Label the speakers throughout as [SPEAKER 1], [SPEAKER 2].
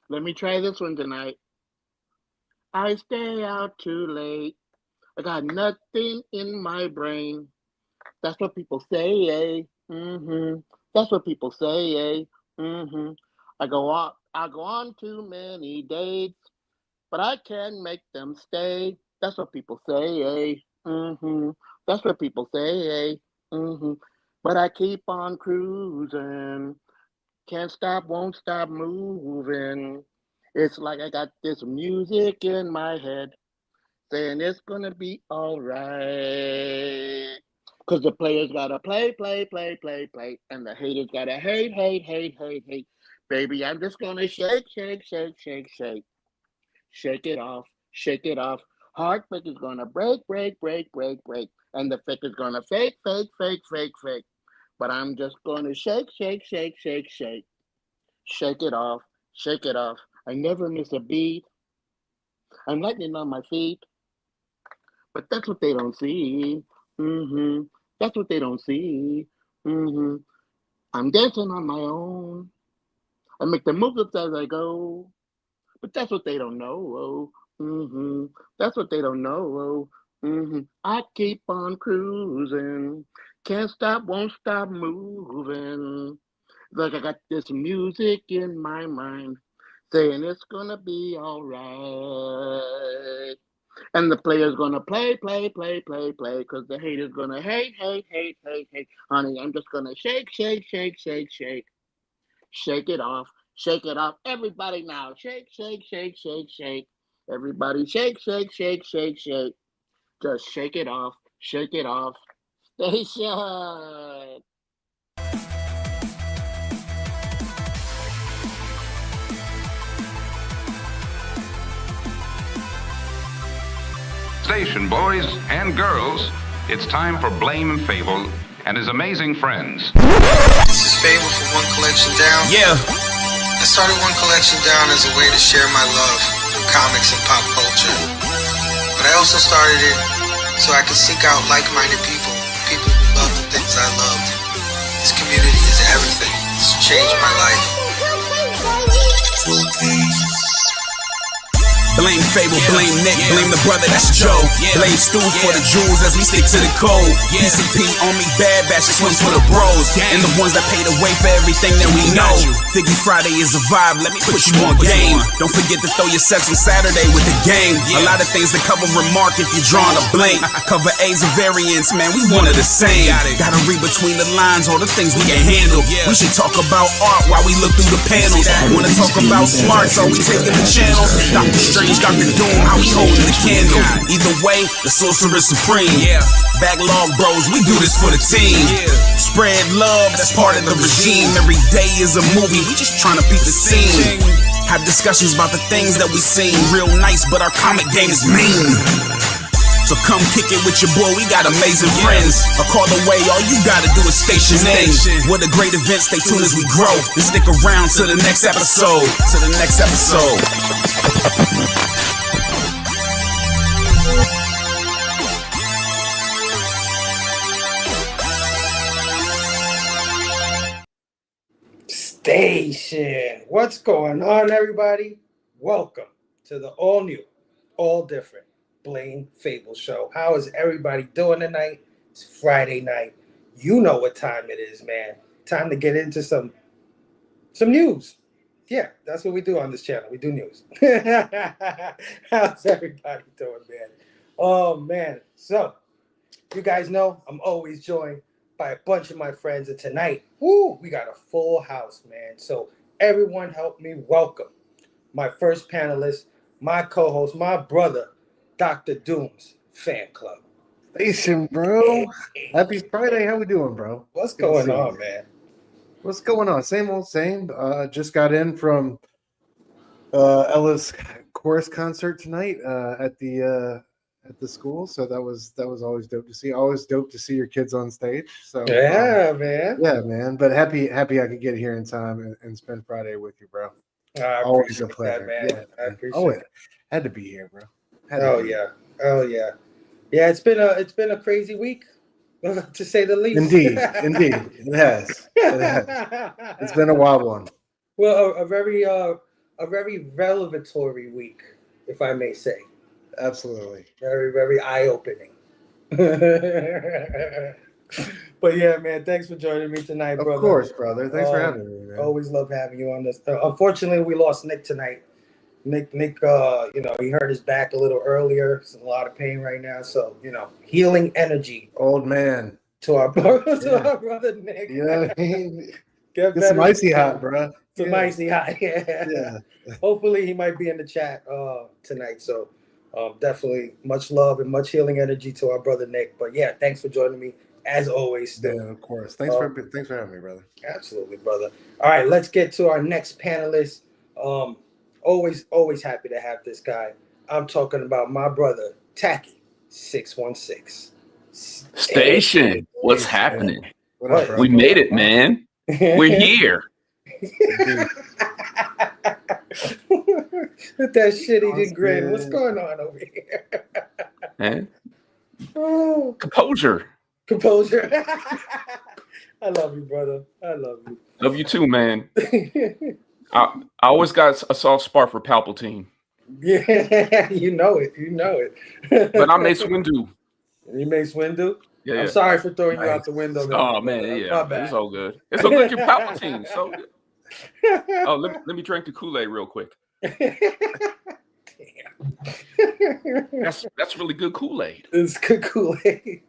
[SPEAKER 1] Let me try this one tonight. I stay out too late. I got nothing in my brain. That's what people say, eh? That's what people say, eh? I go on too many dates, but I can't make them stay. That's what people say, eh? That's what people say, eh? But I keep on cruising. Can't stop, won't stop moving. It's like I got this music in my head saying it's gonna be alright. Cause the players gotta play, play, play, play, play, and the haters gotta hate, hate, hate, hate, hate. Baby, I'm just gonna shake, shake, shake, shake, shake. Shake it off, shake it off. Heartbreak is gonna break, break, break, break, break. And the fake is gonna fake, fake, fake, fake, fake. But I'm just gonna shake, shake, shake, shake, shake. Shake it off, shake it off. I never miss a beat. I'm lightning on my feet. But that's what they don't see. hmm That's what they don't see. hmm I'm dancing on my own. I make the moves up as I go. But that's what they don't know. That's what they don't know. I keep on cruising. Can't stop, won't stop moving. Like I got this music in my mind saying it's gonna be alright. And the player's gonna play, play, play, play, play, because the hater's gonna hate, hate, hate, hate, hate. Honey, I'm just gonna shake, shake, shake, shake, shake. Shake it off, shake it off. Everybody now, shake, shake, shake, shake, shake. Everybody shake, shake, shake, shake, shake. Just shake it off, shake it off. Station.
[SPEAKER 2] Station boys and girls, it's time for Blame and Fable and his amazing friends.
[SPEAKER 3] This is Fable for One Collection Down.
[SPEAKER 4] Yeah.
[SPEAKER 3] I started One Collection Down as a way to share my love for comics and pop culture. But I also started it so I could seek out like-minded people who love the things I loved. This community is everything. It's changed my life.
[SPEAKER 4] Blame Fable, blame Nick, blame the brother, that's Joe. Blame Stu for the jewels as we stick to the code. PCP on me, bad batch, this one's for the bros. And the ones that paid the way for everything that we know. Figgy Friday is a vibe, let me put you on game. Don't forget to throw your sets on Saturday with the game. A lot of things to cover remark if you're drawing a blank. Cover A's and variants, man, we one of the same. Gotta read between the lines, all the things we can handle. We should talk about art while we look through the panels. Wanna talk about smarts, are we taking the channel? Dr. Strange, Dr. Doom, how we holding the candle. Either way, the sorcerer supreme. Backlog bros, we do this for the team. Spread love, that's part of the regime. Every day is a movie, we just trying to beat the scene. Have discussions about the things that we seen. Real nice, but our comic game is mean. So come kick it with your boy, we got amazing friends. A call away, all you gotta do is station in. What a great event, stay tuned as we grow. And stick around to the next episode. To the next episode.
[SPEAKER 5] Station. What's going on, everybody? Welcome to the all new, all different Blame Fable Show. How is everybody doing tonight? It's Friday night. You know what time it is, man. Time to get into some news. Yeah, that's what we do on this channel. We do news. How's everybody doing, man? Oh, man. So, you guys know I'm always joined by a bunch of my friends, and tonight, we got a full house, man. So everyone help me welcome my first panelist, my co-host, my brother, Dr. Doom's fan club.
[SPEAKER 6] Station, bro. Happy Friday. How we doing, bro?
[SPEAKER 5] What's going on, man?
[SPEAKER 6] What's going on? Same old same. Just got in from Ella's chorus concert tonight at the school, so that was always dope to see. Always dope to see your kids on stage. So
[SPEAKER 5] yeah, man.
[SPEAKER 6] Yeah, man. But happy I could get here in time and spend Friday with you, bro.
[SPEAKER 5] Always a pleasure, man. Yeah, I appreciate it.
[SPEAKER 6] Had to be here, bro.
[SPEAKER 5] Oh yeah. Yeah, it's been a crazy week, to say the least.
[SPEAKER 6] Indeed, it has. It's been a wild one.
[SPEAKER 5] Well, a very a very revelatory week, if I may say.
[SPEAKER 6] Absolutely.
[SPEAKER 5] Very, very eye-opening. But yeah, man, thanks for joining me tonight, brother.
[SPEAKER 6] Of course, brother. Thanks for having me, man.
[SPEAKER 5] Always love having you on this. Unfortunately, we lost Nick tonight. Nick, he hurt his back a little earlier. He's in a lot of pain right now. So, healing energy.
[SPEAKER 6] Old man.
[SPEAKER 5] To our brother Nick.
[SPEAKER 6] Yeah, get
[SPEAKER 5] Get
[SPEAKER 6] some icy hot, bro.
[SPEAKER 5] Some icy hot, yeah. Hopefully, he might be in the chat tonight. So, definitely much love and much healing energy to our brother Nick. But yeah, thanks for joining me as always.
[SPEAKER 6] Yeah, of course. Thanks for having me, brother.
[SPEAKER 5] Absolutely, brother. All right, let's get to our next panelist. Always happy to have this guy. I'm talking about my brother Tacky 616
[SPEAKER 7] Station. What's happening?
[SPEAKER 6] What up, bro?
[SPEAKER 7] We made it, man. We're here.
[SPEAKER 5] With that shit eating grin. What's going on over here?
[SPEAKER 7] Man.
[SPEAKER 5] Oh,
[SPEAKER 7] Composure.
[SPEAKER 5] I love you, brother. I love you.
[SPEAKER 7] Love you too, man. I always got a soft spot for Palpatine.
[SPEAKER 5] Yeah, you know it.
[SPEAKER 7] But I Mace Windu.
[SPEAKER 5] You Mace Windu?
[SPEAKER 7] Yeah.
[SPEAKER 5] I'm sorry for throwing you out the window.
[SPEAKER 7] Oh man, yeah. It's all good. It's so good. You're Palpatine. So good. Oh, let me drink the Kool-Aid real quick. That's really good Kool-Aid.
[SPEAKER 5] It's good Kool-Aid.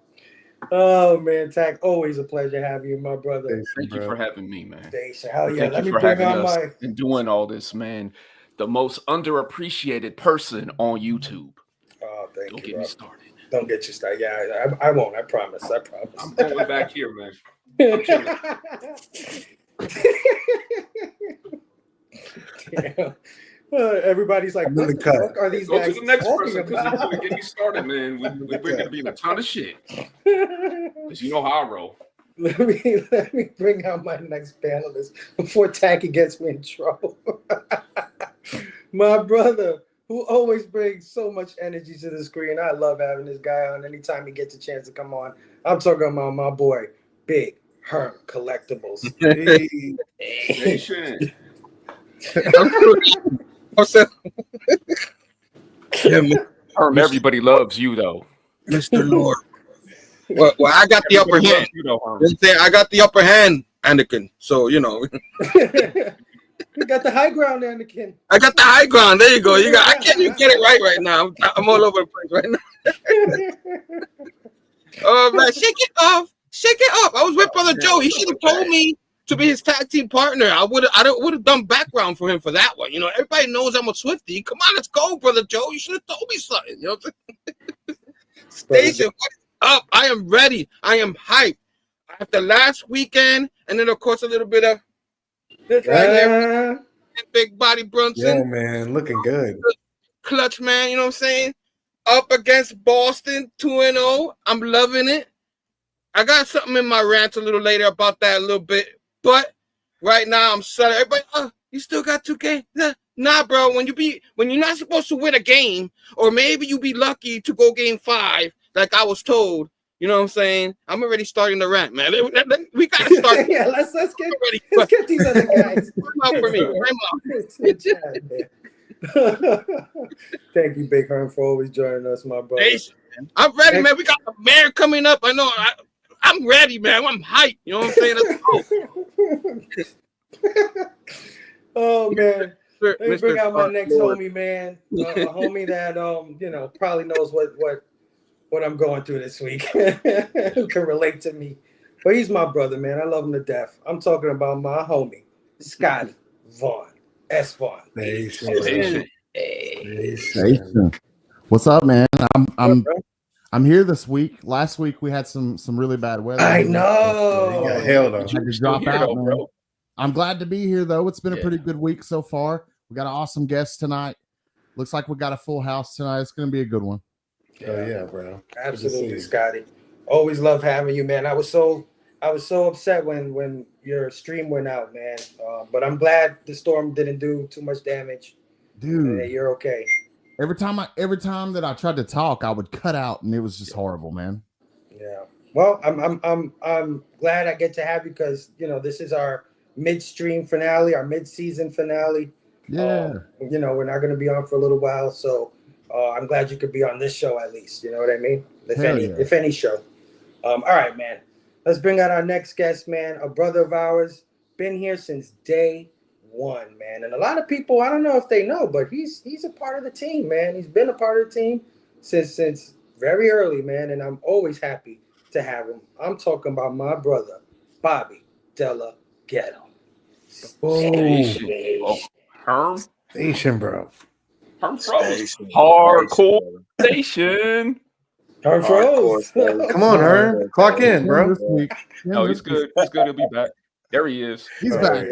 [SPEAKER 5] Oh man, Tack, always a pleasure having you, my brother.
[SPEAKER 7] Thank you for having me, man.
[SPEAKER 5] Hell yeah.
[SPEAKER 7] Thank you for having us and doing all this, man. The most underappreciated person on YouTube.
[SPEAKER 5] Oh, thank you.
[SPEAKER 7] Don't get me started.
[SPEAKER 5] Don't get you started. Yeah, I won't. I promise.
[SPEAKER 7] I'm going back here, man.
[SPEAKER 5] Yeah. Everybody's like, what the fuck are these guys
[SPEAKER 7] to the next
[SPEAKER 5] talking
[SPEAKER 7] person
[SPEAKER 5] about?
[SPEAKER 7] because you're get me started, man. We're going to be in a ton of shit. Because you know how I roll.
[SPEAKER 5] Let me bring out my next panelist before Tacky gets me in trouble. My brother, who always brings so much energy to the screen. I love having this guy on anytime he gets a chance to come on. I'm talking about my boy, Big Herm Collectibles.
[SPEAKER 7] Station. Herm, everybody loves you, though.
[SPEAKER 8] Mr. Lord. Well, I got the upper hand. I got the upper hand, Anakin. So,
[SPEAKER 5] You got the high ground, Anakin.
[SPEAKER 8] I got the high ground. There you go. I can't even get it right now. I'm all over the place right now. Oh, man. Shake it off. I was with Brother Joe. He should have told me to be his tag team partner. I would have done background for him for that one. Everybody knows I'm a Swiftie. Come on, let's go, Brother Joe. You should have told me something. You know what I'm saying? Station, what's up? I am ready. I am hyped. After last weekend, and then of course a little bit of this right here, Big Body Brunson.
[SPEAKER 6] Yeah, man, looking good.
[SPEAKER 8] Clutch, man. You know what I'm saying? Up against Boston, 2-0. I'm loving it. I got something in my rant a little later about that a little bit, but right now I'm sorry. Everybody, you still got 2K? Nah, bro. When you're not supposed to win a game, or maybe you be lucky to go game 5, like I was told. You know what I'm saying? I'm already starting the rant, man. We gotta start.
[SPEAKER 5] Yeah, let's get these other guys.
[SPEAKER 8] Time out for me.
[SPEAKER 5] Thank you, Big Herm, for always joining us, my brother.
[SPEAKER 8] I'm ready, man. We got the mayor coming up. I know. I'm ready, man. I'm hyped. You know what I'm saying? Let's go.
[SPEAKER 5] Oh man. Let me bring out my next homie, man. A homie that probably knows what I'm going through this week. Who can relate to me. But he's my brother, man. I love him to death. I'm talking about my homie, Scotty Vaughn. S. Vaughn.
[SPEAKER 9] What's up, man? I'm here this week. Last week we had some really bad weather.
[SPEAKER 5] I know.
[SPEAKER 6] You got held on.
[SPEAKER 9] I had to drop out, man. Bro. I'm glad to be here, though. It's been a pretty good week so far. We got an awesome guest tonight. Looks like we got a full house tonight. It's going to be a good one.
[SPEAKER 6] Oh yeah, bro.
[SPEAKER 5] Absolutely, Scotty. Always love having you, man. I was so upset when your stream went out, man. But I'm glad the storm didn't do too much damage.
[SPEAKER 9] Dude,
[SPEAKER 5] you're okay.
[SPEAKER 9] Every time that I tried to talk, I would cut out, and it was just horrible, man.
[SPEAKER 5] Yeah. Well, I'm glad I get to have you because this is our midstream finale, our mid-season finale.
[SPEAKER 9] Yeah.
[SPEAKER 5] You know, we're not going to be on for a little while, so I'm glad you could be on this show at least. You know what I mean? If any show. All right, man. Let's bring out our next guest, man. A brother of ours, been here since day one, man. And a lot of people, I don't know if they know, but he's a part of the team, man. He's been a part of the team since very early, man. And I'm always happy to have him. I'm talking about my brother, Bobby Della Ghetto.
[SPEAKER 7] Herm.
[SPEAKER 6] Station, bro.
[SPEAKER 7] Herm froze. Hardcore station.
[SPEAKER 5] Herm froze.
[SPEAKER 6] Come on, Herm. Clock in, bro.
[SPEAKER 7] Oh, he's good. He's good. He'll be back. There he is.
[SPEAKER 9] He's back.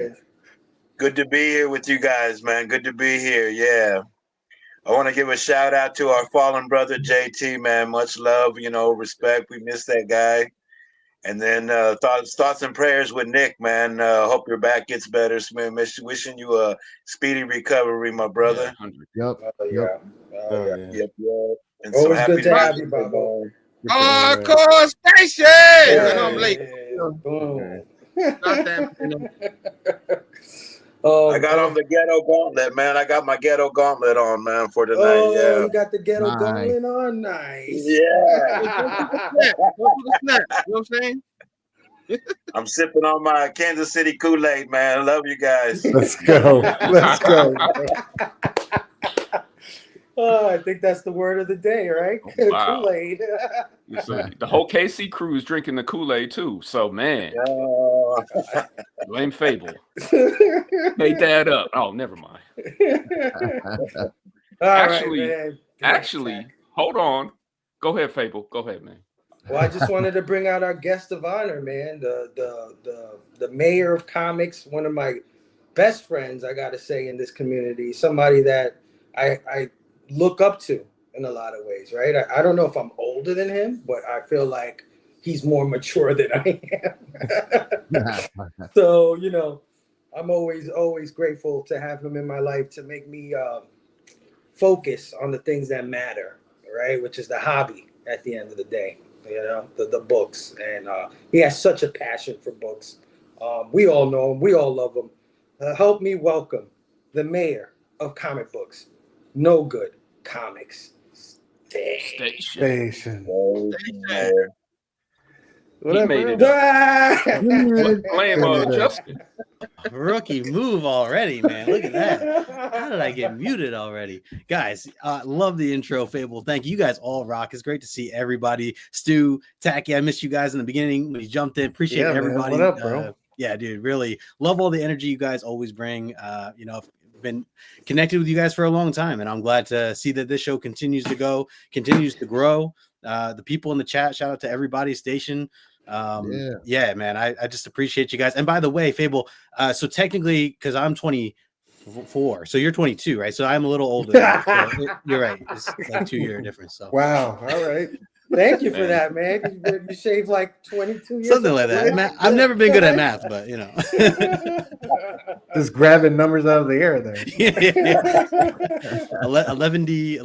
[SPEAKER 10] Good to be here with you guys, man. Good to be here. Yeah. I want to give a shout out to our fallen brother, JT, man. Much love, respect. We miss that guy. And then thoughts and prayers with Nick, man. Hope your back gets better, man. Wishing you a speedy recovery, my brother.
[SPEAKER 9] Yep.
[SPEAKER 5] Yep.
[SPEAKER 10] And
[SPEAKER 5] always good to have you, Bobo.
[SPEAKER 8] Hardcore station.
[SPEAKER 5] Yeah.
[SPEAKER 8] I'm late.
[SPEAKER 5] Boom.
[SPEAKER 10] I got on the ghetto gauntlet, man. I got my ghetto gauntlet on, man, for tonight.
[SPEAKER 5] Oh, you got the ghetto gauntlet on? Nice.
[SPEAKER 10] Yeah.
[SPEAKER 8] You know what I'm saying?
[SPEAKER 10] I'm sipping on my Kansas City Kool-Aid, man. Love you guys.
[SPEAKER 6] Let's go. Let's go.
[SPEAKER 5] Oh, I think that's the word of the day, right?
[SPEAKER 7] Wow.
[SPEAKER 5] Kool-Aid.
[SPEAKER 7] The whole KC crew is drinking the Kool-Aid too. So, man, blame Fable. Made that up. Oh, never mind. Actually, hold on. Go ahead, Fable. Go ahead, man.
[SPEAKER 5] Well, I just wanted to bring out our guest of honor, man. The mayor of comics, one of my best friends, I gotta say, in this community. Somebody that I look up to in a lot of ways, right? I don't know if I'm older than him, but I feel like he's more mature than I am. So, I'm always grateful to have him in my life to make me focus on the things that matter, right? Which is the hobby at the end of the day, the books. And he has such a passion for books. We all know him. We all love him. Help me welcome the mayor of comic books, No Good Comics
[SPEAKER 6] Station.
[SPEAKER 7] He made it up. Blame Justin.
[SPEAKER 11] Rookie move already, man. Look at that. How did I get muted already? Guys, love the intro, Fable. Thank you. You guys all rock. It's great to see everybody. Stu, Tacky, I missed you guys in the beginning when you jumped in. Appreciate everybody.
[SPEAKER 6] Man. What up, bro?
[SPEAKER 11] Yeah, dude. Really love all the energy you guys always bring. I've been connected with you guys for a long time, and I'm glad to see that this show continues to grow. The people in the chat, shout out to everybody, Station. Yeah, man, I just appreciate you guys. And by the way, Fable, so technically, because I'm 24, so you're 22, right? So I'm a little older. You're right. It's like 2-year difference. So
[SPEAKER 6] wow. All right.
[SPEAKER 5] Thank you for that, man. You shaved like 22 years.
[SPEAKER 11] Something like that. I've never been good at math, but
[SPEAKER 6] just grabbing numbers out of the air there.
[SPEAKER 11] 11D.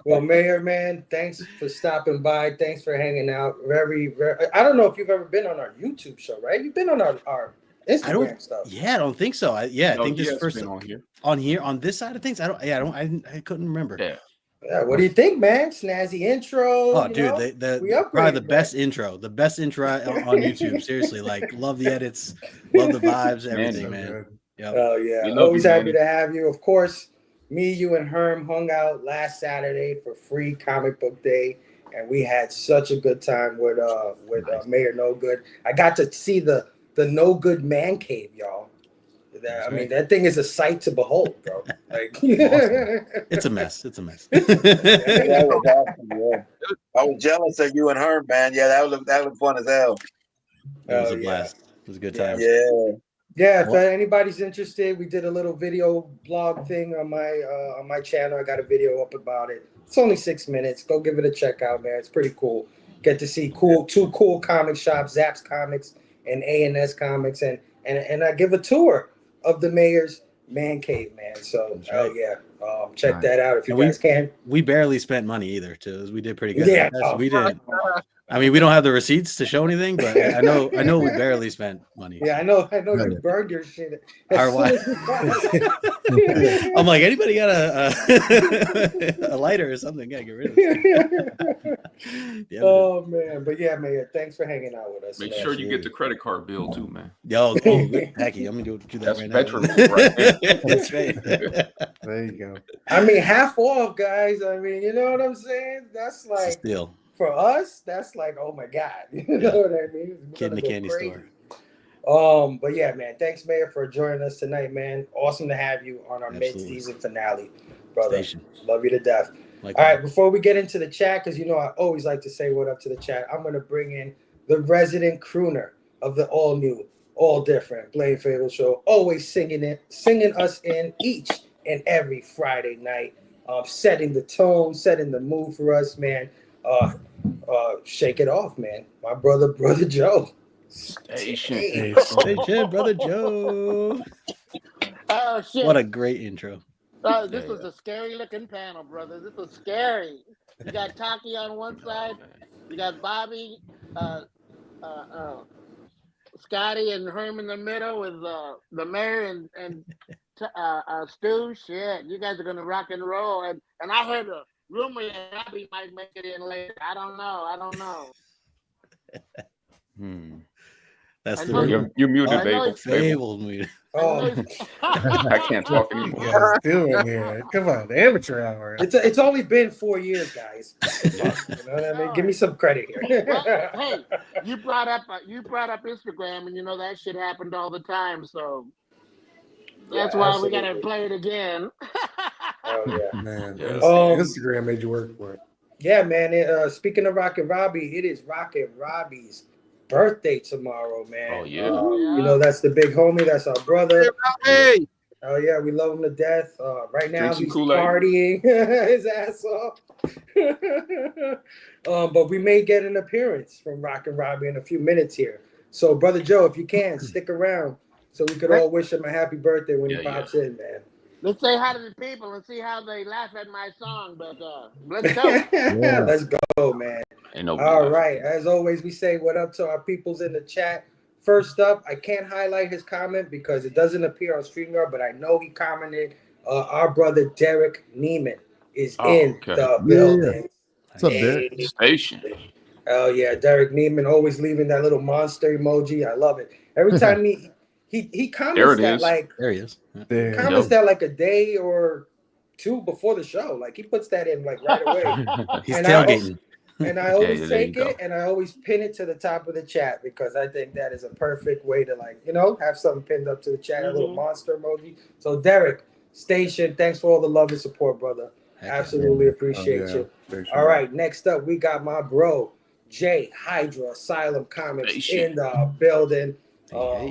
[SPEAKER 5] Well, Mayor, man, thanks for stopping by. Thanks for hanging out. Very. I don't know if you've ever been on our YouTube show, right? You've been on our Instagram stuff.
[SPEAKER 11] Yeah, I don't think so. I think this is first
[SPEAKER 7] on here
[SPEAKER 11] on this side of things. I couldn't remember.
[SPEAKER 5] Yeah, what do you think, man? Snazzy intro.
[SPEAKER 11] Oh, dude, probably the best intro on YouTube. Seriously, like, love the edits, love the vibes, everything, man.
[SPEAKER 5] Yep. Oh yeah, always happy to have you. Of course, me, you, and Herm hung out last Saturday for free comic book day, and we had such a good time with Mayor No Good. I got to see the No Good Man Cave, y'all. I mean, that thing is a sight to behold, bro. Like,
[SPEAKER 11] it's a mess.
[SPEAKER 10] That was awesome, yeah. I was jealous of you and her, man. Yeah, that looked fun as hell.
[SPEAKER 11] It was a blast. It was a good time.
[SPEAKER 5] Yeah. If anybody's interested, we did a little video blog thing on my channel. I got a video up about it. It's only 6 minutes. Go give it a check out, man. It's pretty cool. Get to see two cool comic shops, Zaps Comics and A&S Comics, and I give a tour of the mayor's man cave, man. So check that out if you guys can.
[SPEAKER 11] We barely spent money either, too. We did pretty good.
[SPEAKER 5] Yeah,
[SPEAKER 11] we did. I mean, we don't have the receipts to show anything, but I know we barely spent money.
[SPEAKER 5] Yeah, I know you burned your shit.
[SPEAKER 11] Our wife. I'm like, anybody got a lighter or something? Gotta get rid of it. Yeah,
[SPEAKER 5] oh man, but yeah, man, thanks for hanging out with us.
[SPEAKER 7] Make
[SPEAKER 5] man.
[SPEAKER 7] sure you get the credit card bill too, man.
[SPEAKER 11] Yo, Tacky, I'm gonna do that
[SPEAKER 7] That's
[SPEAKER 11] right
[SPEAKER 7] veteran
[SPEAKER 11] now.
[SPEAKER 7] right there.
[SPEAKER 11] That's right.
[SPEAKER 6] There you go.
[SPEAKER 5] I mean, half off, guys. I mean, you know what I'm saying? That's like
[SPEAKER 11] Steal.
[SPEAKER 5] for us. That's like, oh my god, you know what I mean?
[SPEAKER 11] Kid in the candy store.
[SPEAKER 5] But yeah, man, thanks, Mayor, for joining us tonight, man. Awesome to have you on our mid-season finale, brother. Love you to death. All right, before we get into the chat, because you know I always like to say what up to the chat, I'm going to bring in the resident crooner of the all new, all different Blame Fable Show, always singing us in each and every Friday night, setting the tone, setting the mood for us, man. Shake it off, man. My brother Joe.
[SPEAKER 11] Station, brother Joe.
[SPEAKER 1] Oh shit!
[SPEAKER 11] What a great intro.
[SPEAKER 1] This was a scary looking panel, brother. This was scary. You got Taki on one side, you got Bobby, Scotty, and Herm in the middle with the mayor and Stu. Shit, you guys are gonna rock and roll. And I heard a rumor that Bobby might make it in later. I don't know.
[SPEAKER 11] That's
[SPEAKER 7] you're muted, baby.
[SPEAKER 11] Fable muted.
[SPEAKER 7] I can't talk anymore.
[SPEAKER 6] You guys doing here? Come on, the amateur hour.
[SPEAKER 5] It's only been 4 years, guys. You know what I mean? Give me some credit here.
[SPEAKER 1] Well, hey, you brought up Instagram, and you know that shit happened all the time. So that's why we gotta play it again.
[SPEAKER 5] Oh yeah,
[SPEAKER 6] man.
[SPEAKER 7] Yes.
[SPEAKER 6] Instagram made you work for it.
[SPEAKER 5] Yeah, man. Speaking of Rockin' Robbie, it is Rockin' Robbie's birthday tomorrow, man.
[SPEAKER 7] Oh yeah.
[SPEAKER 5] You know that's the big homie. That's our brother.
[SPEAKER 8] Hey,
[SPEAKER 5] Oh yeah, we love him to death. Right now
[SPEAKER 7] Drink some
[SPEAKER 5] he's
[SPEAKER 7] Kool-Aid.
[SPEAKER 5] partying his ass off. But we may get an appearance from Rockin' Robbie in a few minutes here. So, brother Joe, if you can stick around, so we could all wish him a happy birthday when he pops in, man.
[SPEAKER 1] Let's say hi to the people and see how they laugh at my song. But let's go.
[SPEAKER 5] Let's go, man. All right. As always, we say what up to our peoples in the chat. First up, I can't highlight his comment because it doesn't appear on StreamYard, but I know he commented. Our brother Derek Neiman is in the building.
[SPEAKER 9] What's up, Derek?
[SPEAKER 7] Station.
[SPEAKER 5] Oh yeah, Derek Neiman always leaving that little monster emoji. I love it. Every time he comments that like
[SPEAKER 11] there he is.
[SPEAKER 5] Comments that like a day or two before the show. Like he puts that in like right away.
[SPEAKER 11] He's tailgating.
[SPEAKER 5] And I always take it and I always pin it to the top of the chat because I think that is a perfect way to have something pinned up to the chat, a little monster emoji. So Derek, Station, thanks for all the love and support, brother. Absolutely appreciate you. All right, next up we got my bro Jay Hydra Asylum Comics in the building.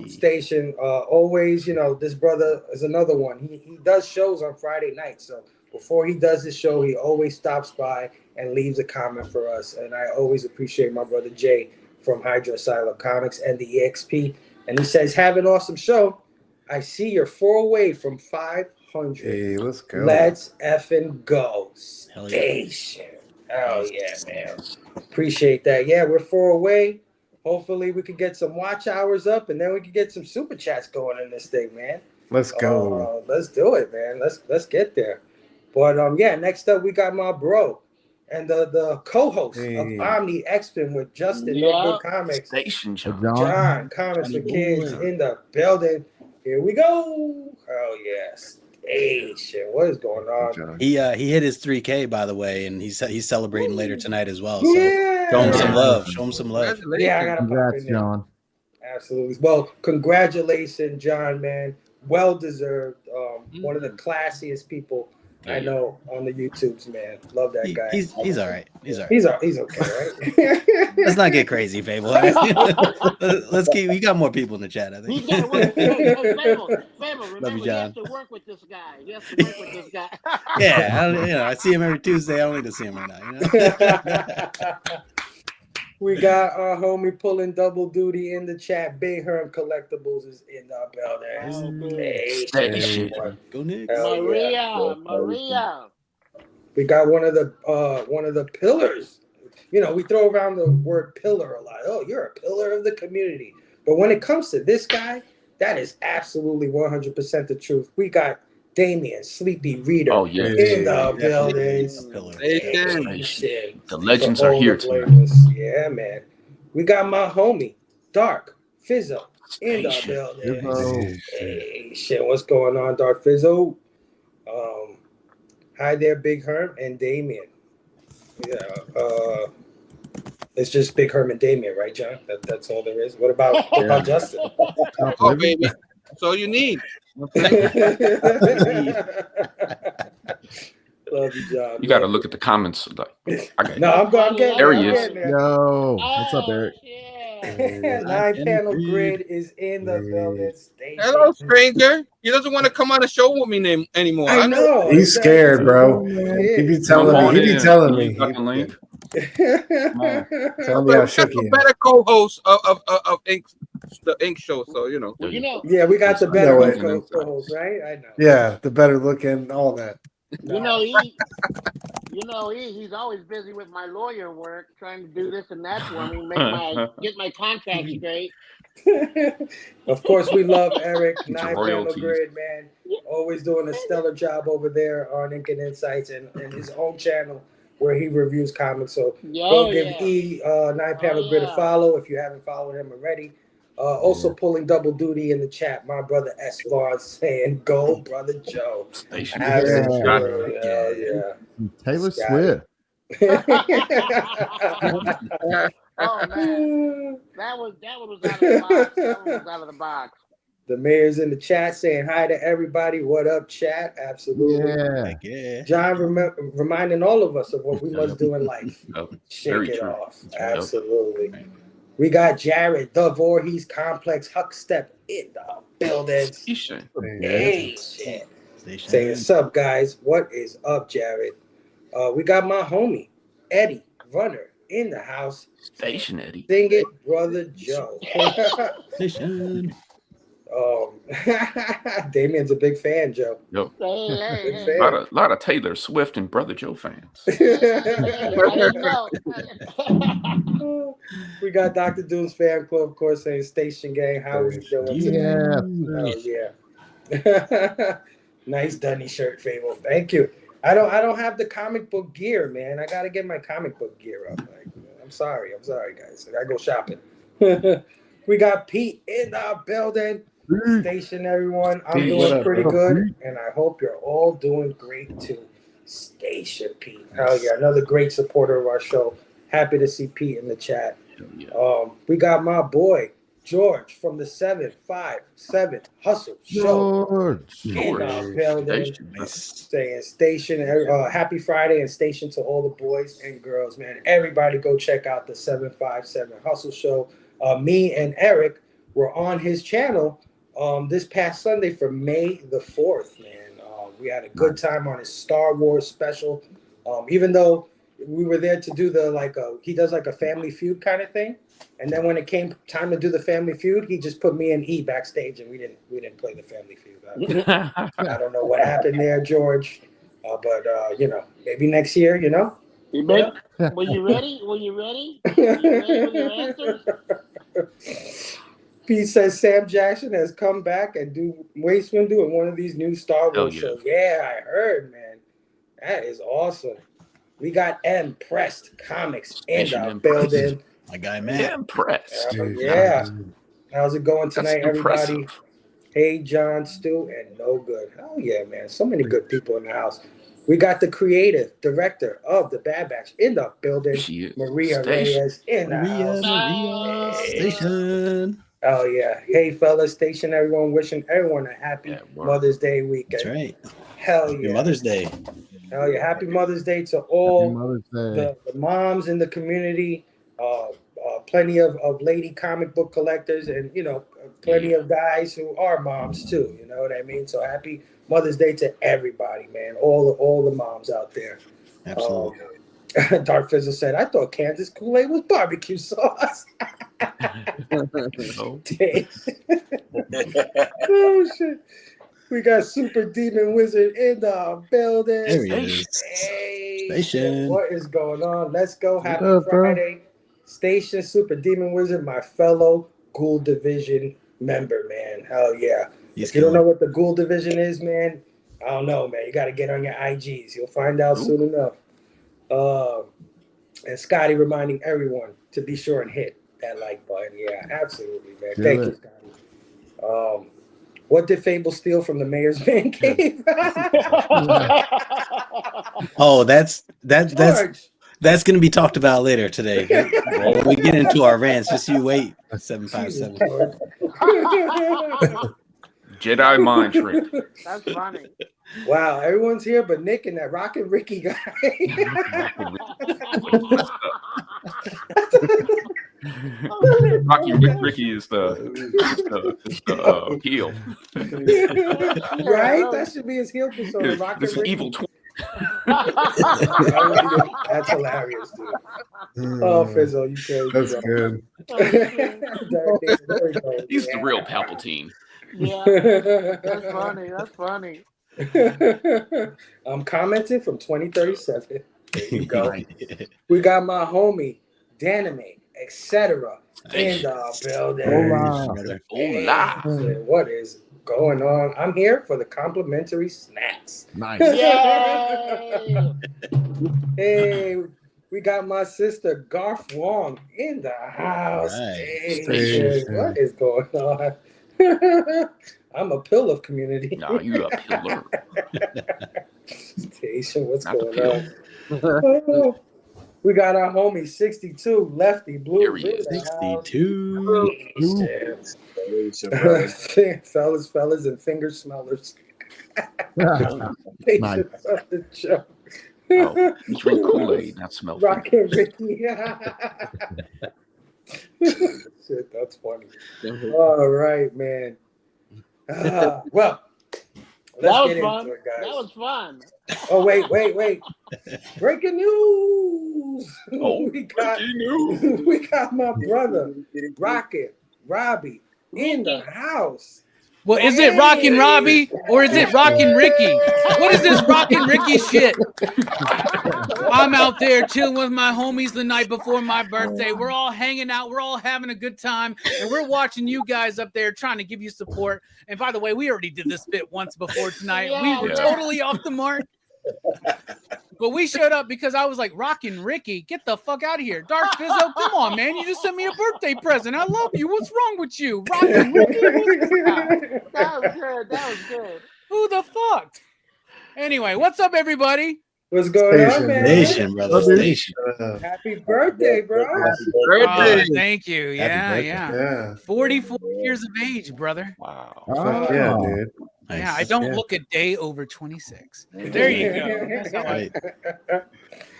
[SPEAKER 5] Station, always, this brother is another one. He does shows on Friday night, so before he does his show, he always stops by and leaves a comment for us. And I always appreciate my brother Jay from Hydra Asylum Comics and the EXP. And he says, have an awesome show. I see you're 4 away from 500.
[SPEAKER 6] Hey, let's go.
[SPEAKER 5] Let's effing go. Station. Oh, yeah, man. Appreciate that. Yeah, we're 4 away. Hopefully we could get some watch hours up and then we could get some super chats going in this thing, man.
[SPEAKER 6] Let's go.
[SPEAKER 5] Let's do it, man. Let's get there. But next up we got my bro and the co-host of Omni X-Spin with Justin No Good Comics.
[SPEAKER 7] Station
[SPEAKER 5] John Comics for Kids in the building. Here we go. Oh yes. Hey, shit, what is going on?
[SPEAKER 11] He hit his 3K, by the way, and he's celebrating later tonight as well. So show him some love. Show him some love.
[SPEAKER 5] Yeah, I gotta pop in there.
[SPEAKER 9] John.
[SPEAKER 5] Absolutely. Well, congratulations, John, man. Well deserved. One of the classiest people I know on the YouTubes, man. Love that guy.
[SPEAKER 11] He's all right. He's all right.
[SPEAKER 5] He's okay, right?
[SPEAKER 11] Let's not get crazy, Fable. Let's keep. We got more people in the chat, I think.
[SPEAKER 1] Fable, remember, he has to work with this guy.
[SPEAKER 11] Yeah, I see him every Tuesday. I don't need to see him right now.
[SPEAKER 5] We got our homie pulling double duty in the chat. Big Herm Collectibles is in the building. Hey,
[SPEAKER 11] go Nick.
[SPEAKER 1] Maria.
[SPEAKER 5] We got one of the pillars. you know, we throw around the word pillar a lot. Oh, you're a pillar of the community. But when it comes to this guy, that is absolutely 100% the truth. We got Damien, Sleepy Reader,
[SPEAKER 7] Oh yeah,
[SPEAKER 5] in the building.
[SPEAKER 8] Station.
[SPEAKER 7] the legends
[SPEAKER 5] For
[SPEAKER 7] are
[SPEAKER 5] all
[SPEAKER 7] here
[SPEAKER 5] the
[SPEAKER 7] tonight.
[SPEAKER 5] flavors. Yeah, man. We got my homie, Dark Fizzo, in the
[SPEAKER 7] Station.
[SPEAKER 5] building. Hey, shit, what's going on, Dark Fizzo? Hi there, Big Herm and Damien. Yeah, it's just Big Herm and Damien, right, John? That's all there is. What about Justin?
[SPEAKER 8] Oh, baby. That's all you need.
[SPEAKER 5] Love you, John.
[SPEAKER 7] You got to look at the comments. Like,
[SPEAKER 5] I'm getting
[SPEAKER 7] there he
[SPEAKER 5] I'm
[SPEAKER 7] is.
[SPEAKER 5] getting there.
[SPEAKER 9] Yo, what's up, Eric?
[SPEAKER 5] 9-panel grid is in the building.
[SPEAKER 8] Hello, stranger. He doesn't want to come on the show with me anymore.
[SPEAKER 5] I know.
[SPEAKER 6] He's scared, bro. He be telling me. He be telling me. Tell me how shook he is.
[SPEAKER 8] Better co-host of the Ink Show, so you know.
[SPEAKER 5] Yeah, we got the better co-host, right? I know.
[SPEAKER 6] Yeah, the better looking, all that.
[SPEAKER 1] He's always busy with my lawyer work, trying to do this and that for me, get my contract straight.
[SPEAKER 5] Of course, we love Eric,
[SPEAKER 7] It's
[SPEAKER 5] 9-panel
[SPEAKER 7] royalties.
[SPEAKER 5] grid, man. Always doing a stellar job over there on Ink and Insights and his own channel where he reviews comics. So go give 9-panel grid a follow if you haven't followed him already. Also pulling double duty in the chat, my brother S. Vaughn saying, "Go, brother Joe." Absolutely. Yeah.
[SPEAKER 9] Taylor Swift.
[SPEAKER 1] Oh man, that was out of the box. That was out of the box.
[SPEAKER 5] The mayor's in the chat saying hi to everybody. What up, chat? Absolutely.
[SPEAKER 11] Yeah.
[SPEAKER 5] John reminding all of us of what we must do in life. Shake it off. Absolutely. We got Jared, the Voorhees Complex Huckstep in the building. Hey, shit. Saying, what's up, guys? What is up, Jared? We got my homie, Eddie Runner, in the house.
[SPEAKER 7] Station Eddie.
[SPEAKER 5] Sing it, brother Joe.
[SPEAKER 11] Station.
[SPEAKER 5] Damien's a big fan, Joe.
[SPEAKER 7] Yep.
[SPEAKER 5] Big fan.
[SPEAKER 7] A lot of Taylor Swift and Brother Joe fans.
[SPEAKER 5] We got Dr. Doom's fan club, of course, saying Station Gang. How we doing today? Yeah. Nice Dunny shirt, Fable. Thank you. I don't have the comic book gear, man. I gotta get my comic book gear up. I'm sorry, guys. I gotta go shopping. We got Pete in the building. Station, everyone. I'm doing pretty good, and I hope you're all doing great too. Station, Pete. Hell yeah, another great supporter of our show. Happy to see Pete in the chat. We got my boy George from the 757 Hustle Show. George. Saying Station, happy Friday and Station to all the boys and girls, man. Everybody go check out the 757 Hustle Show. Me and Eric were on his channel this past Sunday for May the 4th, man. We had a good time on his Star Wars special. Even though we were there to do he does like a Family Feud kind of thing. And then when it came time to do the Family Feud, he just put me and E backstage, and we didn't play the Family Feud. I don't know what happened there, George, but maybe next year,
[SPEAKER 1] Were you ready? Were you ready with your answers?
[SPEAKER 5] Pete says Sam Jackson has come back and do Waste Window in one of these new Star Wars shows. Yeah, I heard, man. That is awesome. We got M Pressed Comics in the building.
[SPEAKER 11] My guy, man.
[SPEAKER 7] Impressed.
[SPEAKER 5] Yeah. How's it going tonight, everybody?
[SPEAKER 7] Impressive.
[SPEAKER 5] Hey, John, Stu, and No Good. Oh, yeah, man. So many good people in the house. We got the creative director of the Bad Batch in the building, Maria Reyes in the house.
[SPEAKER 11] Station.
[SPEAKER 5] Oh, yeah. Hey, fellas, Station, everyone. Wishing everyone a happy Mother's Day weekend.
[SPEAKER 11] That's right.
[SPEAKER 5] Hell yeah.
[SPEAKER 11] Happy Mother's Day.
[SPEAKER 5] Hell yeah. Happy Mother's Day to all the moms in the community. Plenty of lady comic book collectors and, plenty of guys who are moms too. You know what I mean? So happy Mother's Day to everybody, man. All the moms out there.
[SPEAKER 11] Absolutely.
[SPEAKER 5] Dark Fizzle said, I thought Kansas Kool-Aid was barbecue sauce. Oh, shit. We got Super Demon Wizard in the building.
[SPEAKER 11] There he is.
[SPEAKER 5] Hey,
[SPEAKER 11] Station.
[SPEAKER 5] what is going on? Let's go. Happy
[SPEAKER 6] up, bro?
[SPEAKER 5] Friday. Station Super Demon Wizard, my fellow Ghoul Division member, man. Hell yeah. If you don't know what the Ghoul Division is, man, I don't know, man. You got to get on your IGs. You'll find out soon enough. And Scotty reminding everyone to be sure and hit that like button. Yeah, absolutely, man. Thank you, Scotty. What did Fable steal from the mayor's man cave?
[SPEAKER 11] Oh, that's going to be talked about later today. When we get into our rants, just you wait. 757.
[SPEAKER 7] Jedi mind trick.
[SPEAKER 1] That's funny.
[SPEAKER 5] Wow, everyone's here but Nick and that Rockin' Ricky guy.
[SPEAKER 7] Ricky is the heel.
[SPEAKER 5] Right? That should be his heel persona.
[SPEAKER 7] This evil twin.
[SPEAKER 5] That's hilarious, dude. Oh, Fizzle, you crazy.
[SPEAKER 6] That's good.
[SPEAKER 7] He's the real Palpatine.
[SPEAKER 1] Yeah, that's funny. That's funny.
[SPEAKER 5] I'm commenting from 2037. There you go. We got my homie, Danime, etc. in the building.
[SPEAKER 7] Hola.
[SPEAKER 5] What is going on? I'm here for the complimentary snacks.
[SPEAKER 9] Nice.
[SPEAKER 1] Yay!
[SPEAKER 5] Hey, we got my sister Garth Wong in the house. Hey, what is going on? I'm a pill of community.
[SPEAKER 7] No, you a pillar.
[SPEAKER 5] Station, what's
[SPEAKER 7] Not
[SPEAKER 5] going on? Oh, we got our homie 62, Lefty Blue.
[SPEAKER 7] Here he is.
[SPEAKER 11] 62.
[SPEAKER 5] fellas, and finger smellers.
[SPEAKER 9] Nice.
[SPEAKER 7] Oh, drink Kool-Aid, not smell.
[SPEAKER 5] Rockin' Ricky. Shit, that's funny. All right, man. Well, let's get into it, guys.
[SPEAKER 1] That was fun.
[SPEAKER 5] Oh, wait. Breaking news.
[SPEAKER 7] Oh,
[SPEAKER 5] we got my brother, Rocket Robbie, in the house.
[SPEAKER 12] Well, is it Rockin' Robbie or is it Rockin' Ricky? What is this Rockin' Ricky shit? I'm out there chilling with my homies the night before my birthday. We're all hanging out. We're all having a good time. And we're watching you guys up there trying to give you support. And by the way, we already did this bit once before tonight. We were totally off the mark. But we showed up because I was like, Rockin' Ricky, get the fuck out of here. Dark Fizzo, come on, man. You just sent me a birthday present. I love you. What's wrong with you? Rockin' Ricky.
[SPEAKER 1] That was good.
[SPEAKER 12] Who the fuck? Anyway, what's up, everybody?
[SPEAKER 5] What's going on, man?
[SPEAKER 11] Station, brother. Station.
[SPEAKER 5] Happy birthday, bro.
[SPEAKER 12] Oh, thank you. Yeah.
[SPEAKER 6] Yeah.
[SPEAKER 12] 44 years of age, brother.
[SPEAKER 7] Wow.
[SPEAKER 6] Yeah, dude.
[SPEAKER 11] Nice.
[SPEAKER 12] Yeah, I don't look a day over 26. There you go. That's how
[SPEAKER 11] Right.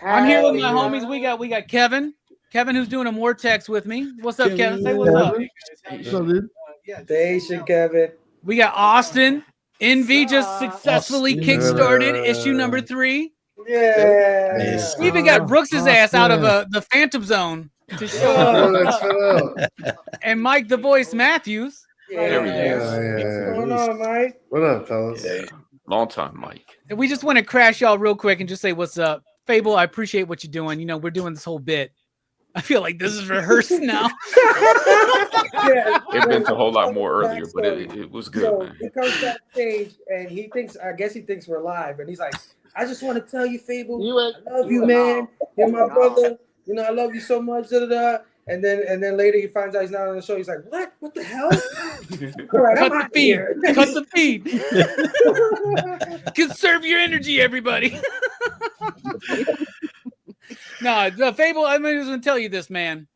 [SPEAKER 12] I'm here with my homies. We got Kevin. Kevin, who's doing a Mortex with me. What's up, Kevin? Say what's up.
[SPEAKER 6] What's up, dude?
[SPEAKER 5] Station, Kevin.
[SPEAKER 12] We got Austin. Envy just successfully kickstarted issue number 3.
[SPEAKER 5] Yeah.
[SPEAKER 11] Nice.
[SPEAKER 12] We even got Brooks's ass out of the Phantom Zone to show up. And Mike the Voice Matthews.
[SPEAKER 7] There he is.
[SPEAKER 5] What's going on, Mike?
[SPEAKER 6] What up, fellas?
[SPEAKER 7] Yeah. Long time, Mike.
[SPEAKER 12] And we just want to crash y'all real quick and just say what's up. Fable, I appreciate what you're doing. You know, we're doing this whole bit. I feel like this is rehearsed now.
[SPEAKER 7] It meant a whole lot more earlier, but it was good,
[SPEAKER 5] So
[SPEAKER 7] man.
[SPEAKER 5] he comes backstage and I guess he thinks we're live, and he's like, I just want to tell you, Fable, I love you, man. You're my brother. You know, I love you so much. Da, da, da. And then later he finds out he's not on the show. He's like, what? What the hell? All right,
[SPEAKER 12] Cut the feed. Cut the feed. Conserve your energy, everybody. No, Fable, I'm just going to tell you this, man.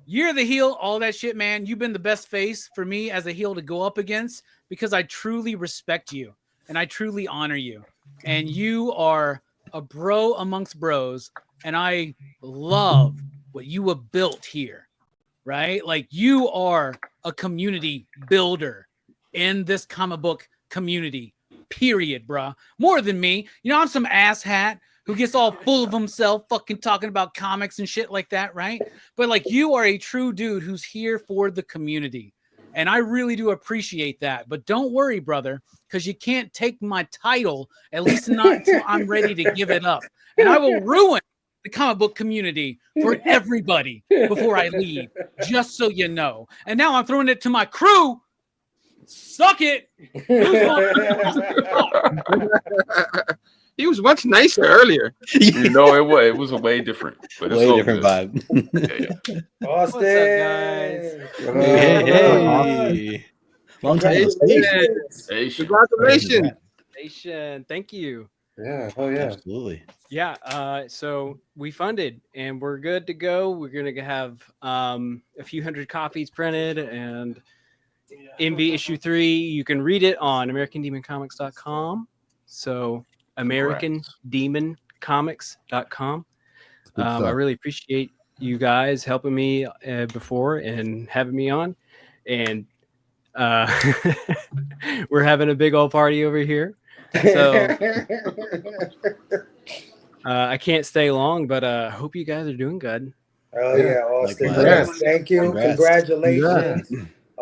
[SPEAKER 12] You're the heel, all that shit, man. You've been the best face for me as a heel to go up against because I truly respect you and I truly honor you. And you are a bro amongst bros. And I love what you have built here, right? Like you are a community builder in this comic book community, period, bruh. More than me. You know, I'm some asshat who gets all full of himself fucking talking about comics and shit like that, right? But like you are a true dude who's here for the community. And I really do appreciate that. But don't worry, brother, because you can't take my title, at least not until I'm ready to give it up. And I will ruin the comic book community for everybody before I leave, just so you know. And now I'm throwing it to my crew. Suck it.
[SPEAKER 8] He was much nicer earlier.
[SPEAKER 7] You know, it was a way different. But it's
[SPEAKER 11] Way
[SPEAKER 7] all
[SPEAKER 11] different
[SPEAKER 7] good.
[SPEAKER 11] vibe.
[SPEAKER 5] Austin.
[SPEAKER 13] What's up, guys?
[SPEAKER 11] Hey. Long time no see.
[SPEAKER 7] Hey,
[SPEAKER 8] Congratulations.
[SPEAKER 13] Thank you.
[SPEAKER 6] Yeah. Oh yeah.
[SPEAKER 11] Absolutely.
[SPEAKER 13] Yeah. So we funded and we're good to go. We're gonna have a few hundred copies printed, and MV issue 3. You can read it on AmericanDemonComics.com. So AmericanDemonComics.com. I really appreciate you guys helping me before and having me on, and we're having a big old party over here. So I can't stay long, but hope you guys are doing good.
[SPEAKER 5] Oh yeah, Austin.
[SPEAKER 11] Likewise.
[SPEAKER 5] Thank you.
[SPEAKER 11] Congrats.
[SPEAKER 5] Congratulations.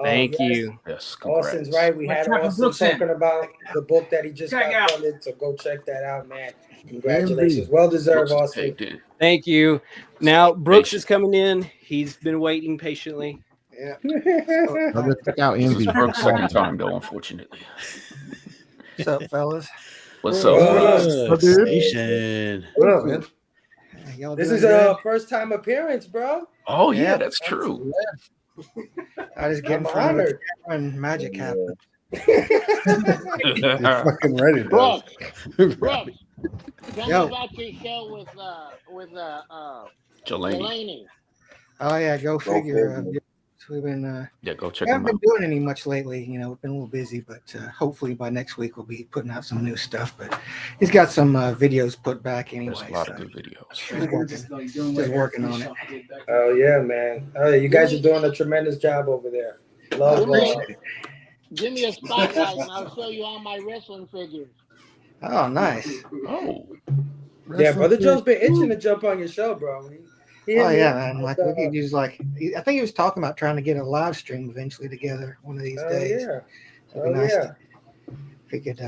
[SPEAKER 13] Thank you.
[SPEAKER 7] Yes, congrats.
[SPEAKER 5] Austin's right. We had Austin talking about the book that he just got funded, so go check that out, man. Congratulations. Well deserved, Austin.
[SPEAKER 13] Thank you. Now Brooks is coming in. He's been waiting patiently.
[SPEAKER 5] Yeah.
[SPEAKER 7] This is Brooks' second time, though, unfortunately.
[SPEAKER 14] What's up, fellas?
[SPEAKER 7] What's up?
[SPEAKER 11] Station.
[SPEAKER 6] What up, man?
[SPEAKER 5] This is a first time appearance, bro.
[SPEAKER 7] Oh yeah, that's true.
[SPEAKER 14] I just get
[SPEAKER 5] I'm
[SPEAKER 14] from
[SPEAKER 5] honored.
[SPEAKER 14] when magic happens.
[SPEAKER 6] You're fucking ready, bro.
[SPEAKER 1] Brooks, tell
[SPEAKER 14] Yo.
[SPEAKER 1] me about your show with
[SPEAKER 7] Jelani.
[SPEAKER 14] Oh yeah, go figure. We've been
[SPEAKER 7] Yeah, go check
[SPEAKER 14] we
[SPEAKER 7] him
[SPEAKER 14] haven't
[SPEAKER 7] out.
[SPEAKER 14] been doing any much lately. You know, we've been a little busy, but hopefully by next week we'll be putting out some new stuff. But he's got some videos put back anyway.
[SPEAKER 7] There's a lot of good videos.
[SPEAKER 14] Just working on it.
[SPEAKER 5] Oh yeah, man. Oh yeah, you guys are doing a tremendous job over there. Love.
[SPEAKER 1] Give me a spotlight and I'll show you all my wrestling figures.
[SPEAKER 14] Oh, nice.
[SPEAKER 7] Oh.
[SPEAKER 5] Yeah, Brother Joe's been itching to jump on your show, bro.
[SPEAKER 14] Oh yeah, man. Like we could use I think he was talking about trying to get a live stream eventually together one of these days.
[SPEAKER 5] Yeah.
[SPEAKER 14] It'd be nice if we could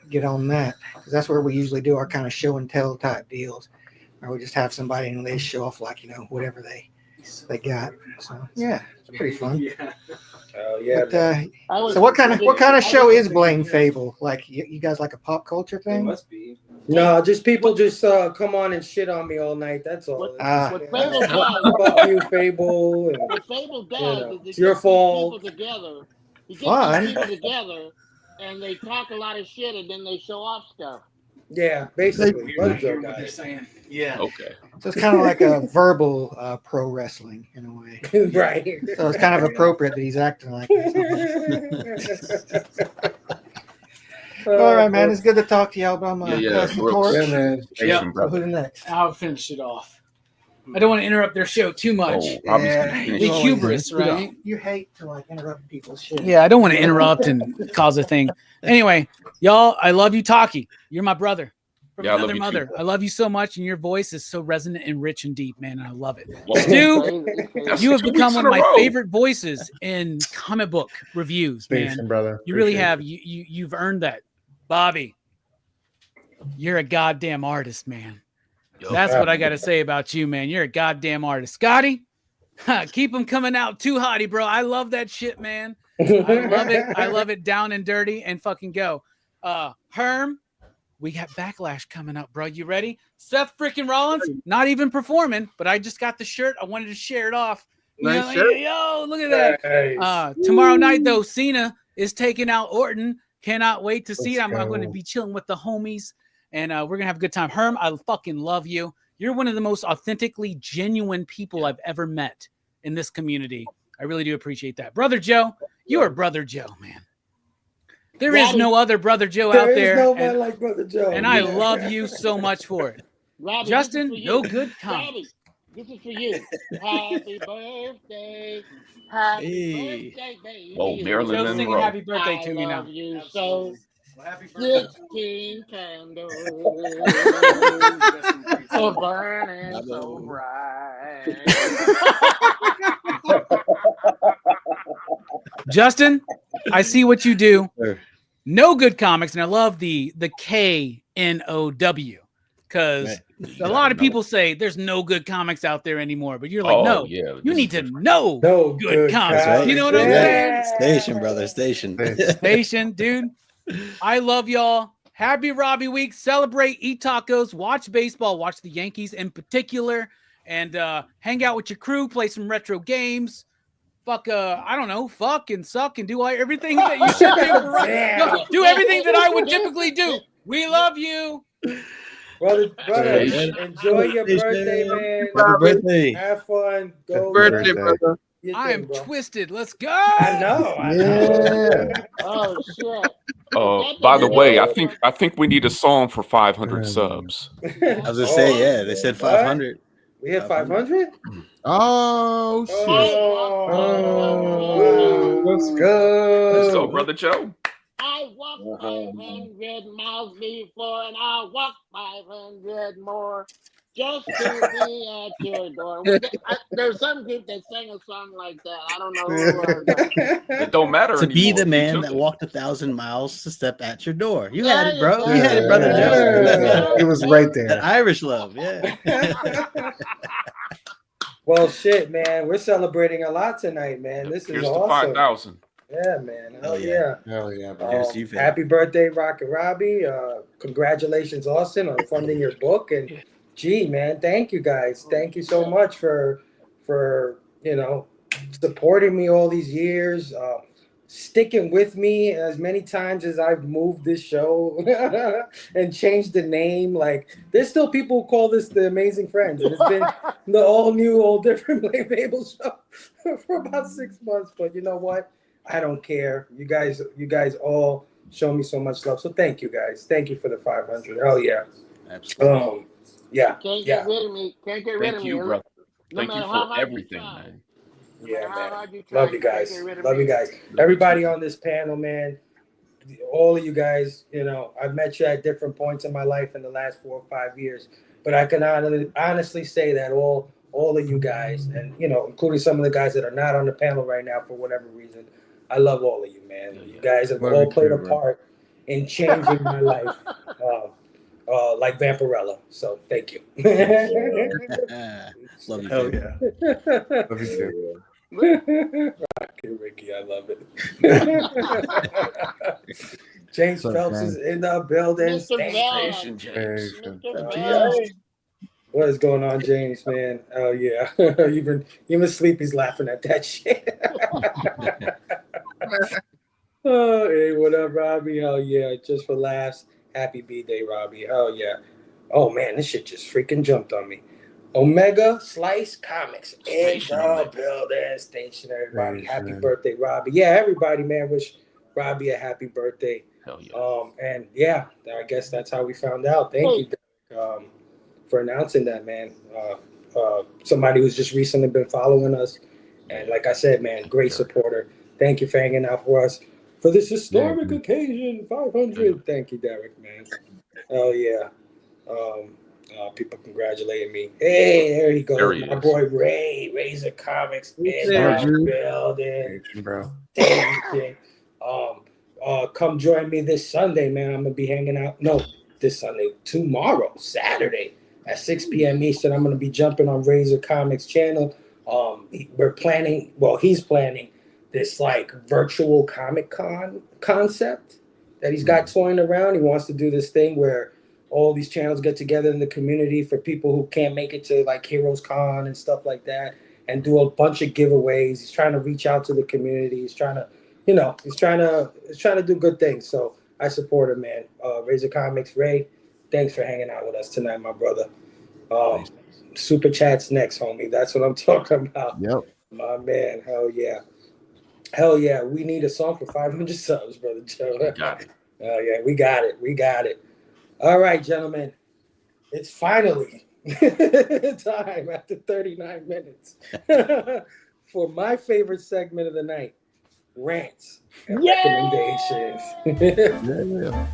[SPEAKER 14] get on that, because that's where we usually do our kind of show and tell type deals, where we just have somebody and they show off whatever they got. So yeah, it's pretty fun.
[SPEAKER 5] Oh yeah.
[SPEAKER 14] But, so what kind of show is Blame Fable? Like you guys like a pop culture thing?
[SPEAKER 5] Must be. No, just people just come on and shit on me all night. That's all.
[SPEAKER 1] What Fable does,
[SPEAKER 5] Fuck you, Fable. And,
[SPEAKER 1] what Fable does is
[SPEAKER 5] it's your fault.
[SPEAKER 1] people together. He gets
[SPEAKER 14] Fun.
[SPEAKER 1] people together and they talk a lot of shit and then they show off stuff.
[SPEAKER 5] Yeah, basically. Brother Joe got it.
[SPEAKER 14] saying. Yeah.
[SPEAKER 7] Okay.
[SPEAKER 14] So it's kind of like a verbal pro wrestling in a way.
[SPEAKER 5] Right.
[SPEAKER 14] So it's kind of appropriate that he's acting like this. All right, man. It's good to talk to y'all. But I'm pass the torch.
[SPEAKER 6] Yeah, man.
[SPEAKER 14] So who's next?
[SPEAKER 12] I'll finish it off. I don't want to interrupt their show too much. The hubris, right?
[SPEAKER 14] You hate to interrupt people's shit.
[SPEAKER 12] Yeah, I don't want to interrupt and cause a thing. Anyway, y'all, I love you, Taki. You're my brother from
[SPEAKER 7] Yeah, I love
[SPEAKER 12] another
[SPEAKER 7] you
[SPEAKER 12] mother.
[SPEAKER 7] too.
[SPEAKER 12] I love you so much, and your voice is so resonant and rich and deep, man. And I love it.
[SPEAKER 7] Well,
[SPEAKER 12] Stu,
[SPEAKER 7] that's
[SPEAKER 12] you have
[SPEAKER 7] 2
[SPEAKER 12] become
[SPEAKER 7] weeks
[SPEAKER 12] one
[SPEAKER 7] in
[SPEAKER 12] of
[SPEAKER 7] a
[SPEAKER 12] my
[SPEAKER 7] row.
[SPEAKER 12] favorite voices in comic book reviews,
[SPEAKER 6] Thanks,
[SPEAKER 12] man.
[SPEAKER 6] brother.
[SPEAKER 12] You really
[SPEAKER 6] Appreciate
[SPEAKER 12] have. You've earned that, Bobby. You're a goddamn artist, man. That's what I got to say about you, man. You're a goddamn artist. Scotty, keep them coming out too hotty, bro. I love that shit, man. I love it. I love it down and dirty and fucking go. Herm, we got Backlash coming up, bro. You ready? Seth freaking Rollins, not even performing, but I just got the shirt. I wanted to share it off.
[SPEAKER 8] Nice shirt.
[SPEAKER 12] Yo, look at that. Tomorrow night, though, Cena is taking out Orton. Cannot wait to see it. I'm going to be chilling with the homies. And we're going to have a good time. Herm, I fucking love you. You're one of the most authentically genuine people I've ever met in this community. I really do appreciate that. Brother Joe, you are Brother Joe, man. There is no other Brother Joe out there.
[SPEAKER 5] There is no man like Brother Joe.
[SPEAKER 12] And I love you so much for it.
[SPEAKER 1] Robbie,
[SPEAKER 12] Justin,
[SPEAKER 1] this is for
[SPEAKER 12] no
[SPEAKER 1] you.
[SPEAKER 12] good comment.
[SPEAKER 1] Robbie, this is for you. Happy birthday. Happy birthday, baby.
[SPEAKER 7] Whoa, Marilyn
[SPEAKER 12] Joe's singing
[SPEAKER 7] Monroe.
[SPEAKER 12] happy birthday to me now.
[SPEAKER 1] I love you so.
[SPEAKER 12] Happy birthday.
[SPEAKER 1] 16 candles are burning so bright.
[SPEAKER 12] Justin, I see what you do.
[SPEAKER 11] Sure.
[SPEAKER 12] No Good Comics, and I love the KNOW because a lot of people say there's no good comics out there anymore, but you're like, no, you need to know
[SPEAKER 5] No
[SPEAKER 12] good comics.
[SPEAKER 11] That's right.
[SPEAKER 12] You know what I'm saying?
[SPEAKER 11] Station, brother, station.
[SPEAKER 12] Station, dude. I love y'all. Happy Robbie Week. Celebrate, eat tacos, watch baseball, watch the Yankees in particular, and hang out with your crew, play some retro games. Fuck, I don't know, fuck and suck and do everything that you should do. No, do everything that I would typically do. We love you.
[SPEAKER 5] Brother, enjoy your birthday, man.
[SPEAKER 11] Happy birthday.
[SPEAKER 5] Have fun. Go.
[SPEAKER 8] Birthday, brother.
[SPEAKER 12] I am twisted. Let's go.
[SPEAKER 5] I know.
[SPEAKER 1] Oh shit.
[SPEAKER 7] By the way, I think we need a song for 500 subs.
[SPEAKER 11] I was gonna say, yeah, they said 500.
[SPEAKER 5] We hit 500?
[SPEAKER 9] Oh shit!
[SPEAKER 5] Let's go.
[SPEAKER 7] Let's go, brother Joe.
[SPEAKER 1] I walked 500 miles before, and I'll walk 500 more just to be at your door. There's some group that sang a song like that. I don't know who it was.
[SPEAKER 7] It don't matter
[SPEAKER 11] To be
[SPEAKER 7] anymore.
[SPEAKER 11] the man that walked 1,000 miles to step at your door. You had it, bro. You had it, brother Joe.
[SPEAKER 6] It was right there.
[SPEAKER 11] That Irish love, yeah.
[SPEAKER 5] Well, shit, man. We're celebrating a lot tonight, man. This
[SPEAKER 7] Here's
[SPEAKER 5] is
[SPEAKER 7] to
[SPEAKER 5] awesome.
[SPEAKER 7] 5,000.
[SPEAKER 5] Yeah, man. Hell yeah.
[SPEAKER 6] Hell yeah, bro.
[SPEAKER 11] Here's to you, fam.
[SPEAKER 5] Happy birthday, Rock and Robbie. Congratulations, Austin, on funding your book. And gee, man, thank you guys. Thank you so much for supporting me all these years. Sticking with me as many times as I've moved this show and changed the name. Like, there's still people who call this the Amazing Friends, and it's been the all new, all different Blame Fable show for about 6 months. But you know what? I don't care. You guys all show me so much love. So thank you guys. Thank you for the 500. Hell yeah.
[SPEAKER 11] Absolutely.
[SPEAKER 5] Yeah.
[SPEAKER 1] Can't get rid of me. Can't get rid of
[SPEAKER 7] Thank
[SPEAKER 1] me.
[SPEAKER 7] you, brother.
[SPEAKER 1] No
[SPEAKER 7] Thank you
[SPEAKER 1] matter how
[SPEAKER 7] for
[SPEAKER 1] hard you
[SPEAKER 7] everything,
[SPEAKER 1] try.
[SPEAKER 7] man.
[SPEAKER 5] Yeah,
[SPEAKER 1] How
[SPEAKER 5] man.
[SPEAKER 1] hard you try,
[SPEAKER 5] Love you guys.
[SPEAKER 1] can't get rid of
[SPEAKER 5] Love
[SPEAKER 1] me.
[SPEAKER 5] you guys. Everybody on this panel, man. All of you guys, I've met you at different points in my life in the last 4 or 5 years. But I can honestly say that all of you guys, and including some of the guys that are not on the panel right now for whatever reason, I love all of you, man. You guys have
[SPEAKER 6] Love
[SPEAKER 5] all
[SPEAKER 6] you
[SPEAKER 5] played
[SPEAKER 6] too,
[SPEAKER 5] a
[SPEAKER 6] bro.
[SPEAKER 5] part in changing my life, like Vampirella. So thank you.
[SPEAKER 11] Love you,
[SPEAKER 6] Hell
[SPEAKER 11] fam.
[SPEAKER 6] yeah. Love you too.
[SPEAKER 5] Rocky Ricky, I love it. James
[SPEAKER 9] What's up,
[SPEAKER 5] Phelps
[SPEAKER 9] man?
[SPEAKER 5] is in the building.
[SPEAKER 1] Mr. Bell.
[SPEAKER 7] Station, James.
[SPEAKER 1] Mr. Bell.
[SPEAKER 5] What is going on, James, man? Oh yeah. even Sleepy's laughing at that shit. Oh, hey, what up, Robbie? Hell yeah. Just for laughs. Happy B-Day, Robbie. Hell yeah. Oh man, this shit just freaking jumped on me. Omega Slice Comics in the building. Station, everybody. Happy birthday, Robbie. Yeah, everybody, man. Wish Robbie a happy birthday.
[SPEAKER 7] Hell yeah.
[SPEAKER 5] And yeah, I guess that's how we found out. Thank you, Derek, for announcing that, man. Somebody who's just recently been following us, and like I said, man, great supporter. Thank you for hanging out for us for this historic occasion, 500. Thank you, Derek, man. Hell yeah. People congratulating me. Hey, there he goes.
[SPEAKER 7] There he
[SPEAKER 5] My
[SPEAKER 7] is.
[SPEAKER 5] boy Ray, Razor Comics in the building.
[SPEAKER 6] Bro.
[SPEAKER 5] Station. Come join me this Sunday, man. I'm gonna be hanging out. No, this Sunday, tomorrow, Saturday at 6 p.m. Eastern. I'm gonna be jumping on Razor Comics channel. We're planning. Well, he's planning this like virtual Comic Con concept that he's got toying around. He wants to do this thing where all these channels get together in the community for people who can't make it to like Heroes Con and stuff like that, and do a bunch of giveaways. He's trying to reach out to the community. He's trying to, he's trying to do good things. So I support him, man. Razor Comics, Ray, thanks for hanging out with us tonight, my brother. Super chats next, homie. That's what I'm talking about.
[SPEAKER 9] Yep.
[SPEAKER 5] My man, hell yeah. Hell yeah. We need a song for 500 subs, brother Joe.
[SPEAKER 7] Got it.
[SPEAKER 5] Oh yeah, we got it. We got it. All right, gentlemen. It's finally time after 39 minutes for my favorite segment of the night, rants and recommendations.
[SPEAKER 9] Yeah.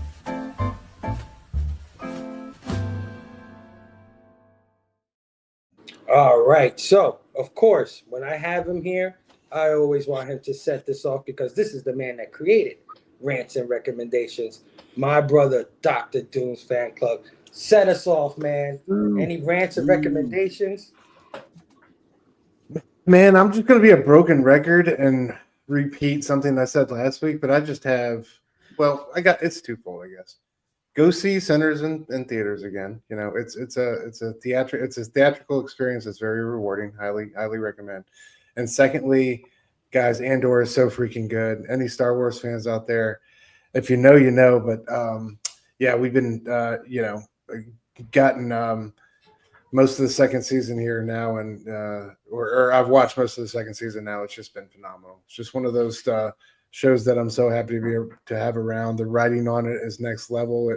[SPEAKER 5] All right. So, of course, when I have him here, I always want him to set this off because this is the man that created Rants and Recommendations. My brother, Dr. Doom's fan club. Set us off, man. Any rants and recommendations?
[SPEAKER 6] Man, I'm just going to be a broken record and repeat something I said last week, but I just have, well, it's twofold, I guess. Go see Sinners in theaters again. You know, it's a theatrical experience that's very rewarding. Highly recommend. And secondly, guys, Andor is so freaking good. Any Star Wars fans out there, if you know, you know. But yeah, we've been gotten most of the second season here now, and or I've watched most of the second season now. It's just been phenomenal. It's just one of those shows that I'm so happy to be able to have around. The writing on it is next level.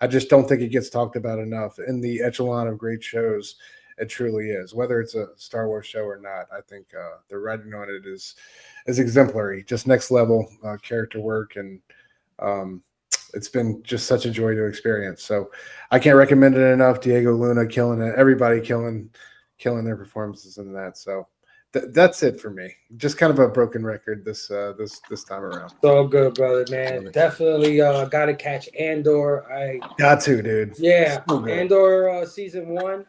[SPEAKER 6] I just don't think it gets talked about enough in the echelon of great shows. It truly is. Whether it's a Star Wars show or not, I think the writing on it is exemplary. Just next level character work, and it's been just such a joy to experience. So I can't recommend it enough. Diego Luna killing it. Everybody killing their performances in that. So that's it for me. Just kind of a broken record this time around.
[SPEAKER 5] So good, brother, man. Definitely got to catch Andor.
[SPEAKER 6] Got to, dude.
[SPEAKER 5] Yeah,
[SPEAKER 6] So good.
[SPEAKER 5] Andor season 1.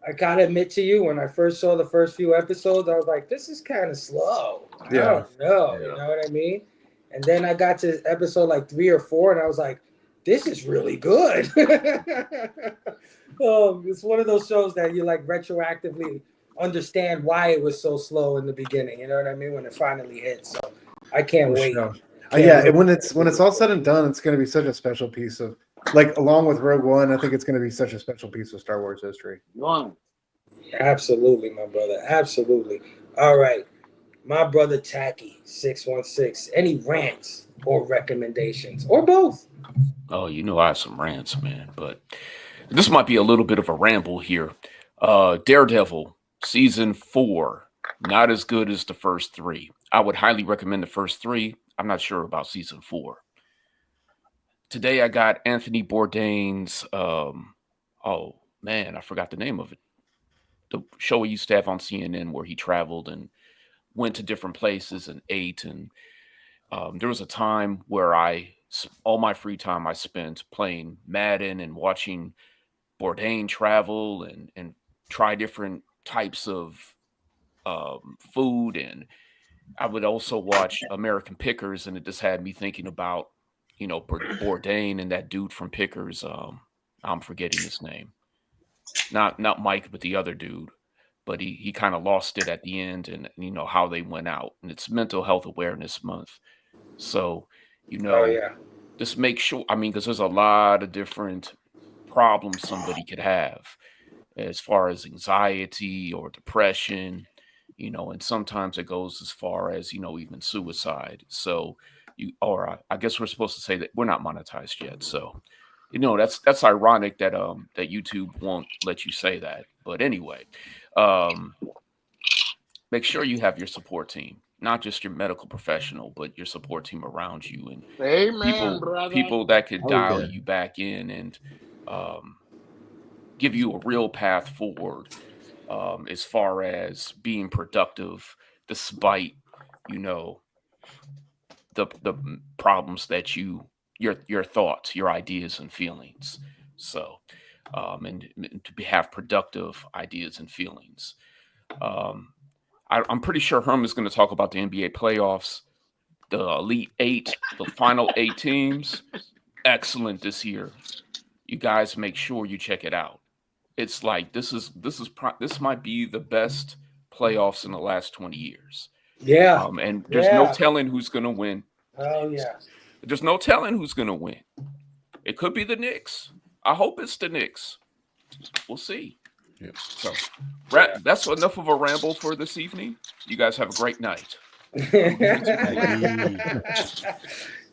[SPEAKER 5] I gotta admit to you, when I first saw the first few episodes, I was like, "This is kind of slow." I don't know, you know what I mean? And then I got to episode like 3 or 4, and I was like, "This is really good." It's one of those shows that you like retroactively understand why it was so slow in the beginning. You know what I mean? When it finally hits, so I can't wait.
[SPEAKER 6] Sure. And when it's all said and done, it's going to be such a special piece of, like, along with Rogue One, I think it's going to be such a special piece of Star Wars history.
[SPEAKER 5] Absolutely, my brother. Absolutely. All right. My brother Tacky 616. Any rants or recommendations or both?
[SPEAKER 7] Oh, you know I have some rants, man, but this might be a little bit of a ramble here. Daredevil season 4, not as good as the first 3. I would highly recommend the first 3. I'm not sure about season 4. Today I got Anthony Bourdain's oh man, I forgot the name of it. The show he used to have on CNN where he traveled and went to different places and ate. And there was a time where all my free time I spent playing Madden and watching Bourdain travel and try different types of food. And I would also watch American Pickers, and it just had me thinking about, Bourdain and that dude from Pickers. I'm forgetting his name. Not Mike, but the other dude. But he kind of lost it at the end, and how they went out. And it's Mental Health Awareness Month. So, just make sure, because there's a lot of different problems somebody could have as far as anxiety or depression, and sometimes it goes as far as, even suicide. So I guess we're supposed to say that we're not monetized yet. So, that's ironic that that YouTube won't let you say that. But anyway, make sure you have your support team, not just your medical professional, but your support team around you, and people that could dial you back in and give you a real path forward as far as being productive despite, the problems that your thoughts, your ideas and feelings. So, and to have productive ideas and feelings. I'm pretty sure Herm is going to talk about the NBA playoffs, the Elite 8, the final 8 teams. Excellent this year. You guys make sure you check it out. It's like this might be the best playoffs in the last 20 years.
[SPEAKER 5] Yeah.
[SPEAKER 7] And there's no telling who's going to win.
[SPEAKER 5] Oh yeah.
[SPEAKER 7] There's no telling who's going to win. It could be the Knicks. I hope it's the Knicks. We'll see.
[SPEAKER 9] Yeah.
[SPEAKER 7] So that's enough of a ramble for this evening. You guys have a great night.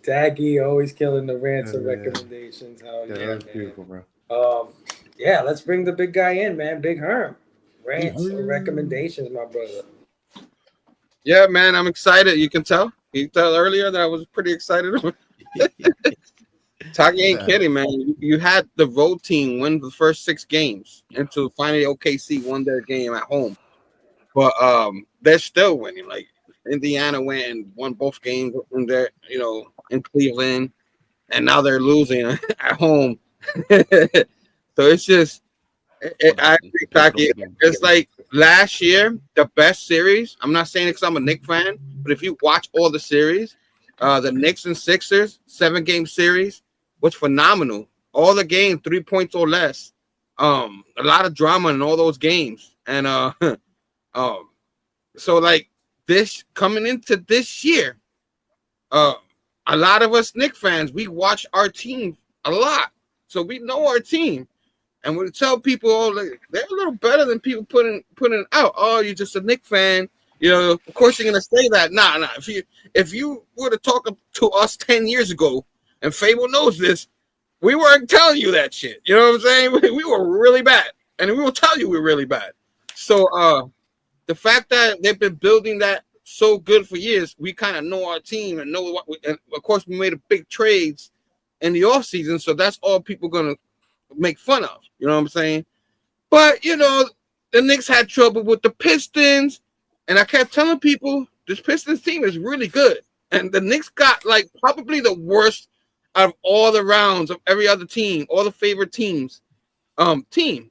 [SPEAKER 5] Taggy always killing the rants and recommendations. Oh yeah,
[SPEAKER 6] that's beautiful, bro.
[SPEAKER 5] Yeah, let's bring the big guy in, man. Big Herm. Rants and recommendations, my brother.
[SPEAKER 8] Yeah, man, I'm excited. You can tell. You tell earlier that I was pretty excited. Taki ain't kidding, man. You had the road team win the first 6 games until finally OKC won their game at home. but they're still winning. Like Indiana went and won both games in there, in Cleveland, and now they're losing at home. So it's just, I agree, Taki. It's like last year, the best series. I'm not saying it because I'm a Knicks fan, but if you watch all the series, the Knicks and Sixers 7-game series was phenomenal. All the games 3 points or less. A lot of drama in all those games, and so like this coming into this year, a lot of us Knicks fans, we watch our team a lot, so we know our team. And we tell people, oh, like, they're a little better than people putting it out. Oh, you're just a Knicks fan. Of course you're gonna say that. Nah. If you were to talk to us 10 years ago, and Fable knows this, we weren't telling you that shit. You know what I'm saying? We were really bad, and we will tell you we're really bad. So the fact that they've been building that so good for years, we kind of know our team and know what. And of course, we made a big trades in the offseason, so that's all people gonna make fun of, you know what I'm saying? But the Knicks had trouble with the Pistons, and I kept telling people this Pistons team is really good, and the Knicks got like probably the worst out of all the rounds of every other team, all the favorite teams, team.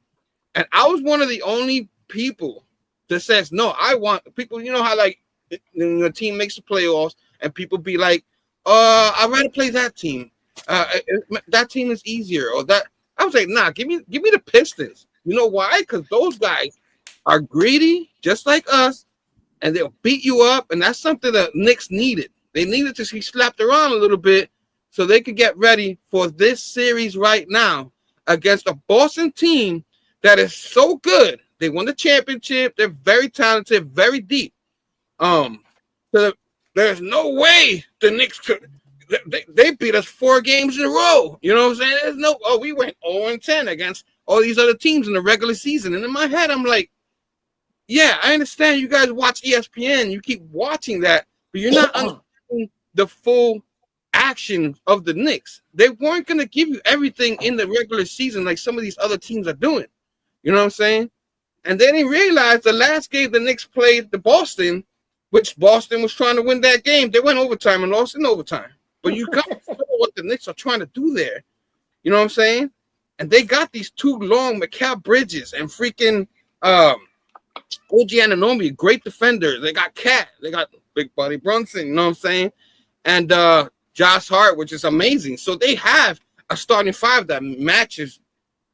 [SPEAKER 8] And I was one of the only people that says no. I want people, how like the team makes the playoffs, and people be like, I'd rather play that team. That team is easier, or that. I was like, nah, give me the Pistons. You know why? Because those guys are greedy, just like us, and they'll beat you up. And that's something that Knicks needed. They needed to be slapped around a little bit so they could get ready for this series right now against a Boston team that is so good. They won the championship. They're very talented, very deep. So there's no way the Knicks could. They beat us 4 games in a row. You know what I'm saying? There's no. Oh, we went 0-10 against all these other teams in the regular season. And in my head, I'm like, yeah, I understand you guys watch ESPN. You keep watching that, but you're not understanding the full action of the Knicks. They weren't going to give you everything in the regular season like some of these other teams are doing. You know what I'm saying? And then he realized the last game the Knicks played the Boston, which Boston was trying to win that game. They went overtime and lost in overtime. But you got to know what the Knicks are trying to do there. You know what I'm saying? And they got these 2 long Mikal Bridges and freaking OG Anunoby, great defenders. They got Cat. They got Big Buddy Brunson. You know what I'm saying? And Josh Hart, which is amazing. So they have a starting 5 that matches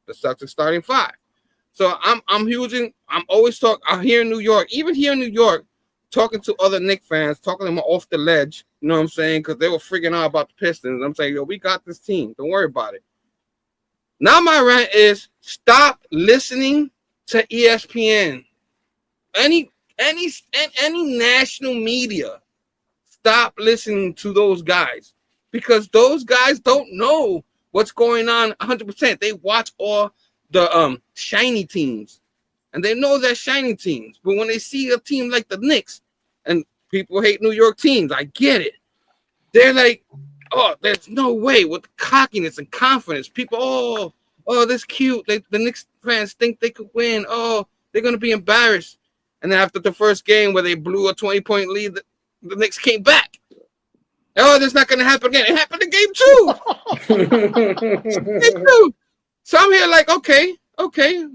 [SPEAKER 8] the Celtics starting 5. So I'm always talking. I'm here in New York. Even here in New York, talking to other Knicks fans, talking to them off the ledge, you know what I'm saying? Because they were freaking out about the Pistons. I'm saying, yo, we got this team. Don't worry about it. Now my rant is stop listening to ESPN. Any national media, stop listening to those guys because those guys don't know what's going on 100%. They watch all the shiny teams. And they know they're shiny teams. But when they see a team like the Knicks, and people hate New York teams, I get it. They're like, oh, there's no way with cockiness and confidence. People, oh, this cute. The Knicks fans think they could win. Oh, they're going to be embarrassed. And then after the first game where they blew a 20-point lead, the Knicks came back. Oh, that's not going to happen again. It happened in game 2. So I'm here like, okay.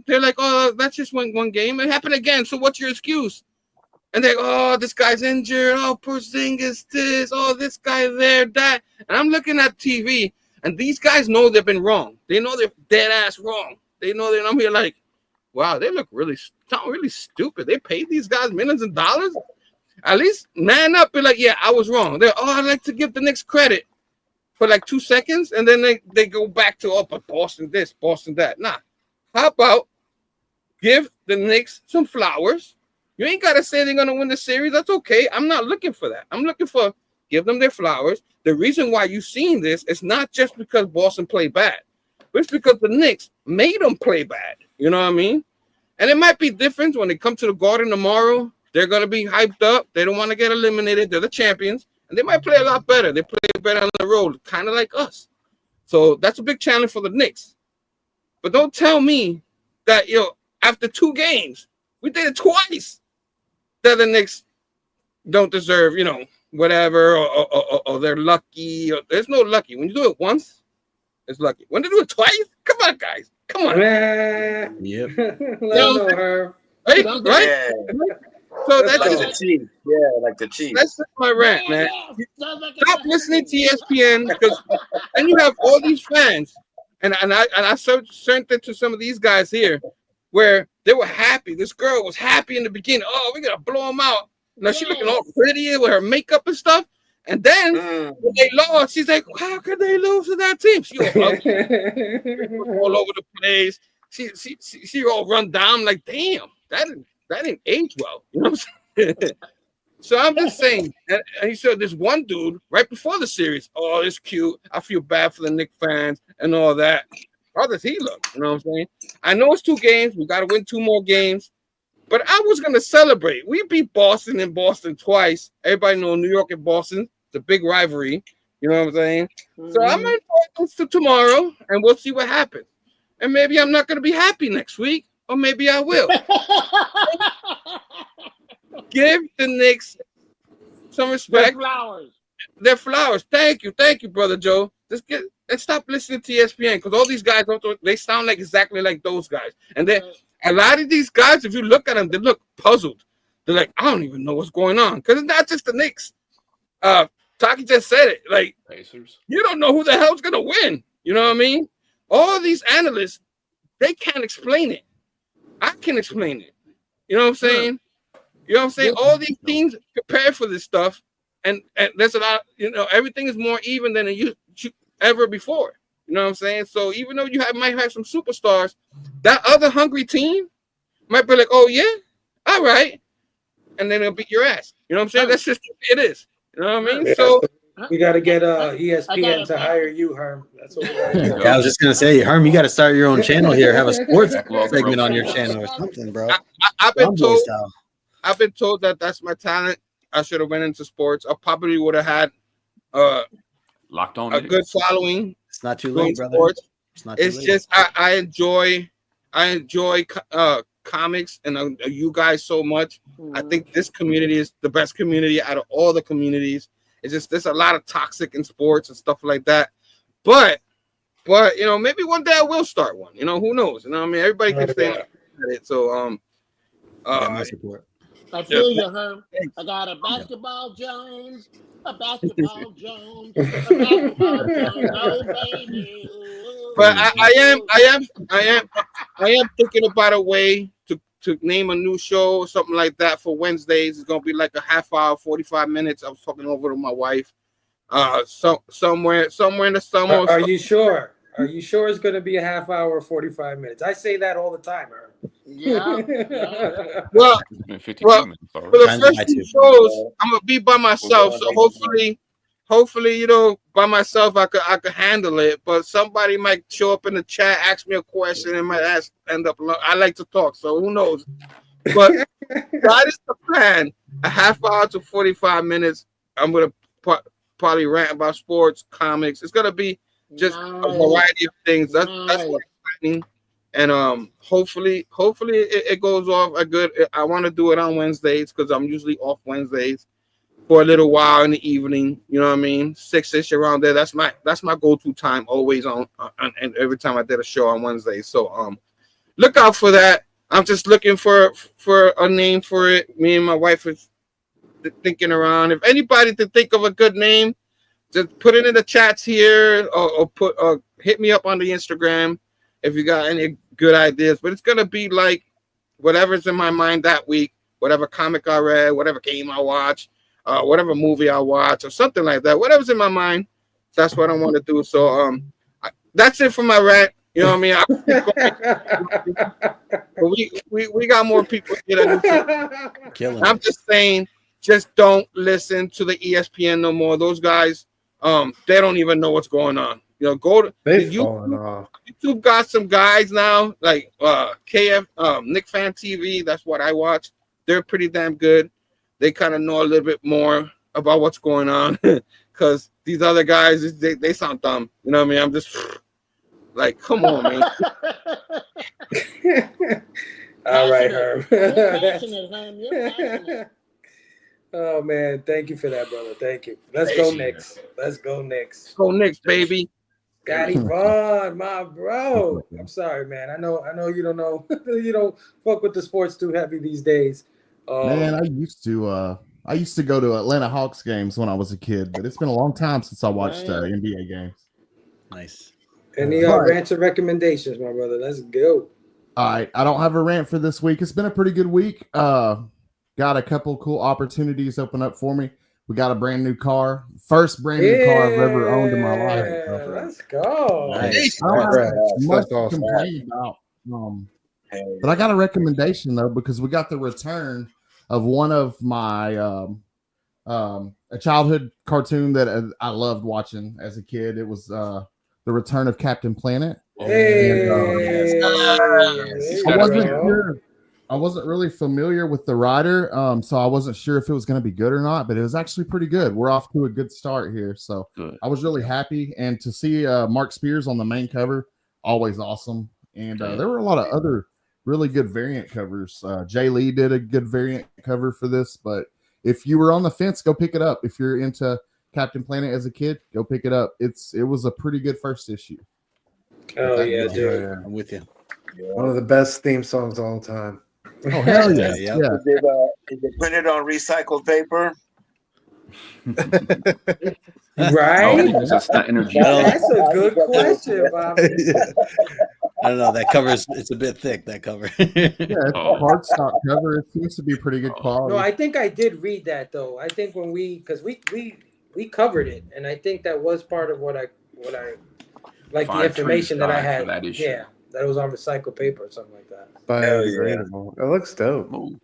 [SPEAKER 8] They're like, oh, that's just one game. It happened again. So what's your excuse? And they're, oh, this guy's injured. Oh, Porzingis this. Oh, this guy there, that. And I'm looking at TV, and these guys know they've been wrong. They know they're dead ass wrong. They know that I'm here like, wow, they look really stupid. They paid these guys millions of dollars. At least man up. Be like, yeah, I was wrong. They're, oh, I'd like to give the Knicks credit for like 2 seconds, and then they go back to, oh, but Boston this, Boston that. Nah. How about give the Knicks some flowers? You ain't got to say they're going to win the series. That's okay. I'm not looking for that. I'm looking for give them their flowers. The reason why you've seen this is not just because Boston played bad, but it's because the Knicks made them play bad. You know what I mean? And it might be different when they come to the Garden tomorrow. They're going to be hyped up. They don't want to get eliminated. They're the champions. And they might play a lot better. They play better on the road, kind of like us. So that's a big challenge for the Knicks. But don't tell me that, after 2 games, we did it twice. that the Knicks don't deserve, whatever, or they're lucky. Or, there's no lucky. When you do it once, it's lucky. When they do it twice, come on, guys. Come on.
[SPEAKER 11] Yep.
[SPEAKER 5] Let them know, Herb.
[SPEAKER 8] Right?
[SPEAKER 10] Yeah.
[SPEAKER 8] So
[SPEAKER 10] Like
[SPEAKER 8] that's
[SPEAKER 10] the Chiefs. Yeah, like the Chiefs.
[SPEAKER 8] That's just my rant, man. Stop listening to ESPN because then you have all these fans, and I sent it to some of these guys here, where they were happy. This girl was happy in the beginning. Oh, we're gonna blow them out. Now she's looking all pretty with her makeup and stuff. And then when they lost, she's like, "How could they lose to that team?" She all over the place. She all run down. I'm like, damn, that didn't age well. You know what I'm saying? So I'm just saying. And he said, "This one dude right before the series. Oh, it's cute. I feel bad for the Knicks fans and all that. How does he look? You know what I'm saying? I know it's 2 games. We got to win 2 more games." But I was gonna celebrate. We beat Boston in Boston twice. Everybody know New York and Boston. It's a big rivalry. You know what I'm saying? So I'm gonna this to tomorrow, and we'll see what happens. And maybe I'm not gonna be happy next week, or maybe I will. Give the Knicks some respect. Their flowers. Thank you, brother Joe. Just and stop listening to ESPN because all these guys they sound like exactly like those guys, and they. A lot of these guys, if you look at them, they look puzzled. They're like, I don't even know what's going on. Because it's not just the Knicks. Taki just said it. Like,
[SPEAKER 7] Pacers.
[SPEAKER 8] You don't know who the hell's going to win. You know what I mean? All these analysts, they can't explain it. I can explain it. You know what I'm saying? You know what I'm saying? All these teams prepare for this stuff. And there's a lot, everything is more even than it used ever before. You know what I'm saying? So even though you might have some superstars, that other hungry team might be like, oh, yeah, all right. And then they'll beat your ass. You know what I'm saying? That's just it is. You know what I mean?
[SPEAKER 5] Yeah,
[SPEAKER 8] so
[SPEAKER 5] we got to get ESPN to hire you, Herm. That's what we got to do.
[SPEAKER 11] Yeah, I was just going to say, Herm, you got to start your own channel here. Have a sports segment on your channel or something, bro.
[SPEAKER 8] I've been told that that's my talent. I should have went into sports. I probably would have had
[SPEAKER 7] locked on
[SPEAKER 8] a good following.
[SPEAKER 11] It's not too late, brother.
[SPEAKER 8] Sports.
[SPEAKER 11] It's not too late.
[SPEAKER 8] Just I enjoy comics and you guys so much. I think this community is the best community out of all the communities. It's just there's a lot of toxic in sports and stuff like that. But maybe one day I will start one. Who knows? What I mean, everybody can stay at it. So
[SPEAKER 11] my support.
[SPEAKER 1] I feel you, Herm. I got a basketball Jones, a basketball Jones, a basketball Jones, oh baby.
[SPEAKER 8] But I am thinking about a way to name a new show or something like that for Wednesdays. It's gonna be like a half hour, 45 minutes. I was talking over to my wife. Somewhere in the summer.
[SPEAKER 5] Are you sure? Are you sure it's gonna be a half hour, 45 minutes? I say that all the time, Herm.
[SPEAKER 1] Yeah.
[SPEAKER 8] Well, for the first 2 shows, I'm gonna be by myself. So hopefully, by myself, I could handle it. But somebody might show up in the chat, ask me a question, and might end up. I like to talk, so who knows? But that is the plan. A half hour to 45 minutes. I'm gonna probably rant about sports, comics. It's gonna be just a variety of things. That's what's exciting. And hopefully it goes off a good. I want to do it on Wednesdays because I'm usually off Wednesdays for a little while in the evening. You know what I mean? 6-ish around there. That's my go-to time always on and every time I did a show on Wednesday. So look out for that. I'm just looking for a name for it. Me and my wife is thinking around. If anybody can think of a good name, just put it in the chats here or hit me up on the Instagram if you got any good ideas. But it's gonna be like whatever's in my mind that week, whatever comic I read, whatever game I watch, whatever movie I watch, or something like that. Whatever's in my mind, that's what I want to do. So that's it for my rant. You know what I mean? But we got more people here. I'm just saying, just don't listen to the ESPN no more. Those guys, they don't even know what's going on. Go to YouTube. Got some guys now like Nick Fan TV. That's what I watch. They're pretty damn good. They kind of know a little bit more about what's going on because these other guys, they sound dumb. You know what I mean? I'm just like, come on, man.
[SPEAKER 5] All right, Herb.
[SPEAKER 1] You're passionate, Herb. You're passionate.
[SPEAKER 5] Oh man, thank you for that, brother. Thank you. Let's go Knicks. Let's go Knicks.
[SPEAKER 8] Go Knicks, baby.
[SPEAKER 5] Scotty Vaughn, my bro. I'm sorry, man. I know you don't know you don't fuck with the sports too heavy these days.
[SPEAKER 9] Man, I used to go to Atlanta Hawks games when I was a kid, but it's been a long time since I watched NBA games.
[SPEAKER 11] Nice.
[SPEAKER 5] Any rants or recommendations, my brother? Let's go.
[SPEAKER 9] All right, I don't have a rant for this week. It's been a pretty good week. Got a couple cool opportunities open up for me. We got a brand new car. First brand new car I've ever owned in my life.
[SPEAKER 5] Let's go.
[SPEAKER 9] Nice. I don't have much to complain about. But I got a recommendation though, because we got the return of one of my a childhood cartoon that I loved watching as a kid. It was the Return of Captain Planet.
[SPEAKER 5] Hey,
[SPEAKER 9] I wasn't really familiar with the writer, so I wasn't sure if it was going to be good or not, but it was actually pretty good. We're off to a good start here, so good. I was really happy. And to see Mark Spears on the main cover, always awesome. And there were a lot of other really good variant covers. Jay Lee did a good variant cover for this, but if you were on the fence, go pick it up. If you're into Captain Planet as a kid, go pick it up. It was a pretty good first issue.
[SPEAKER 5] Oh yeah, dude.
[SPEAKER 6] Yeah.
[SPEAKER 11] I'm with you.
[SPEAKER 6] One of the best theme songs of all time.
[SPEAKER 9] Oh hell yeah!
[SPEAKER 10] Is it printed on recycled paper?
[SPEAKER 5] Right?
[SPEAKER 7] That's not energy.
[SPEAKER 5] That's a good question, Bobby.
[SPEAKER 11] I don't know. That cover's it's a bit thick. That cover.
[SPEAKER 9] It's a cardstock cover. It seems to be pretty good quality.
[SPEAKER 5] No, I think I did read that though. I think when we covered it, and I think that was part of what I like the information that I had. That it was on recycled paper or something like that.
[SPEAKER 6] Biodegradable. It looks dope.
[SPEAKER 7] Ooh,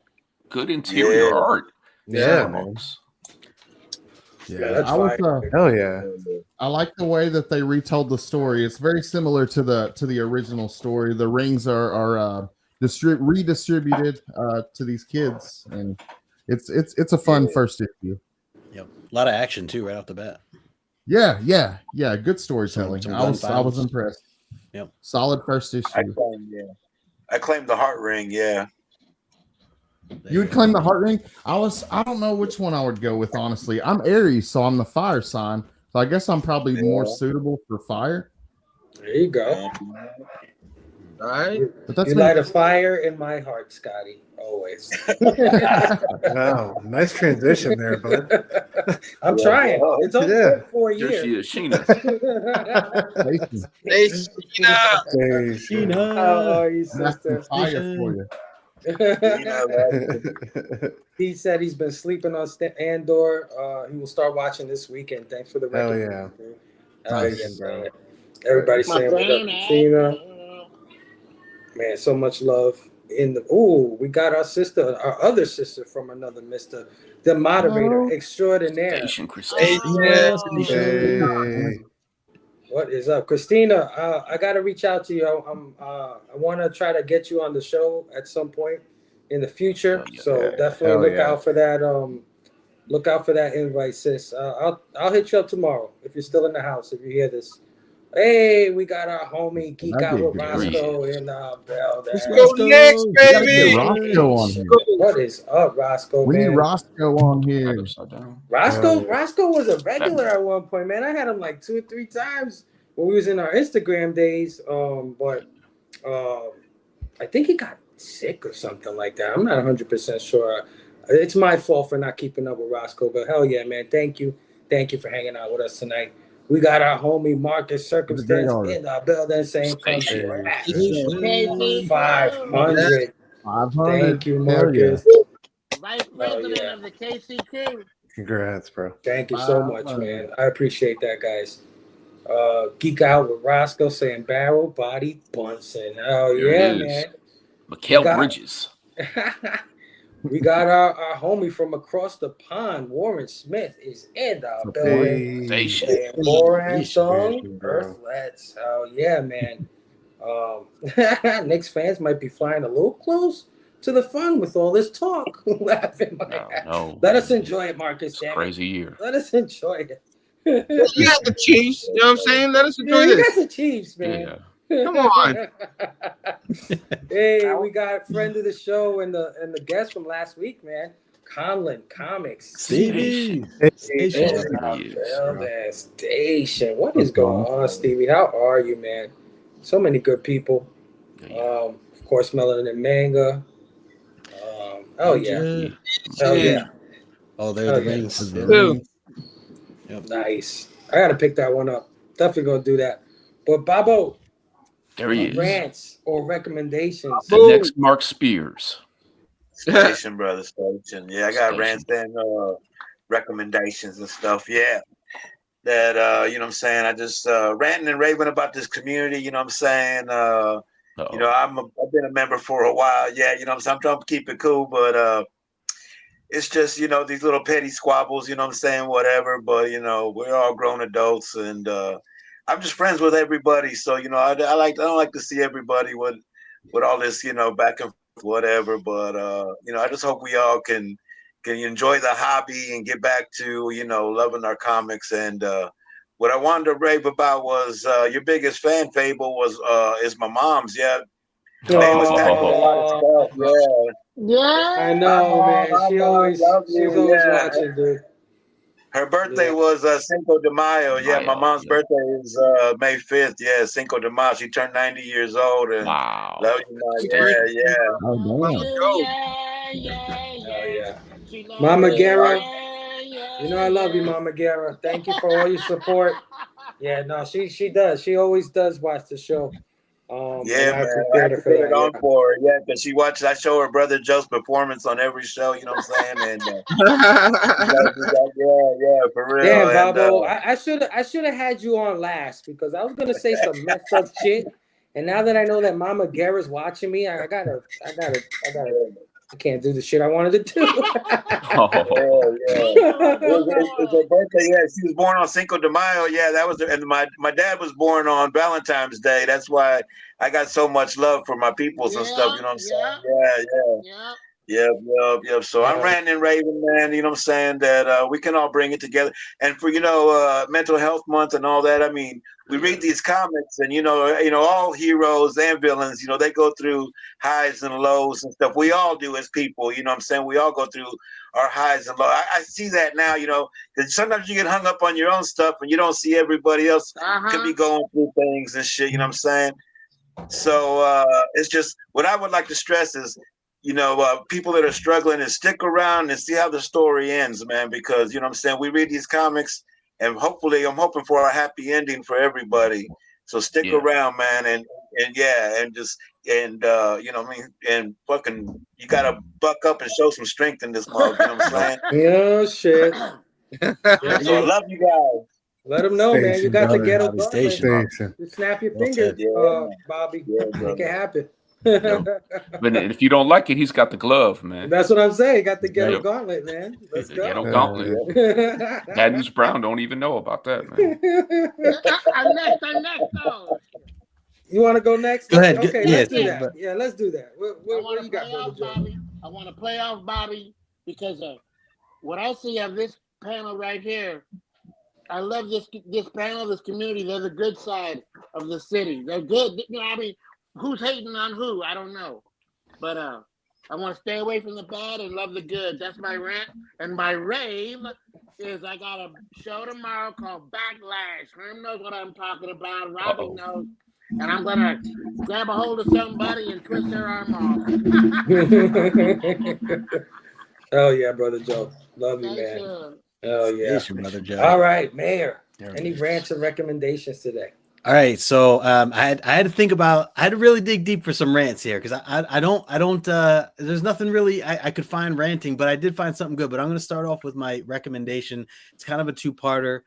[SPEAKER 7] good interior art.
[SPEAKER 6] Yeah, man.
[SPEAKER 5] Yeah,
[SPEAKER 6] hell yeah.
[SPEAKER 9] I like the way that they retold the story. It's very similar to the original story. The rings are redistributed to these kids, and it's a fun first issue.
[SPEAKER 11] Yep, a lot of action too, right off the bat.
[SPEAKER 9] Yeah. Good storytelling.
[SPEAKER 11] Some
[SPEAKER 9] I was impressed.
[SPEAKER 11] Yep,
[SPEAKER 9] solid first issue.
[SPEAKER 10] I claimed the heart ring. Yeah.
[SPEAKER 9] You would claim the heart ring? I don't know which one I would go with, honestly. I'm Aries, so I'm the fire sign. So I guess I'm probably more suitable for fire.
[SPEAKER 5] There you go.
[SPEAKER 8] All right.
[SPEAKER 9] But that's
[SPEAKER 5] you light a fire in my heart, Scotty. Always.
[SPEAKER 6] Wow. Nice transition there, bud.
[SPEAKER 5] I'm trying. It's only been 4 years.
[SPEAKER 7] There she is, Sheena.
[SPEAKER 8] Hey, Sheena.
[SPEAKER 5] Sheena. How are you, sister?
[SPEAKER 9] Fire for you.
[SPEAKER 5] He said he's been sleeping on Andor. He will start watching this weekend. Thanks for the
[SPEAKER 6] recommendation.
[SPEAKER 5] Nice. Yeah. Everybody saying what up, Tina. Man, so much love in the. Oh, we got our other sister from another Mister, the moderator extraordinaire.
[SPEAKER 7] Station Christina.
[SPEAKER 6] Hey.
[SPEAKER 5] What is up, Christina? I got to reach out to you. I want to try to get you on the show at some point in the future. So definitely look out for that. Look out for that invite, sis. I'll hit you up tomorrow if you're still in the house. If you hear this, hey, we got our homie Geek Out with Roscoe in Bell.
[SPEAKER 8] Let's go next, baby.
[SPEAKER 9] Roscoe on here.
[SPEAKER 5] What is up, Roscoe?
[SPEAKER 9] We need Roscoe on here.
[SPEAKER 5] Roscoe was a regular at one point, man. I had him like 2 or 3 times when we was in our Instagram days. But I think he got sick or something like that. I'm not 100% sure. It's my fault for not keeping up with Roscoe, but hell yeah, man. Thank you for hanging out with us tonight. We got our homie Marcus Circumstance in the building saying 500. Thank you, Marcus.
[SPEAKER 1] Vice President of the KCQ.
[SPEAKER 6] Congrats, bro.
[SPEAKER 5] Thank you so much, man. I appreciate that, guys. Geek Out with Roscoe saying Barrel Body Bunsen. Oh, yeah, man.
[SPEAKER 7] Mikhail Bridges.
[SPEAKER 5] We got our homie from across the pond, Warren Smith, is in the building. Warren Song, Earthlets. Oh, yeah, man. Knicks fans might be flying a little close to the fun with all this talk. Laughing my ass.
[SPEAKER 7] No.
[SPEAKER 5] Let us enjoy it, Marcus.
[SPEAKER 7] It's a crazy year.
[SPEAKER 5] Let us enjoy it.
[SPEAKER 8] You got the Chiefs. You know what I'm saying? Let us enjoy
[SPEAKER 5] You
[SPEAKER 8] this.
[SPEAKER 5] got the Chiefs, man.
[SPEAKER 8] Come on.
[SPEAKER 5] Hey, we got a friend of the show and the guest from last week, man. Conlon Comics.
[SPEAKER 11] Stevie.
[SPEAKER 5] Station. Station. What is going on, Stevie? How are you, man? So many good people. Of course, Melanin Manga. Oh yeah. Oh yeah.
[SPEAKER 11] Oh, there are the rings.
[SPEAKER 5] Yep. Nice. I gotta pick that one up. Definitely gonna do that. But Babo,
[SPEAKER 7] there he is.
[SPEAKER 5] Rants or recommendations.
[SPEAKER 7] The next Mark Spears.
[SPEAKER 10] Station, brother, station. Yeah, I got rants and recommendations and stuff. Yeah. That you know what I'm saying? I just ranting and raving about this community, you know what I'm saying? You know, I've been a member for a while. Yeah, you know what I'm saying? I'm trying to keep it cool, but it's just, you know, these little petty squabbles, you know what I'm saying, whatever, but you know, we're all grown adults and I'm just friends with everybody. So, you know, I don't like to see everybody with all this, you know, back and forth, whatever, but you know, I just hope we all can enjoy the hobby and get back to, you know, loving our comics. And what I wanted to rave about was your biggest fan, Fable, is my mom's. Yeah. They was packing a lot of stuff. Yeah.
[SPEAKER 1] Yeah.
[SPEAKER 5] I know, man. She's always watching, dude.
[SPEAKER 10] Her birthday was Cinco de Mayo. Yeah, my mom's birthday is May 5th. Yeah, Cinco de Mayo. She turned 90 years old. And love you, Mom.
[SPEAKER 5] Yeah. Mama Guerra. You know I love you, Mama Guerra. Thank you for all your support. Yeah, no, she does. She always does watch the show.
[SPEAKER 10] Yeah, man. I have to put it on for her. Yeah, because she watches. I show her brother Joe's performance on every show. You know what I'm saying? And yeah, for real.
[SPEAKER 5] Damn, Babo, I should have had you on last because I was gonna say some messed up shit, and now that I know that Mama Guerra's watching me, I can't do the shit I wanted to do.
[SPEAKER 10] It's her birthday. Yeah, she was born on Cinco de Mayo. Yeah, that was, and my dad was born on Valentine's Day. That's why I got so much love for my peoples and stuff. You know what I'm saying? Yep. So I'm ranting and raving, man. You know what I'm saying? That we can all bring it together. And for, you know, Mental Health Month and all that, I mean, we read these comics and, you know, all heroes and villains, you know, they go through highs and lows and stuff. We all do as people, you know what I'm saying? We all go through our highs and lows. I see that now, you know, because sometimes you get hung up on your own stuff and you don't see everybody else could be going through things and shit, you know what I'm saying? So it's just, what I would like to stress is, you know, people that are struggling, and stick around and see how the story ends, man, because, you know what I'm saying, we read these comics and hopefully I'm hoping for a happy ending for everybody. So stick around, man, and you know what I mean, and fucking you gotta buck up and show some strength in this mug, you know what I'm saying?
[SPEAKER 5] Yeah, shit.
[SPEAKER 10] So I love you guys.
[SPEAKER 5] Let them know, man. You got the ghetto
[SPEAKER 6] Station.
[SPEAKER 5] You snap your fingers, Bobby. Make it happen.
[SPEAKER 7] But if you don't like it, he's got the glove, man.
[SPEAKER 5] That's what I'm saying. Got the ghetto gauntlet, man. Let's go.
[SPEAKER 7] Ghetto gauntlet. Thaddeus Brown don't even know about that, man.
[SPEAKER 1] I'm next, though.
[SPEAKER 5] You want to go next?
[SPEAKER 11] Go ahead.
[SPEAKER 5] Okay, let's do that. Yeah, let's do that. What you got, Brother Joe?
[SPEAKER 1] I want to play off Bobby because what I see of this panel right here, I love this panel, this community. They're the good side of the city. They're good. You know, I mean, who's hating on who? I don't know. But I want to stay away from the bad and love the good. That's my rant. And my rave is I got a show tomorrow called Backlash. Herm knows what I'm talking about. Robbie knows. And I'm going to grab a hold of somebody and twist their arm off.
[SPEAKER 5] Oh, yeah, Brother Joe. Love you, man. Oh, yeah.
[SPEAKER 11] Brother Joe.
[SPEAKER 5] All right, Mayor. Any rants and recommendations today?
[SPEAKER 11] All right, so I had to think about. I had to really dig deep for some rants here because I don't. There's nothing really I could find ranting, but I did find something good. But I'm going to start off with my recommendation. It's kind of a two-parter.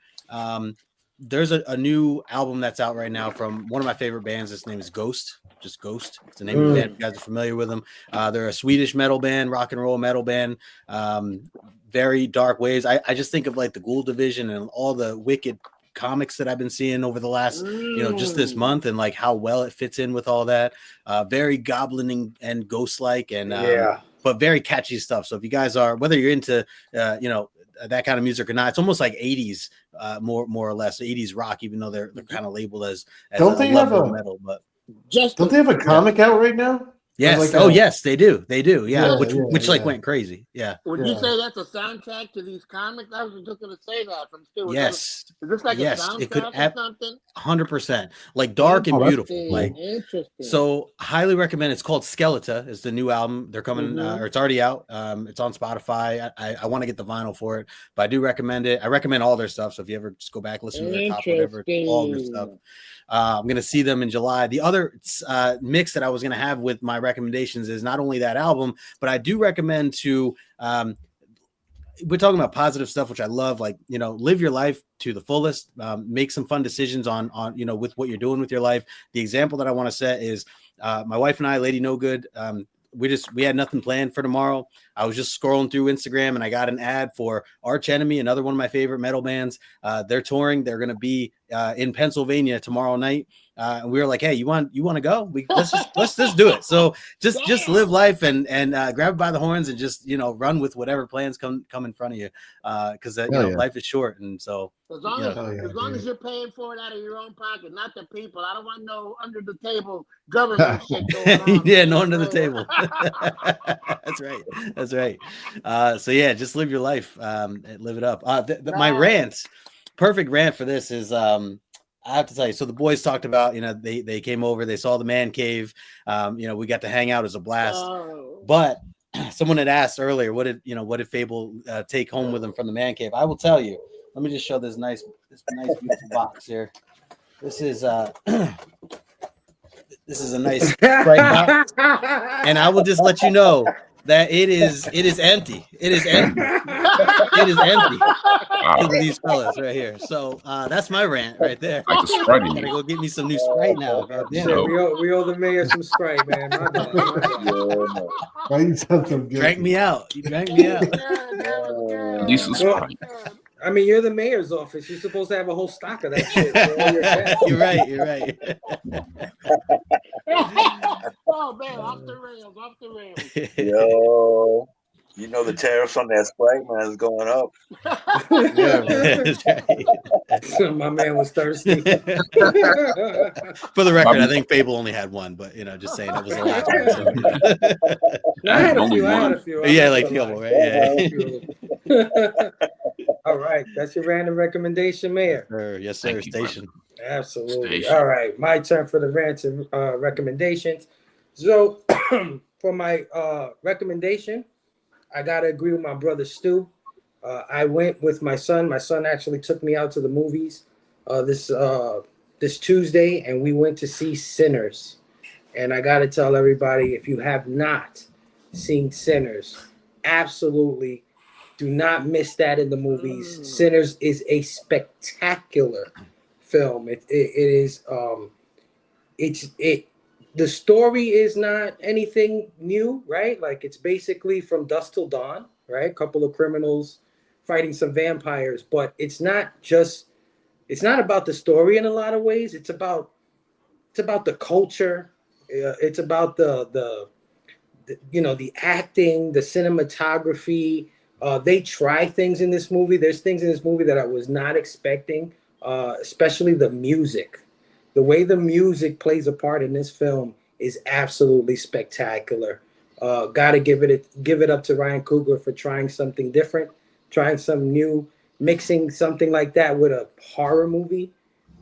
[SPEAKER 11] There's a new album that's out right now from one of my favorite bands. Its name is Ghost. Just Ghost. It's the name of the band. If you guys are familiar with them. They're a Swedish metal band, rock and roll metal band. Very dark ways. I just think of like the Ghoul Division and all the wicked comics that I've been seeing over the last, just this month, and like how well it fits in with all that. Very goblin and ghost-like, and but very catchy stuff. So if you guys are, whether you're into that kind of music or not, it's almost like 80s, more or less 80s rock, even though they're kind of labeled as
[SPEAKER 6] don't they have a
[SPEAKER 11] metal. But
[SPEAKER 1] Just
[SPEAKER 6] Don't they have a comic out right now?
[SPEAKER 11] Yes.
[SPEAKER 6] Like
[SPEAKER 11] Yes, they do. They do. Yeah.
[SPEAKER 6] Yeah,
[SPEAKER 11] which
[SPEAKER 6] yeah.
[SPEAKER 11] went crazy. Yeah.
[SPEAKER 1] Would you say that's a soundtrack to these comics? I was just going to say that from Stu.
[SPEAKER 11] Yes.
[SPEAKER 1] Is this like a
[SPEAKER 11] It could
[SPEAKER 1] soundtrack or something?
[SPEAKER 11] 100%. Like dark and beautiful. Like
[SPEAKER 1] Interesting.
[SPEAKER 11] So highly recommend. It's called Skeleton. It's the new album. They're coming, or it's already out. It's on Spotify. I want to get the vinyl for it, but I do recommend it. I recommend all their stuff. So if you ever just go back, listen to their top, whatever, all their stuff. I'm going to see them in July. The other mix that I was going to have with my recommendations is not only that album, but I do recommend to, we're talking about positive stuff, which I love, like, live your life to the fullest, make some fun decisions on, with what you're doing with your life. The example that I want to set is my wife and I, Lady No Good, we had nothing planned for tomorrow. I was just scrolling through Instagram and I got an ad for Arch Enemy, another one of my favorite metal bands. They're touring. They're going to be in Pennsylvania tomorrow night. And we were like, hey, you want to go? Let's just do it. So just live life and grab it by the horns and just, run with whatever plans come in front of you. Cause life is short. And so
[SPEAKER 1] as long as you're paying for it out of your own pocket, not the people. I don't want no under the table government shit going on.
[SPEAKER 11] Yeah, no under the table. That's right. So yeah, just live your life, live it up. My perfect rant for this is I have to tell you. So the boys talked about, they came over, they saw the man cave. We got to hang out as a blast. But someone had asked earlier, what did Fable take home with him from the man cave? I will tell you. Let me just show this nice beautiful box here. This is a nice bright box, and I will just let you know that it is empty. It is empty. It is empty. Look at these fellas right here. So that's my rant right there.
[SPEAKER 7] Like the Sprite.
[SPEAKER 11] Gotta go get me some new Sprite now.
[SPEAKER 5] Yeah, we owe the mayor some Sprite, man. My bad.
[SPEAKER 11] Drank me out. You drank me out.
[SPEAKER 5] I mean, you're the mayor's office. You're supposed to have a whole stock of that shit.
[SPEAKER 11] You're right.
[SPEAKER 1] Oh man, off the rails.
[SPEAKER 10] Yo, the tariffs on that Sprite, man, is going up.
[SPEAKER 5] Yeah, my man was thirsty.
[SPEAKER 11] For the record, I think Fable only had one, but just saying that was the last one. So,
[SPEAKER 5] I had a few.
[SPEAKER 11] Yeah, like Fable, right? Yeah.
[SPEAKER 5] All right, that's your random recommendation, Mayor.
[SPEAKER 11] Yes, sir. Station.
[SPEAKER 5] Absolutely. Station. All right, my turn for the rants and recommendations. So, for my recommendation, I gotta agree with my brother Stu. I went with my son. My son actually took me out to the movies this Tuesday, and we went to see Sinners. And I gotta tell everybody, if you have not seen Sinners, absolutely do not miss that in the movies. Sinners is a spectacular film. It is the story is not anything new, right? Like, it's basically from dusk till dawn, right? A couple of criminals fighting some vampires, but it's not about the story in a lot of ways. It's about the culture. It's about the acting, the cinematography. They try things in this movie. There's things in this movie that I was not expecting, especially the music. The way the music plays a part in this film is absolutely spectacular. Got to give it up to Ryan Coogler for trying something different, trying something new, mixing something like that with a horror movie.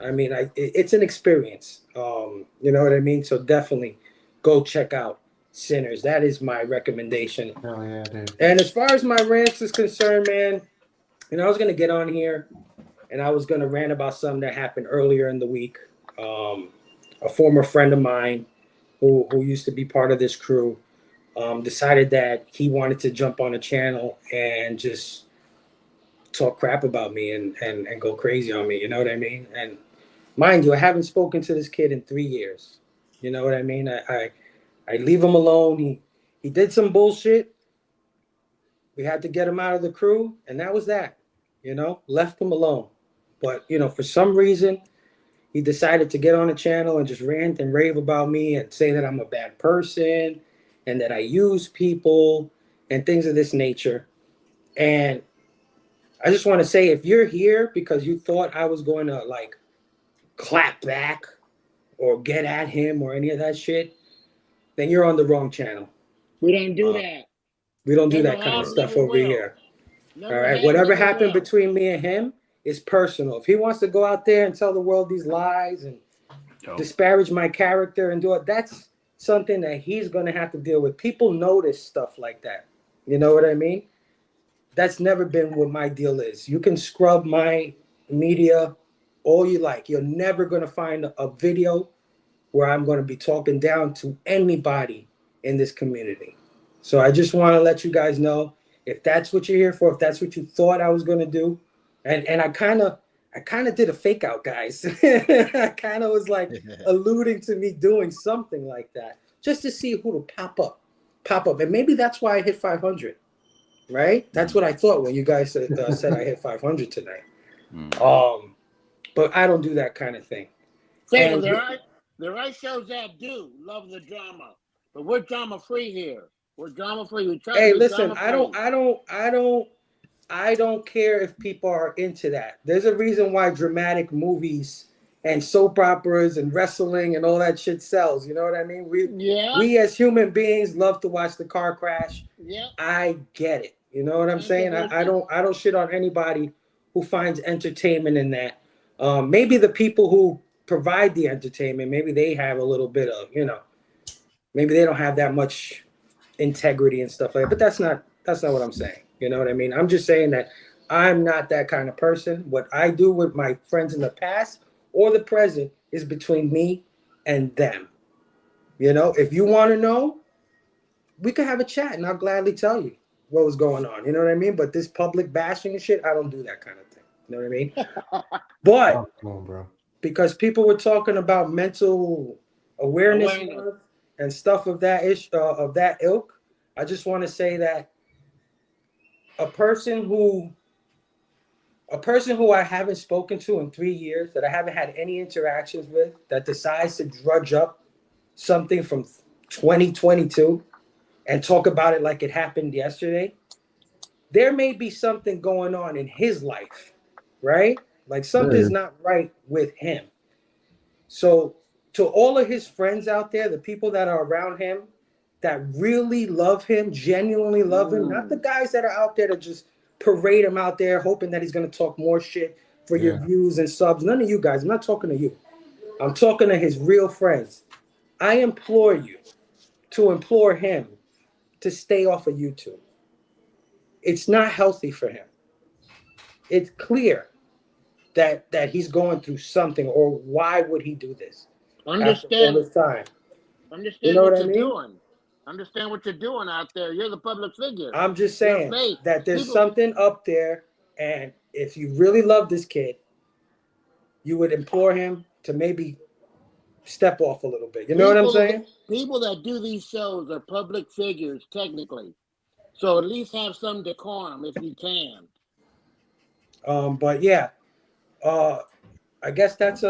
[SPEAKER 5] I mean, it's an experience. You know what I mean? So definitely go check out Sinners. That is my recommendation.
[SPEAKER 6] Oh yeah, dude.
[SPEAKER 5] And as far as my rants is concerned, man, I was gonna get on here and I was gonna rant about something that happened earlier in the week. A former friend of mine who used to be part of this crew decided that he wanted to jump on a channel and just talk crap about me and go crazy on me. You know what I mean? And mind you, I haven't spoken to this kid in 3 years. You know what I mean? I leave him alone. He did some bullshit. We had to get him out of the crew, and that was that. Left him alone. But for some reason, he decided to get on a channel and just rant and rave about me and say that I'm a bad person and that I use people and things of this nature. And I just want to say, if you're here because you thought I was going to clap back or get at him or any of that shit, then you're on the wrong channel.
[SPEAKER 1] We don't do that.
[SPEAKER 5] We don't do
[SPEAKER 1] Never
[SPEAKER 5] that kind
[SPEAKER 1] have,
[SPEAKER 5] of stuff
[SPEAKER 1] never
[SPEAKER 5] over
[SPEAKER 1] will.
[SPEAKER 5] here.
[SPEAKER 1] Never
[SPEAKER 5] All right.
[SPEAKER 1] have,
[SPEAKER 5] Whatever
[SPEAKER 1] never
[SPEAKER 5] happened
[SPEAKER 1] will.
[SPEAKER 5] between me and him is personal. If he wants to go out there and tell the world these lies and disparage my character and do it, that's something that he's going to have to deal with. People notice stuff like that. You know what I mean? That's never been what my deal is. You can scrub my media all you like. You're never going to find a video where I'm going to be talking down to anybody in this community. So I just want to let you guys know, if that's what you're here for, if that's what you thought I was going to do, and I kind of did a fake out, guys. I kind of was like alluding to me doing something like that just to see who will pop up. And maybe that's why I hit 500, right? That's what I thought when you guys said I hit 500 tonight. But I don't do that kind of thing.
[SPEAKER 1] Fable, there are shows that do love the drama, but we're drama free here. We're drama free. We try to be
[SPEAKER 5] listen,
[SPEAKER 1] drama-free.
[SPEAKER 5] I don't care if people are into that. There's a reason why dramatic movies and soap operas and wrestling and all that shit sells. You know what I mean? We as human beings love to watch the car crash.
[SPEAKER 1] Yeah.
[SPEAKER 5] I get it. You know what I'm saying? I don't shit on anybody who finds entertainment in that. Maybe the people who provide the entertainment, maybe they have a little bit of, maybe they don't have that much integrity and stuff like that. But that's not what I'm saying. You know what I mean? I'm just saying that I'm not that kind of person. What I do with my friends in the past or the present is between me and them. If you want to know, we could have a chat and I'll gladly tell you what was going on. You know what I mean? But this public bashing and shit, I don't do that kind of thing. You know what I mean? But
[SPEAKER 6] come on, bro.
[SPEAKER 5] Because people were talking about mental awareness and stuff of that ilk, I just want to say that a person who I haven't spoken to in 3 years, that I haven't had any interactions with, that decides to drudge up something from 2022 and talk about it like it happened yesterday, there may be something going on in his life, right? Like something's not right with him. So to all of his friends out there, the people that are around him that really love him, genuinely love him, not the guys that are out there to just parade him out there hoping that he's going to talk more shit for your views and subs. None of you guys. I'm not talking to you. I'm talking to his real friends. I implore you to implore him to stay off of YouTube. It's not healthy for him. It's clear that he's going through something, or why would he do this?
[SPEAKER 1] Understand
[SPEAKER 5] after all this time?
[SPEAKER 1] Understand what you're doing. Understand what you're doing out there. You're the public figure.
[SPEAKER 5] I'm just saying that there's something up there, and if you really love this kid, you would implore him to maybe step off a little bit. You know what I'm saying?
[SPEAKER 1] People that do these shows are public figures, technically. So at least have some decorum if you can.
[SPEAKER 5] But yeah, I guess that's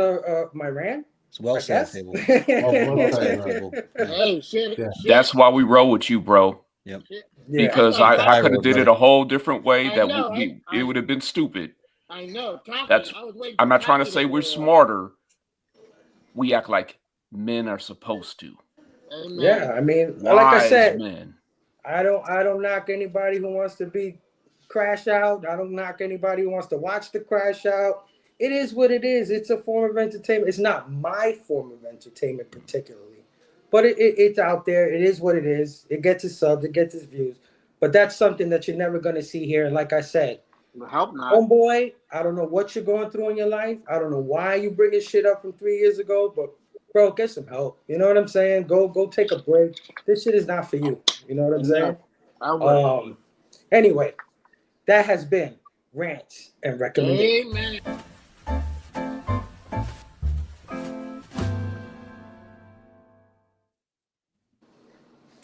[SPEAKER 5] my rant.
[SPEAKER 11] It's well said, Fable.
[SPEAKER 1] Hey, shit.
[SPEAKER 7] That's why we roll with you, bro.
[SPEAKER 11] Yep.
[SPEAKER 7] Because I could have did it a whole different way. It would have been stupid.
[SPEAKER 1] I know.
[SPEAKER 7] I'm not trying to say we're smarter. We act like men are supposed to.
[SPEAKER 1] Amen.
[SPEAKER 5] Yeah, I mean, like I said, I don't knock anybody who wants to be crash out. I don't knock anybody who wants to watch the crash out. It is what it is. It's a form of entertainment. It's not my form of entertainment particularly, but it's out there. It is what it is. It gets its subs. It gets its views. But that's something that you're never going to see here. And like I said,
[SPEAKER 1] help not.
[SPEAKER 5] Homeboy, I don't know what you're going through in your life. I don't know why you bringing shit up from 3 years ago, but bro, get some help. You know what I'm saying? Go take a break. This shit is not for you. You know what I'm saying? Anyway, that has been Rants and Recommendations.
[SPEAKER 1] Amen.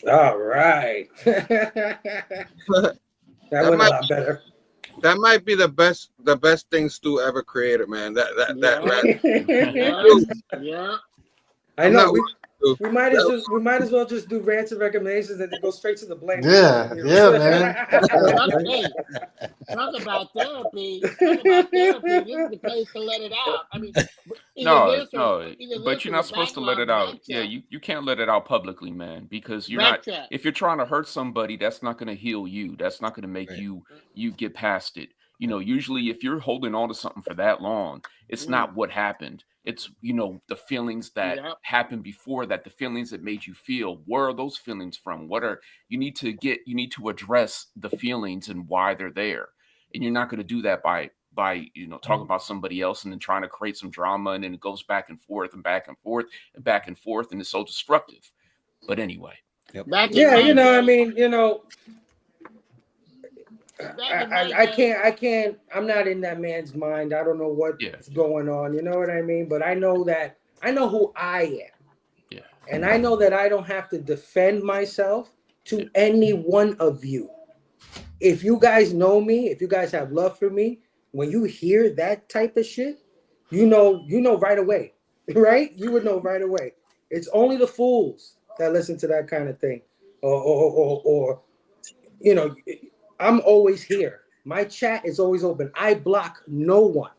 [SPEAKER 5] All right. that went a lot better.
[SPEAKER 8] That might be the best thing Stu ever created, man. That rant.
[SPEAKER 1] Yeah.
[SPEAKER 5] I know We might as well just do rants and recommendations and then go straight to the blame.
[SPEAKER 6] Yeah, man.
[SPEAKER 1] Hey, talk about therapy. Talk about therapy. This is the place to let it out. I mean,
[SPEAKER 7] No, but you're not supposed to let it out. Yeah, you can't let it out publicly, man, because you're not. If you're trying to hurt somebody, that's not going to heal you. That's not going to make you get past it. Usually if you're holding on to something for that long, it's not what happened. It's, the feelings that happened before that, the feelings that made you feel. Where are those feelings from? You need to address the feelings and why they're there. And you're not going to do that by talking about somebody else and then trying to create some drama, and then it goes back and forth and back and forth and back and forth, and it's so destructive. But anyway.
[SPEAKER 5] I can't, I'm not in that man's mind. I don't know what's going on. You know what I mean? But I know who I am.
[SPEAKER 7] Yeah.
[SPEAKER 5] And I know that I don't have to defend myself to any one of you. If you guys know me, if you guys have love for me, when you hear that type of shit, you know right away, right? You would know right away. It's only the fools that listen to that kind of thing. Or I'm always here. My chat is always open. I block no one.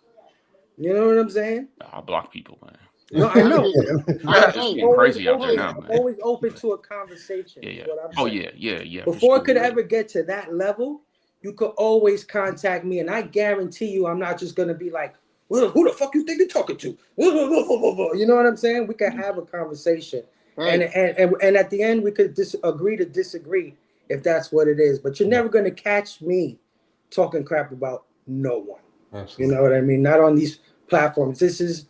[SPEAKER 5] You know what I'm saying?
[SPEAKER 7] I block people, man.
[SPEAKER 5] No, I know.
[SPEAKER 7] It's getting crazy out there now, man.
[SPEAKER 5] I'm always open to a conversation.
[SPEAKER 7] Yeah. Yeah.
[SPEAKER 5] Before it could ever get to that level, you could always contact me, and I guarantee you, I'm not just gonna be like, well, who the fuck you think you're talking to? You know what I'm saying? We could have a conversation, and at the end, we could agree to disagree if that's what it is. But you're never gonna catch me talking crap about no one. Absolutely. You know what I mean? Not on these platforms. This is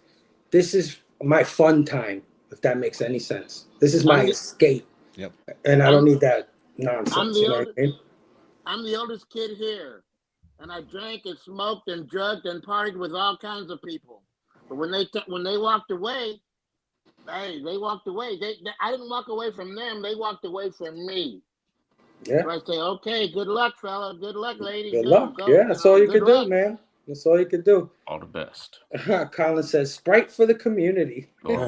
[SPEAKER 5] my fun time, if that makes any sense. This is my escape.
[SPEAKER 11] Yep.
[SPEAKER 5] And I don't need that nonsense.
[SPEAKER 1] I'm the oldest kid here, and I drank and smoked and drugged and partied with all kinds of people. But when they walked away, they walked away. I didn't walk away from them. They walked away from me.
[SPEAKER 5] Yeah.
[SPEAKER 1] So I say, okay, good luck, fella. Good luck, lady.
[SPEAKER 5] Good luck. That's all you could do, man. That's all you could do.
[SPEAKER 7] All the best.
[SPEAKER 5] Colin says, Sprite for the community.
[SPEAKER 7] Oh,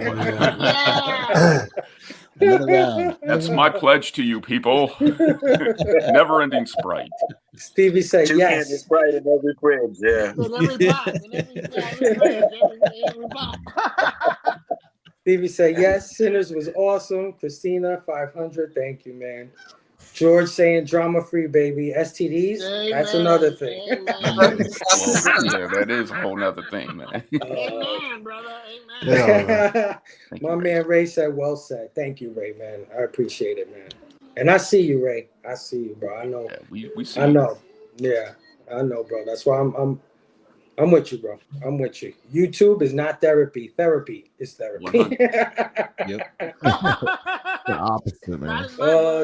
[SPEAKER 7] that's my pledge to you, people. Never-ending Sprite.
[SPEAKER 5] Stevie said,
[SPEAKER 10] Two
[SPEAKER 5] yes.
[SPEAKER 10] cans of Sprite in every fridge, yeah.
[SPEAKER 5] Stevie said, yes, Sinners was awesome. Christina, 500. Thank you, man. George saying drama free, baby. STDs, that's another thing.
[SPEAKER 7] Yeah, that is a whole nother thing, man.
[SPEAKER 1] Amen, brother. Amen.
[SPEAKER 5] My man Ray said, well said. Thank you, Ray, man. I appreciate it, man. And I see you, Ray. I see you, bro. I know.
[SPEAKER 7] Yeah, we see
[SPEAKER 5] I know. Yeah, I know, bro. That's why I'm with you, bro. I'm with you. YouTube is not therapy. Therapy is therapy.
[SPEAKER 9] Yep. The opposite, man.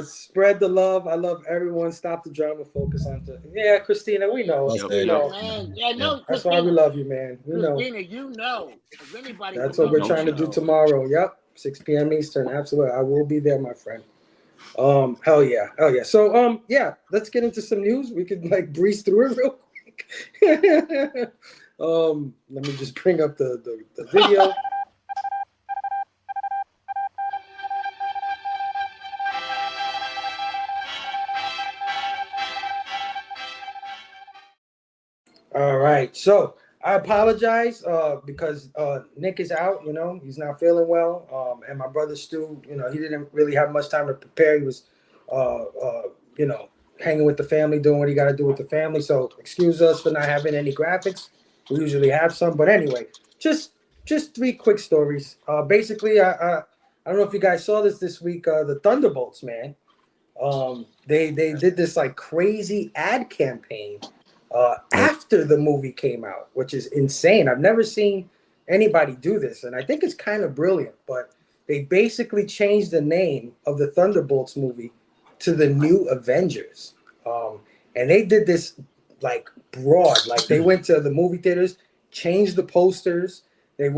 [SPEAKER 5] Spread the love. I love everyone. Stop the drama. Focus on the. Yeah, Christina, we know. We know.
[SPEAKER 1] Man. Yeah, no,
[SPEAKER 5] that's why we love you, man. We know.
[SPEAKER 1] Christina, you know. If anybody
[SPEAKER 5] that's what we're trying to do tomorrow. Yep, 6 p.m. Eastern. Absolutely, I will be there, my friend. Hell yeah. So yeah, let's get into some news. We could breeze through it real quick. Let me just bring up the video. All right, so I apologize because Nick is out. He's not feeling well, and my brother Stu, he didn't really have much time to prepare. He was hanging with the family, doing what he got to do with the family. So excuse us for not having any graphics. We usually have some, but anyway, just 3 quick stories. Basically, I don't know if you guys saw this week. The Thunderbolts, man, they did this crazy ad campaign after the movie came out, which is insane. I've never seen anybody do this, and I think it's kind of brilliant. But they basically changed the name of the Thunderbolts movie to the New Avengers, and they did this broad. They went to the movie theaters, changed the posters. They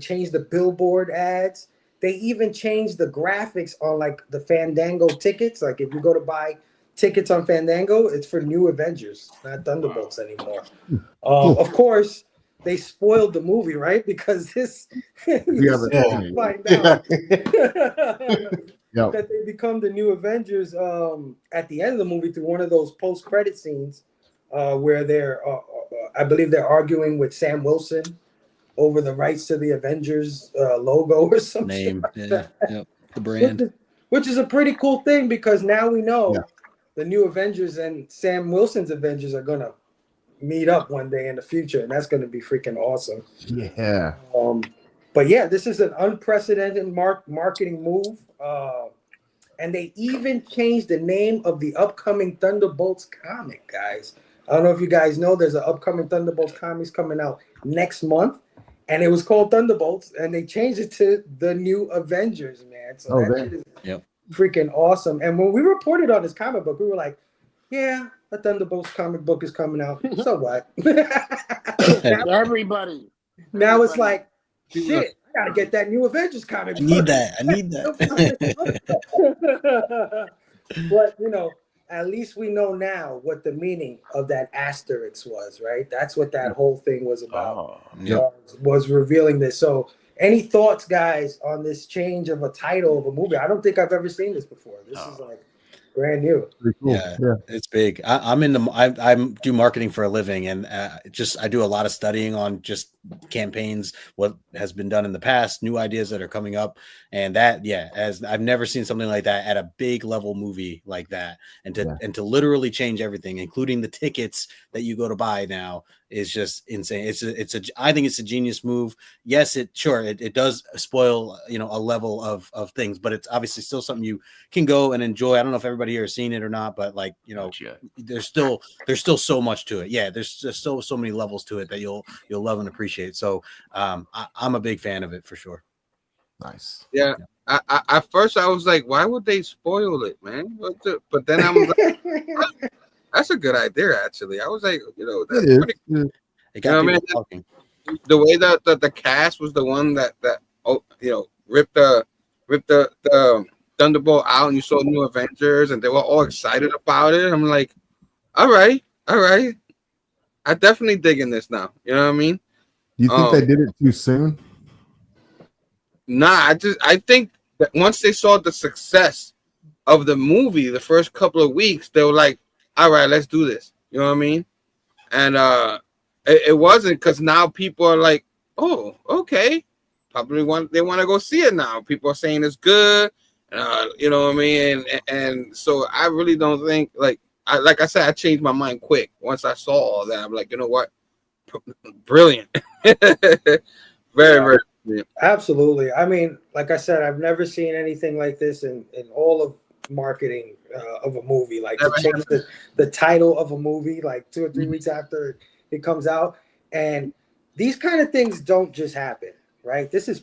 [SPEAKER 5] changed the billboard ads. They even changed the graphics on the Fandango tickets. If you go to buy tickets on Fandango, it's for New Avengers, not Thunderbolts anymore. Of course, they spoiled the movie, right? Because this
[SPEAKER 9] You haven't seen it.
[SPEAKER 5] find out
[SPEAKER 9] Yep.
[SPEAKER 5] that they become the new Avengers at the end of the movie through one of those post-credit scenes where they're, I believe they're arguing with Sam Wilson over the rights to the Avengers logo or something.
[SPEAKER 11] Yep, the brand.
[SPEAKER 5] Which is a pretty cool thing because now we know the new Avengers and Sam Wilson's Avengers are gonna meet up one day in the future, and that's gonna be freaking awesome.
[SPEAKER 9] Yeah.
[SPEAKER 5] But yeah, this is an unprecedented marketing move. And they even changed the name of the upcoming Thunderbolts comic, guys. I don't know if you guys know, there's an upcoming Thunderbolts comics coming out next month, and it was called Thunderbolts, and they changed it to the New Avengers, man. So that shit is freaking awesome. And when we reported on this comic book, we were like, yeah, a Thunderbolts comic book is coming out. So what?
[SPEAKER 1] Everybody.
[SPEAKER 5] Now it's like, shit, I gotta get that New Avengers comic.
[SPEAKER 11] I need that.
[SPEAKER 5] But you know, at least we know now what the meaning of that asterisk was, right? That's what that whole thing was about. Was revealing this. So, any thoughts, guys, on this change of a title of a movie? I don't think I've ever seen this before. This is like brand new.
[SPEAKER 9] Cool.
[SPEAKER 11] Yeah, it's big. I do marketing for a living, and I do a lot of studying on just campaigns, what has been done in the past, new ideas that are coming up, and as I've never seen something like that at a big level movie like that, and to literally change everything, including the tickets that you go to buy now, is just insane. I think it's a genius move. Yes, it does spoil a level of things, but it's obviously still something you can go and enjoy. I don't know if everybody here has seen it or not, but there's still so much to it. Yeah, there's just so many levels to it that you'll love and appreciate. So I'm a big fan of it for sure.
[SPEAKER 9] Nice.
[SPEAKER 8] Yeah. I at first I was like, why would they spoil it, man? But then I'm like, that's a good idea, actually. I was like, that's pretty cool.
[SPEAKER 11] It got people talking.
[SPEAKER 8] The way that the cast was the one that ripped the Thunderbolt out, and you saw New Avengers, and they were all excited about it. I'm like, all right, I definitely digging this now. You know what I mean?
[SPEAKER 9] You think they did it too soon?
[SPEAKER 8] Nah, I think that once they saw the success of the movie, the first couple of weeks, they were like, all right, let's do this. You know what I mean? And it wasn't, because now people are like, oh, okay. Probably they want to go see it now. People are saying it's good. You know what I mean? And so I really don't think, like I said, I changed my mind quick. Once I saw all that, I'm like, you know what? Brilliant. Very, very brilliant.
[SPEAKER 5] Absolutely. I mean, like I said, I've never seen anything like this in all of marketing of a movie. Like to change the title of a movie like 2 or 3 weeks after it comes out. And these kind of things don't just happen, right? This is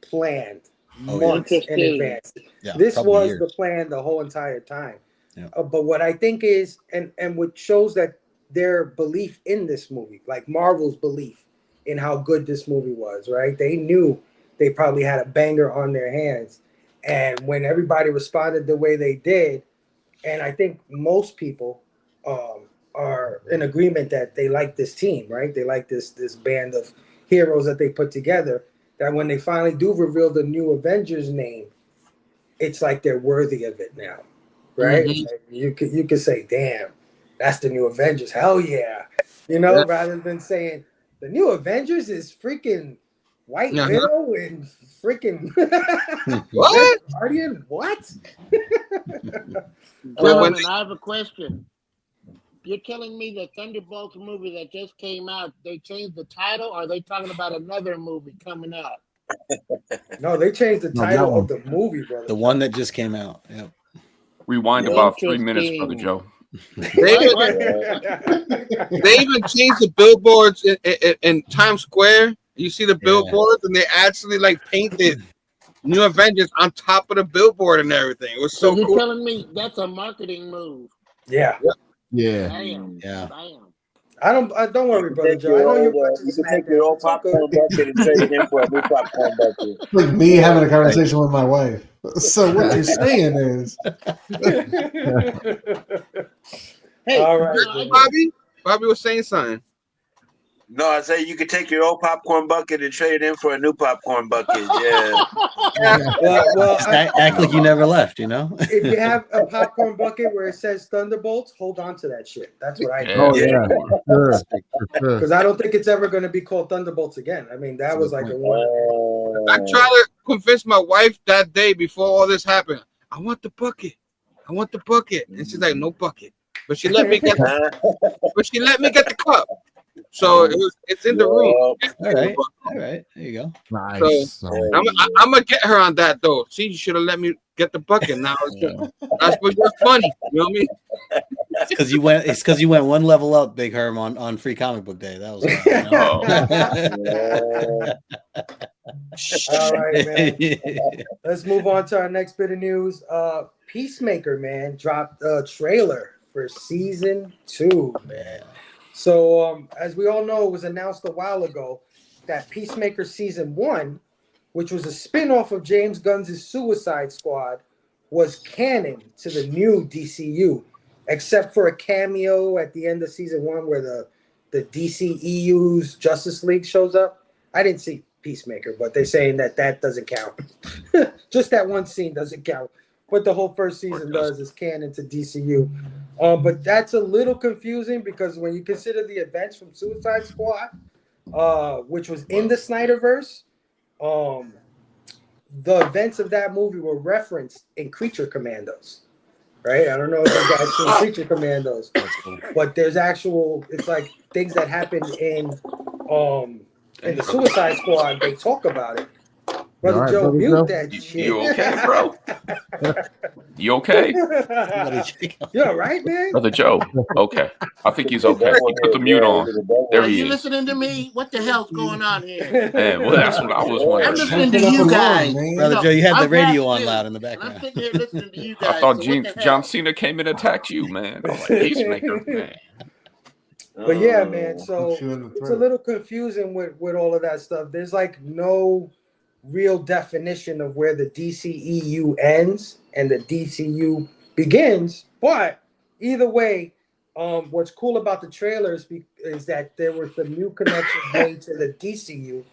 [SPEAKER 5] planned months in advance. Yeah, this was years. The plan the whole entire time. Yeah. But what I think is, and what shows that their belief in this movie, like Marvel's belief in how good this movie was, right? They knew they probably had a banger on their hands. And when everybody responded the way they did, and I think most people are in agreement that they like this team, right? They like this band of heroes that they put together, that when they finally do reveal the New Avengers name, it's like they're worthy of it now, right? Mm-hmm. Like you could say, damn, that's the New Avengers. Hell yeah. Rather than saying the New Avengers is freaking White Widow and freaking
[SPEAKER 8] what?
[SPEAKER 5] Guardian? What?
[SPEAKER 1] Gentlemen, I have a question. You're telling me the Thunderbolts movie that just came out, they changed the title, or are they talking about another movie coming out?
[SPEAKER 5] No, they changed the title of the movie, brother.
[SPEAKER 11] The one that just came out. Yep.
[SPEAKER 7] Rewind about 3 minutes, Brother Joe.
[SPEAKER 8] They even changed the billboards in Times Square. You see the billboards, and they actually painted New Avengers on top of the billboard and everything. It was so
[SPEAKER 1] you're
[SPEAKER 8] cool.
[SPEAKER 1] telling me that's a marketing move?
[SPEAKER 5] Yeah.
[SPEAKER 9] Yeah.
[SPEAKER 1] Damn.
[SPEAKER 11] Yeah.
[SPEAKER 5] Damn. Don't worry, Brother Joe. I know
[SPEAKER 10] you can take your old popcorn bucket and trade it in for a new popcorn bucket.
[SPEAKER 6] Like me having a conversation with my wife. So what you're saying is,
[SPEAKER 1] hey,
[SPEAKER 5] all right,
[SPEAKER 8] Bobby was saying something.
[SPEAKER 10] No, I say you could take your old popcorn bucket and trade it in for a new popcorn bucket. Yeah.
[SPEAKER 11] Well, act like you never left, you know?
[SPEAKER 5] If you have a popcorn bucket where it says Thunderbolts, hold on to that shit. That's what I do.
[SPEAKER 9] Oh yeah, for sure.
[SPEAKER 5] Because I don't think it's ever going to be called Thunderbolts again. I mean, that was like a one.
[SPEAKER 8] I tried to convince my wife that day before all this happened. I want the bucket. I want the bucket. And she's like, no bucket. But she let me get the cup. So it's in the room.
[SPEAKER 11] All right. There you go.
[SPEAKER 9] Nice.
[SPEAKER 8] So I'm gonna get her on that though. See, you should have let me get the bucket. Now that's what you're funny. You know what I mean?
[SPEAKER 11] It's because you went one level up, Big Herm, on Free Comic Book Day. That was
[SPEAKER 5] All right, man. Let's move on to our next bit of news. Peacemaker, man, dropped a trailer for season 2, man. So, as we all know, it was announced a while ago that Peacemaker season 1, which was a spin-off of James Gunn's Suicide Squad, was canon to the new DCU, except for a cameo at the end of season 1 where the DCEU's Justice League shows up. I didn't see Peacemaker, but they're saying that doesn't count. Just that one scene doesn't count. What the whole first season does is canon to DCU. But that's a little confusing because when you consider the events from Suicide Squad, which was in the Snyderverse, the events of that movie were referenced in Creature Commandos. Right? I don't know if you guys seen Creature Commandos, but there's it's like things that happened in the Suicide Squad. They talk about it. Brother Joe, mute that shit.
[SPEAKER 7] You okay, bro? You okay?
[SPEAKER 5] You all right, man?
[SPEAKER 7] Brother Joe. Okay. I think he's okay. He put the mute on. There
[SPEAKER 1] Are
[SPEAKER 7] he
[SPEAKER 1] you
[SPEAKER 7] is.
[SPEAKER 1] listening to me? What the hell's going on here?
[SPEAKER 7] Man, well, that's what I was wondering.
[SPEAKER 1] I'm listening to you guys.
[SPEAKER 11] Brother Joe, you had the radio on loud in the background.
[SPEAKER 1] I'm sitting here listening to you guys.
[SPEAKER 7] I thought
[SPEAKER 1] so
[SPEAKER 7] John Cena came and attacked you, man. I'm like, Peacemaker, man.
[SPEAKER 5] But yeah, man. So it's a little confusing with all of that stuff. There's like no real definition of where the DCEU ends and the DCU begins. But either way, what's cool about the trailers is that there were some new connections made to the DCU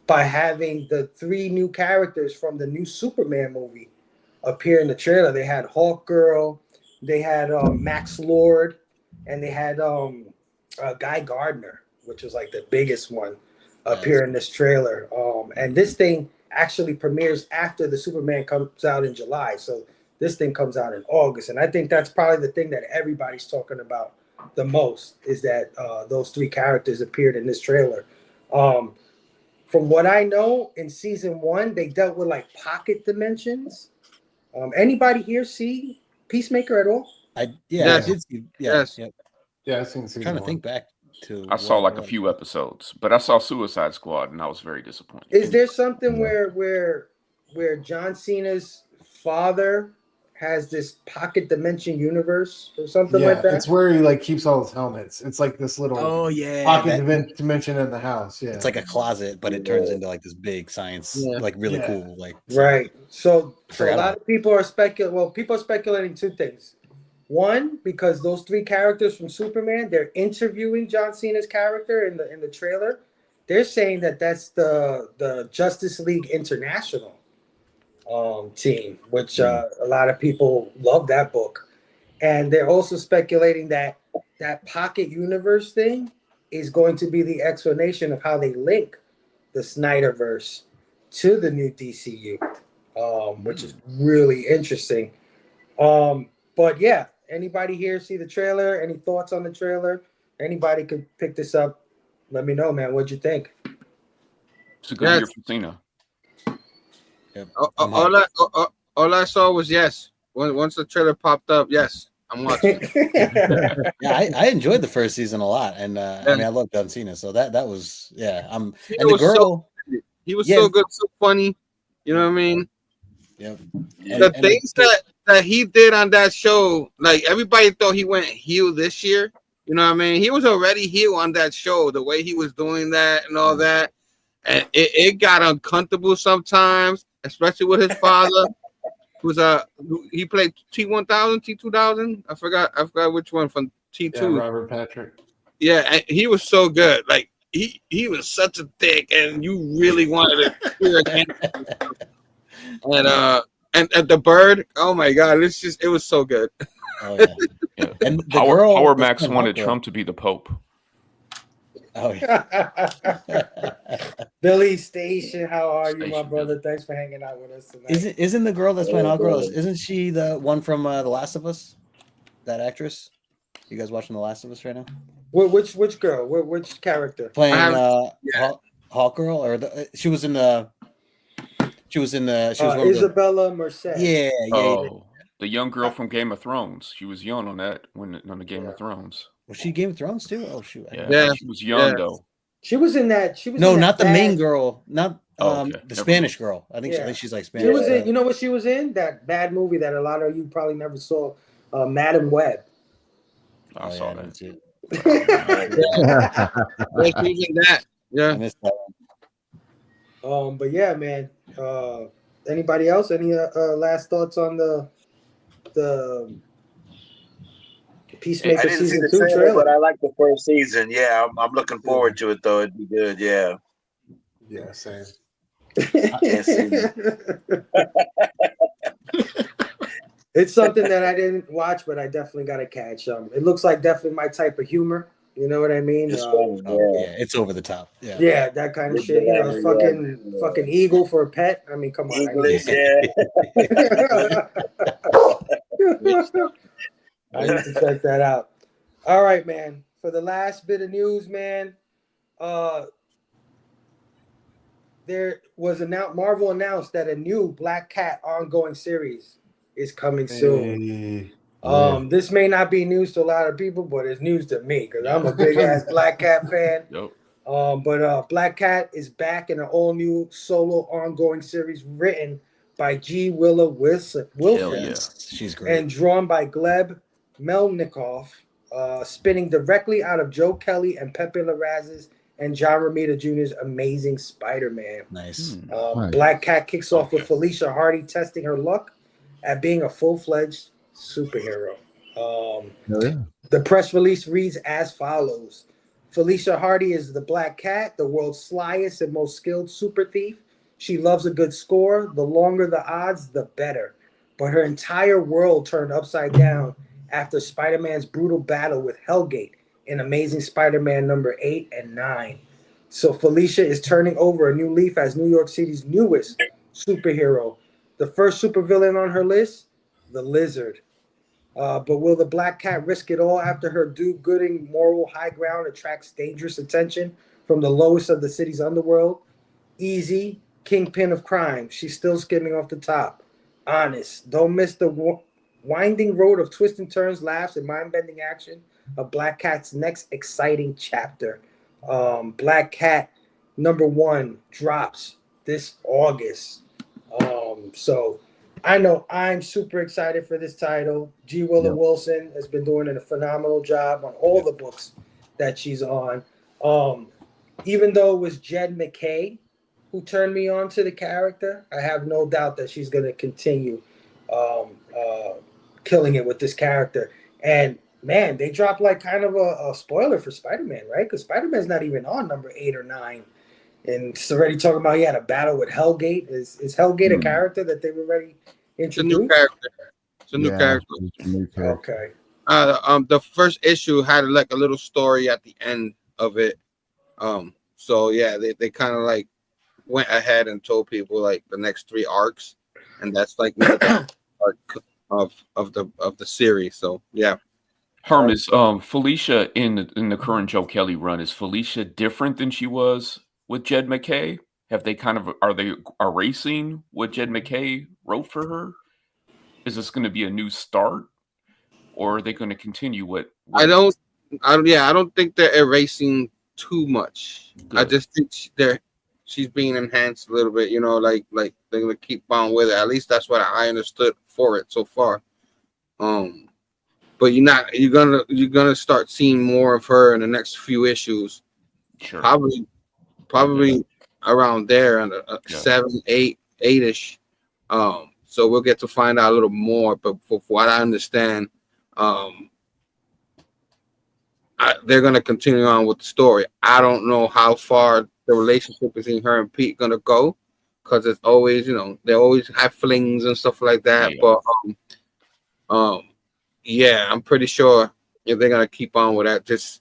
[SPEAKER 5] by having the 3 new characters from the new Superman movie appear in the trailer. They had Hawk Girl, they had Max Lord, and they had Guy Gardner, which was like the biggest one, appear in this trailer. And this thing actually premieres after the Superman comes out in July. So this thing comes out in August. And I think that's probably the thing that everybody's talking about the most is that those 3 characters appeared in this trailer. From what I know, in season 1, they dealt with like pocket dimensions. Anybody here see Peacemaker at all?
[SPEAKER 11] I did see.
[SPEAKER 8] Yes.
[SPEAKER 11] Yep.
[SPEAKER 6] Yeah, I've seen
[SPEAKER 11] I'm trying to think back to.
[SPEAKER 7] I saw like a few episodes, but I saw Suicide Squad and I was very disappointed.
[SPEAKER 5] Is there something where John Cena's father has this pocket dimension universe or something like that?
[SPEAKER 6] It's where he like keeps all his helmets. It's like this little pocket dimension in the house. Yeah,
[SPEAKER 11] it's like a closet, but it turns into like this big science, like really cool. Like
[SPEAKER 5] right. So a lot of people are speculating. Well, people are speculating 2 things. One, because those 3 characters from Superman, they're interviewing John Cena's character in the trailer. They're saying that that's the Justice League International team, which a lot of people love that book. And they're also speculating that pocket universe thing is going to be the explanation of how they link the Snyderverse to the new DCU, which is really interesting. But yeah, anybody here see the trailer? Any thoughts on the trailer? Anybody could pick this up. Let me know, man. What'd you think?
[SPEAKER 7] It's a good year for Cena.
[SPEAKER 8] All I saw was yes. Once the trailer popped up, yes, I'm watching.
[SPEAKER 11] Yeah, I enjoyed the first season a lot, and I mean, I love John Cena, so that was and the girl,
[SPEAKER 8] he was so good, so funny. You know what I mean?
[SPEAKER 11] Yeah.
[SPEAKER 8] The things that he did on that show, like everybody thought he went heel this year. You know what I mean? He was already heel on that show, the way he was doing that and all that. And it got uncomfortable sometimes, especially with his father, who's he played T1000, T2000. I forgot which one from T2.
[SPEAKER 6] Yeah, Robert Patrick.
[SPEAKER 8] Yeah, and he was so good. Like he was such a dick, and you really wanted to hear and the bird. Oh my god, it was so good.
[SPEAKER 11] Oh yeah.
[SPEAKER 7] Yeah.
[SPEAKER 11] And the
[SPEAKER 7] Howard,
[SPEAKER 11] girl
[SPEAKER 7] Howard
[SPEAKER 11] that's
[SPEAKER 7] Max
[SPEAKER 11] playing
[SPEAKER 7] wanted
[SPEAKER 11] Hawkgirl-
[SPEAKER 7] Trump to be the Pope.
[SPEAKER 11] Oh yeah.
[SPEAKER 5] Billy Station, how are you, my
[SPEAKER 7] Station,
[SPEAKER 5] brother? Thanks for hanging out with us tonight.
[SPEAKER 11] Isn't the girl that's playing
[SPEAKER 10] Yeah,
[SPEAKER 11] Hawkgirl?
[SPEAKER 10] brother.
[SPEAKER 11] Isn't she the one from The Last of Us? That actress? You guys watching The Last of Us right now?
[SPEAKER 5] Which girl? Which character?
[SPEAKER 11] Playing
[SPEAKER 8] yeah.
[SPEAKER 11] Hawkgirl, or she was in the. She was one of the.
[SPEAKER 5] Isabella Merced.
[SPEAKER 11] Yeah.
[SPEAKER 7] Oh, the young girl from Game of Thrones. She was young on the Game of Thrones.
[SPEAKER 11] Was she Game of Thrones too? Oh shoot.
[SPEAKER 7] Yeah, she was young though.
[SPEAKER 5] She was in that. She was
[SPEAKER 11] No,
[SPEAKER 5] in that
[SPEAKER 11] not the
[SPEAKER 5] bad-
[SPEAKER 11] main girl. Not
[SPEAKER 7] Okay,
[SPEAKER 11] the
[SPEAKER 7] never
[SPEAKER 11] Spanish girl. I think she's like Spanish.
[SPEAKER 5] She was in. You know what she was in? That bad movie that a lot of you probably never saw. Madam Web.
[SPEAKER 7] I saw that.
[SPEAKER 8] Even that. Yeah.
[SPEAKER 11] I missed that one.
[SPEAKER 5] But yeah, man. Anybody else? Any last thoughts on the Peacemaker
[SPEAKER 10] I didn't see
[SPEAKER 5] season
[SPEAKER 10] the
[SPEAKER 5] 2
[SPEAKER 10] trailer,
[SPEAKER 5] trailer?
[SPEAKER 10] but I like the first season. Yeah, I'm looking forward to it though. It'd be good. Yeah.
[SPEAKER 6] Yeah, same.
[SPEAKER 5] It's something that I didn't watch, but I definitely got to catch. It looks like definitely my type of humor. You know what I mean?
[SPEAKER 11] Yeah, it's over the top.
[SPEAKER 5] Yeah, that kind of shit. You know, fucking eagle for a pet. I mean, come on. I need to check that out. All right, man. For the last bit of news, man, there was Marvel announced that a new Black Cat ongoing series is coming soon. This may not be news to a lot of people, but it's news to me because I'm a big ass Black Cat fan.
[SPEAKER 7] Yep.
[SPEAKER 5] But Black Cat is back in an all new solo ongoing series written by G. Willow Wilson,
[SPEAKER 11] she's great,
[SPEAKER 5] and drawn by Gleb Melnikoff, spinning directly out of Joe Kelly and Pepe Larraz's and John Romita Jr.'s Amazing Spider-Man.
[SPEAKER 11] Nice.
[SPEAKER 5] Black Cat kicks off with Felicia Hardy testing her luck at being a full-fledged superhero. The press release reads as follows. Felicia Hardy is the Black Cat, the world's slyest and most skilled super thief. She loves a good score. The longer the odds, the better. But her entire world turned upside down after Spider-Man's brutal battle with Hellgate in Amazing Spider-Man number 8 and 9. So Felicia is turning over a new leaf as New York City's newest superhero. The first supervillain on her list, the Lizard. But will the Black Cat risk it all after her do-gooding moral high ground attracts dangerous attention from the lowest of the city's underworld? Easy, kingpin of crime. She's still skimming off the top. Honest. Don't miss the winding road of twists and turns, laughs, and mind-bending action of Black Cat's next exciting chapter. Black Cat number 1 drops this August. So I know I'm super excited for this title. G. Willow Wilson has been doing a phenomenal job on all the books that she's on. Even though it was Jed McKay who turned me on to the character, I have no doubt that she's going to continue killing it with this character. And man, they dropped like kind of a spoiler for Spider-Man, right? Because Spider-Man's not even on number 8 or 9. And it's already talking about he had a battle with Hellgate. Is Hellgate a character that they've already introduced?
[SPEAKER 8] It's a new character.
[SPEAKER 5] Okay.
[SPEAKER 8] The first issue had like a little story at the end of it. So yeah, they kind of like went ahead and told people like the next 3 arcs, and that's like the arc of the series. So yeah.
[SPEAKER 7] Herm, is Felicia in the current Joe Kelly run, is Felicia different than she was with Jed McKay? Have they are they erasing what Jed McKay wrote for her? Is this going to be a new start, or are they going to continue what
[SPEAKER 8] I don't think they're erasing too much. Good. I just think she's being enhanced a little bit, you know, like they're gonna keep on with it. At least that's what I understood for it so far. But you're gonna start seeing more of her in the next few issues.
[SPEAKER 7] Sure.
[SPEAKER 8] Probably around there, and 7, 8-ish. So we'll get to find out a little more. But for what I understand, that they're gonna continue on with the story. I don't know how far the relationship between her and Pete gonna go, because it's always, they always have flings and stuff like that.
[SPEAKER 7] Yeah.
[SPEAKER 8] But yeah, I'm pretty sure if they're gonna keep on with that, just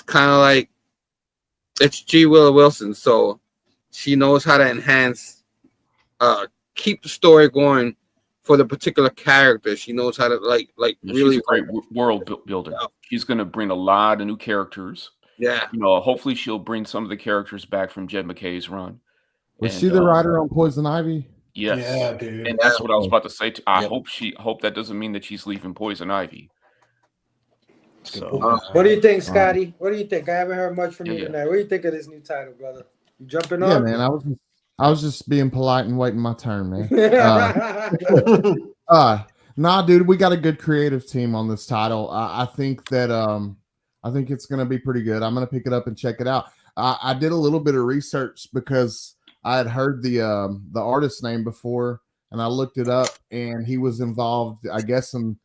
[SPEAKER 8] kind of like it's G. Willow Wilson, so she knows how to enhance, keep the story going for the particular character. She knows how to like really
[SPEAKER 7] she's a great world builder. She's going to bring a lot of new characters.
[SPEAKER 8] Yeah.
[SPEAKER 7] Hopefully she'll bring some of the characters back from Jed McKay's run.
[SPEAKER 9] Was she the writer on Poison Ivy?
[SPEAKER 7] Yes.
[SPEAKER 9] Yeah, dude.
[SPEAKER 7] And that's what I was about to say. I hope that doesn't mean that she's leaving Poison Ivy. So,
[SPEAKER 5] what do you think, Scotty? What do you think? I haven't heard much from you
[SPEAKER 7] yeah.
[SPEAKER 5] tonight. What do you think of this new title, brother? You jumping
[SPEAKER 9] Yeah,
[SPEAKER 5] on?
[SPEAKER 9] man. I was just being polite and waiting my turn, man. Nah, dude, we got a good creative team on this title. I think that I think it's gonna be pretty good. I'm gonna pick it up and check it out. I did a little bit of research because I had heard the artist's name before, and I looked it up, and he was involved, I guess, in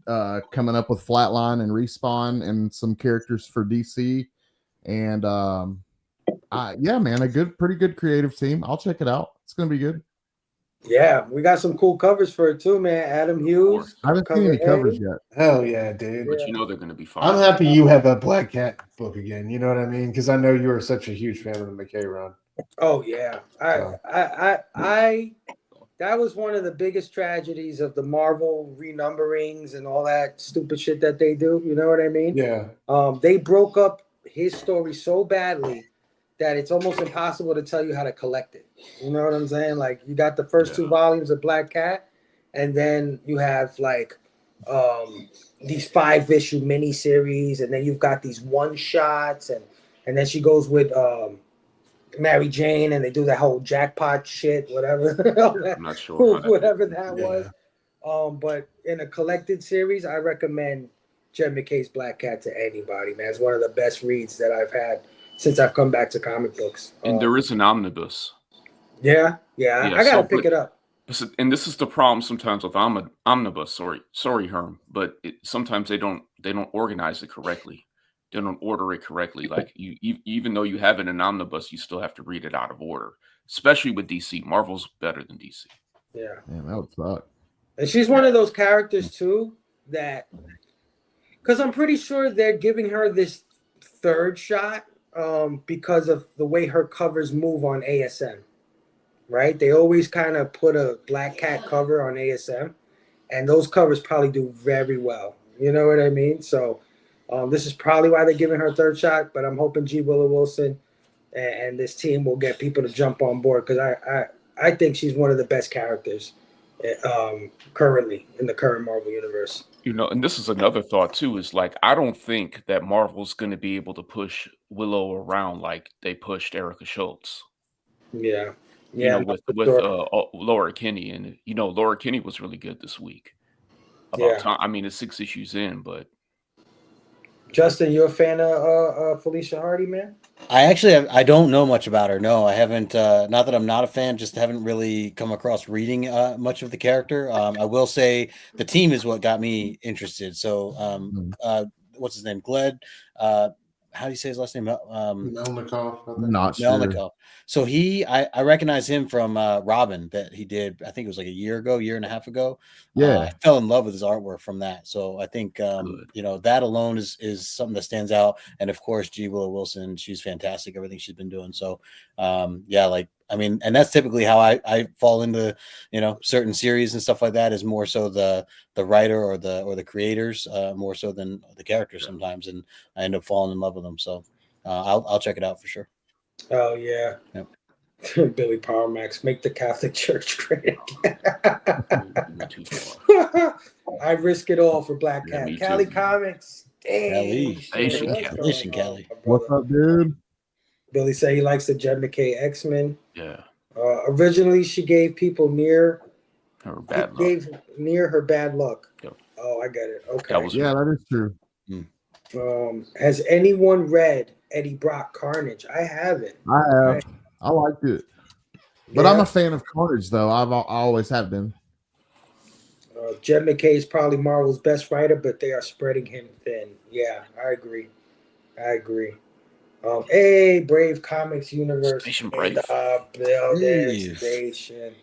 [SPEAKER 9] coming up with Flatline and Respawn and some characters for DC. And yeah, man, pretty good creative team. I'll check it out. It's gonna be good.
[SPEAKER 5] Yeah, we got some cool covers for it too, man. Adam Hughes.
[SPEAKER 9] I haven't seen any covers yet.
[SPEAKER 6] Hell yeah, dude.
[SPEAKER 7] But they're going to be fine.
[SPEAKER 6] I'm happy you have a Black Cat book again. You know what I mean? Because I know you are such a huge fan of the McKay run.
[SPEAKER 5] Oh yeah, I that was one of the biggest tragedies of the Marvel renumberings and all that stupid shit that they do. You know what I mean?
[SPEAKER 6] Yeah.
[SPEAKER 5] They broke up his story so badly that it's almost impossible to tell you how to collect it. You know what I'm saying? Like, you got the first 2 volumes of Black Cat, and then you have like these 5-issue miniseries, and then you've got these one-shots, and then she goes with Mary Jane, and they do that whole jackpot shit, whatever.
[SPEAKER 7] I'm not sure.
[SPEAKER 5] Whatever that was. But in a collected series, I recommend Jed McKay's Black Cat to anybody, man. It's one of the best reads that I've had since I've come back to comic books.
[SPEAKER 7] And there is an omnibus.
[SPEAKER 5] Yeah, I gotta pick it up.
[SPEAKER 7] And this is the problem sometimes with omnibus. Sorry, Herm, but sometimes they don't organize it correctly. They don't order it correctly. Like you, even though you have it in omnibus, you still have to read it out of order. Especially with DC, Marvel's better than DC.
[SPEAKER 5] Yeah,
[SPEAKER 9] man, that would suck.
[SPEAKER 5] And she's one of those characters too that, because I'm pretty sure they're giving her this 3rd shot because of the way her covers move on ASM. Right? They always kind of put a Black Cat cover on ASM, and those covers probably do very well. You know what I mean? So this is probably why they're giving her 3rd shot, but I'm hoping G. Willow Wilson and this team will get people to jump on board, because I think she's one of the best characters currently in the current Marvel universe.
[SPEAKER 7] And this is another thought too, is like, I don't think that Marvel's going to be able to push Willow around like they pushed Erica Schultz.
[SPEAKER 5] Yeah.
[SPEAKER 7] With Laura Kinney, and Laura Kinney was really good this week. About time. I mean, it's 6 issues in, but
[SPEAKER 5] Justin, you a fan of Felicia Hardy, man?
[SPEAKER 11] I don't know much about her. No, I haven't. Not that I'm not a fan, just haven't really come across reading much of the character. I will say the team is what got me interested. So, what's his name? Gled. How do you say his last name?
[SPEAKER 6] Melnikov.
[SPEAKER 9] Not sure.
[SPEAKER 11] Melnikov. So I recognize him from Robin that he did. I think it was like a year and a half ago.
[SPEAKER 9] Yeah,
[SPEAKER 11] I fell in love with his artwork from that. So I think that alone is something that stands out. And of course, G. Willow Wilson, she's fantastic. Everything she's been doing. So and that's typically how I fall into certain series and stuff like that, is more so the writer or the creators more so than the characters sometimes, and I end up falling in love with them. So I'll check it out for sure.
[SPEAKER 5] Oh yeah. Yep. Billy Power Max, make the Catholic Church great again. I risk it all for Black Cat. Cali Comics. Damn.
[SPEAKER 11] Cali.
[SPEAKER 9] What's up, dude?
[SPEAKER 5] Billy said he likes the Jed McKay X-Men.
[SPEAKER 7] Yeah.
[SPEAKER 5] Originally, she gave people near
[SPEAKER 7] her bad luck.
[SPEAKER 5] Her bad luck.
[SPEAKER 7] Yep.
[SPEAKER 5] Oh, I get it. Okay.
[SPEAKER 9] That is true.
[SPEAKER 5] Has anyone read Eddie Brock Carnage? I haven't.
[SPEAKER 9] I have. I liked it, but I'm a fan of Carnage, though. I always have been.
[SPEAKER 5] Jed McKay is probably Marvel's best writer, but they are spreading him thin. Yeah, I agree. I agree. Hey, Brave Comics Universe
[SPEAKER 7] Station
[SPEAKER 5] in
[SPEAKER 7] Brave.
[SPEAKER 5] the building station.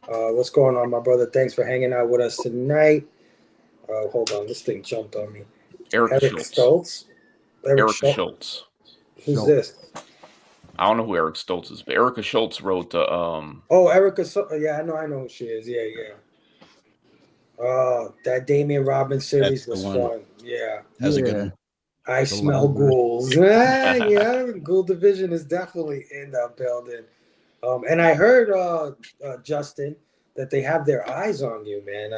[SPEAKER 5] What's going on, my brother? Thanks for hanging out with us tonight. Hold on, this thing jumped on me.
[SPEAKER 7] Eric
[SPEAKER 5] Stoltz.
[SPEAKER 7] Erica Schultz.
[SPEAKER 5] Who's this?
[SPEAKER 7] I don't know who Eric Stoltz is, but Erica Schultz wrote the
[SPEAKER 5] Oh, Erica. Yeah, I know who she is. Yeah. That Damian Robbins series was fun. Yeah.
[SPEAKER 11] That's a good one.
[SPEAKER 5] I smell ghouls. Yeah, Ghoul Division is definitely in the building. And I heard, Justin, that they have their eyes on you, man.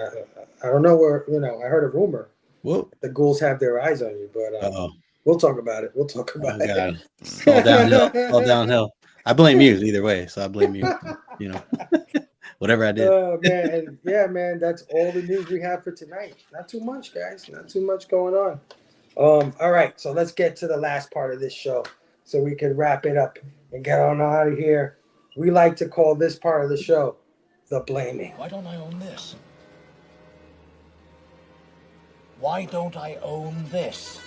[SPEAKER 5] I don't know where, I heard a rumor.
[SPEAKER 11] Whoa.
[SPEAKER 5] The ghouls have their eyes on you, but we'll talk about it. We'll talk about it.
[SPEAKER 11] God. All downhill. All downhill. I blame you either way, so I blame you. Whatever I did.
[SPEAKER 5] Man, and yeah, man, that's all the news we have for tonight. Not too much, guys. Not too much going on. All right, so let's get to the last part of this show so we can wrap it up and get on out of here. We like to call this part of the show the blaming.
[SPEAKER 15] Why don't I own this? Why don't I own this?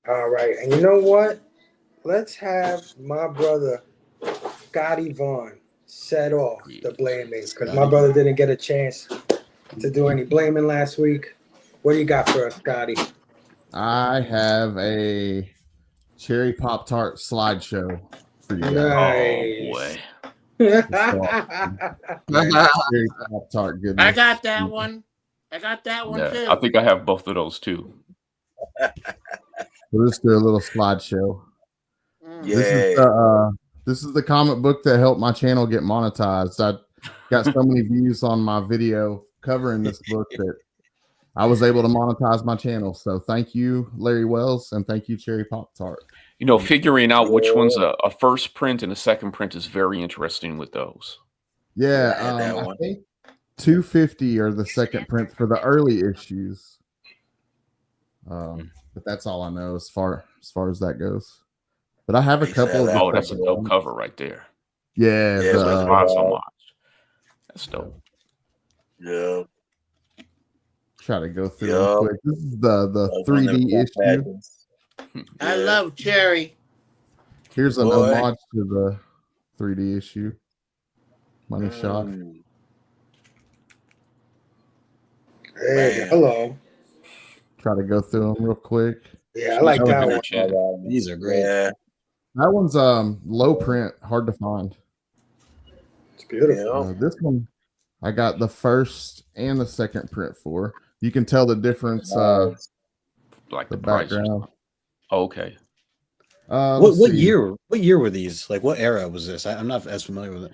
[SPEAKER 5] All right, and you know what? Let's have my brother Scotty Vaughn set off the blaming because my brother didn't get a chance to do any blaming last week. What do you got for us, Scotty?
[SPEAKER 9] I have a cherry Pop-Tart slideshow for you guys.
[SPEAKER 5] Nice.
[SPEAKER 9] Cherry Pop-Tart goodness.
[SPEAKER 1] I got that one. Too.
[SPEAKER 7] I think I have both of those too.
[SPEAKER 9] We'll just do a little slideshow.
[SPEAKER 10] Yeah.
[SPEAKER 9] This is the comic book that helped my channel get monetized. I got so many views on my video covering this book that I was able to monetize my channel. So thank you, Larry Wells, and thank you, Cherry Pop-Tart.
[SPEAKER 7] Figuring out which one's a first print and a second print is very interesting with those.
[SPEAKER 9] Yeah, I think 250 are the second prints for the early issues. But that's all I know as far as that goes. But I have a couple of.
[SPEAKER 7] Oh, that's a dope cover right there.
[SPEAKER 9] Yeah,
[SPEAKER 7] that's so much. That's dope.
[SPEAKER 10] Yeah.
[SPEAKER 9] Try to go through them quick. This is the 3D issue.
[SPEAKER 1] I love Cherry.
[SPEAKER 9] Here's an homage to the 3D issue. Money shot.
[SPEAKER 5] Hey, hello.
[SPEAKER 9] Try to go through them real quick.
[SPEAKER 5] Yeah, I like that one.
[SPEAKER 11] These are great.
[SPEAKER 10] Yeah.
[SPEAKER 9] That one's low print, hard to find.
[SPEAKER 5] It's beautiful.
[SPEAKER 9] This one, I got the first and the second print for. You can tell the difference.
[SPEAKER 7] Like
[SPEAKER 9] the background.
[SPEAKER 7] Okay.
[SPEAKER 11] What year? What year were these? Like, what era was this? I'm not as familiar with it.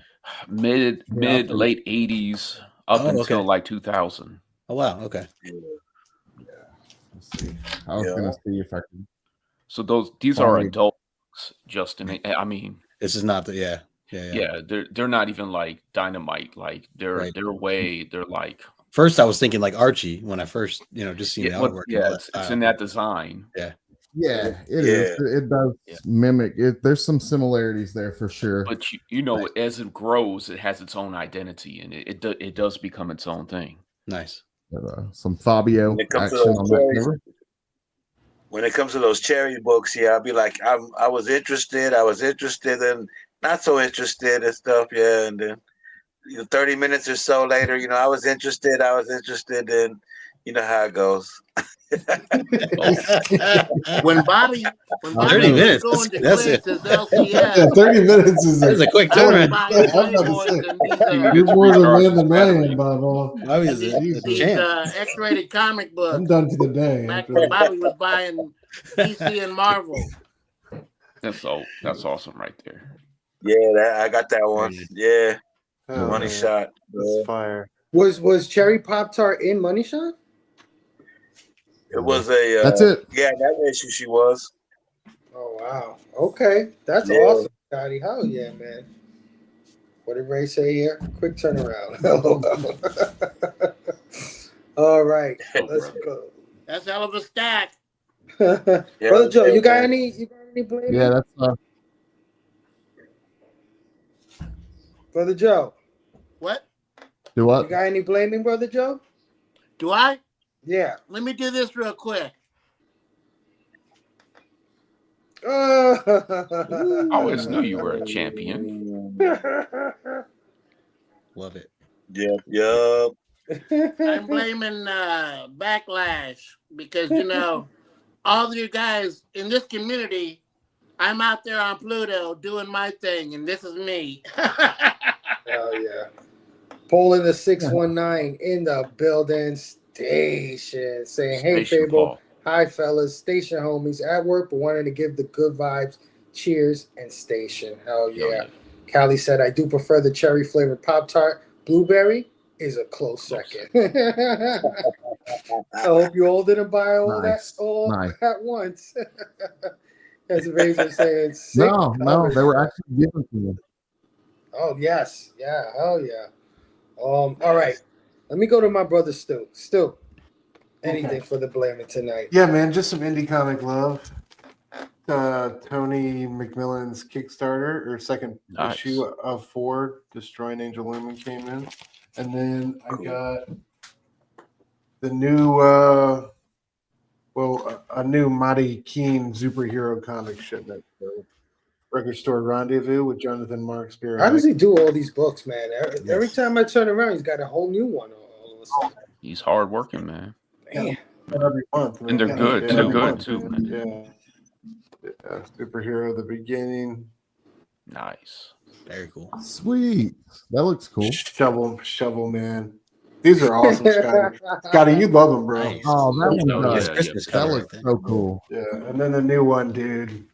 [SPEAKER 7] Mid late 80s up until like 2000.
[SPEAKER 11] Oh wow. Okay.
[SPEAKER 9] Let's see. I was gonna see if I can.
[SPEAKER 7] So these are adults, Justin. I mean,
[SPEAKER 11] this is not the yeah.
[SPEAKER 7] They're not even like Dynamite. Like they're like.
[SPEAKER 11] First, I was thinking like Archie when I first just seen the artwork.
[SPEAKER 7] Yeah, it's in that design.
[SPEAKER 11] Yeah,
[SPEAKER 9] it is. It does mimic it. There's some similarities there for sure.
[SPEAKER 7] But as it grows, it has its own identity, and it does become its own thing.
[SPEAKER 11] Nice.
[SPEAKER 9] Some Fabio action on that cover.
[SPEAKER 10] When it comes to those cherry books, I'll be like, I was interested, and not so interested and stuff, and then 30 minutes or so later, I was interested, and you know how it goes.
[SPEAKER 1] when Bobby
[SPEAKER 11] 30 minutes. That's it.
[SPEAKER 6] 30 minutes is
[SPEAKER 11] a quick turnaround.
[SPEAKER 6] You're more than the man, Bob.
[SPEAKER 1] These X-rated comic books.
[SPEAKER 6] I'm done for the day.
[SPEAKER 1] Back when Bobby was buying DC and Marvel.
[SPEAKER 7] That's awesome right there.
[SPEAKER 10] Yeah, I got that one. Yeah, Money Shot.
[SPEAKER 6] That's fire.
[SPEAKER 5] Was Cherry Pop-Tart in Money Shot?
[SPEAKER 10] It was a.
[SPEAKER 9] That's it.
[SPEAKER 10] Yeah, that issue she was.
[SPEAKER 5] Oh wow. Okay, that's awesome, Scotty. Hell yeah, man. What did Ray say here? Quick turnaround. All right, let's go.
[SPEAKER 1] That's hell of a stack.
[SPEAKER 5] Brother Joe, you got any blame?
[SPEAKER 9] Yeah, that's
[SPEAKER 5] Brother Joe.
[SPEAKER 1] What?
[SPEAKER 9] Do what?
[SPEAKER 5] You got any blaming, Brother Joe?
[SPEAKER 1] Do I?
[SPEAKER 5] Yeah.
[SPEAKER 1] Let me do this real quick.
[SPEAKER 7] I always knew you were a champion.
[SPEAKER 11] Love it.
[SPEAKER 10] Yep.
[SPEAKER 1] I'm blaming Backlash because, you know, all of you guys in this community, I'm out there on Pluto doing my thing, and this is me.
[SPEAKER 5] Oh, yeah. Polling the 619 in the building station saying, hey,
[SPEAKER 7] Station
[SPEAKER 5] Fable.
[SPEAKER 7] Paul.
[SPEAKER 5] Hi, fellas. Station homies at work, but wanted to give the good vibes. Cheers and station. Hell yeah. Callie said, I do prefer the cherry flavored Pop-Tart. Blueberry is a close second. I hope you all didn't buy all
[SPEAKER 9] Nice. Nice.
[SPEAKER 5] at once. As Razor saying,
[SPEAKER 9] No, they were actually given to you.
[SPEAKER 5] Oh, yes. Yeah, hell yeah. All right. Let me go to my brother Stu. Stu, anything for the blaming tonight?
[SPEAKER 6] Yeah, man, just some indie comic love. Tony McMillan's Kickstarter or second issue of 4, Destroying Angel Lumen came in, and then I got the new a new Marty Keene superhero comic shipment. Record Store Rendezvous with Jonathan Marks.
[SPEAKER 5] How does he do all these books, man? Every time I turn around, he's got a whole new one all of a sudden.
[SPEAKER 7] He's hard working, man.
[SPEAKER 5] Man.
[SPEAKER 6] Every month, man.
[SPEAKER 7] And they're good,
[SPEAKER 6] Yeah,
[SPEAKER 7] too.
[SPEAKER 6] every month,
[SPEAKER 7] too, man.
[SPEAKER 6] Yeah. Superhero, the beginning.
[SPEAKER 7] Nice.
[SPEAKER 11] Very cool.
[SPEAKER 9] Sweet. That looks cool.
[SPEAKER 6] Shovel Man. These are awesome, Scotty. Scotty, you love them, bro.
[SPEAKER 11] Nice.
[SPEAKER 9] Oh, that one does.
[SPEAKER 11] Christmas
[SPEAKER 9] That
[SPEAKER 11] cover
[SPEAKER 9] looks
[SPEAKER 11] right
[SPEAKER 9] so cool.
[SPEAKER 6] Yeah, and then the new one, dude.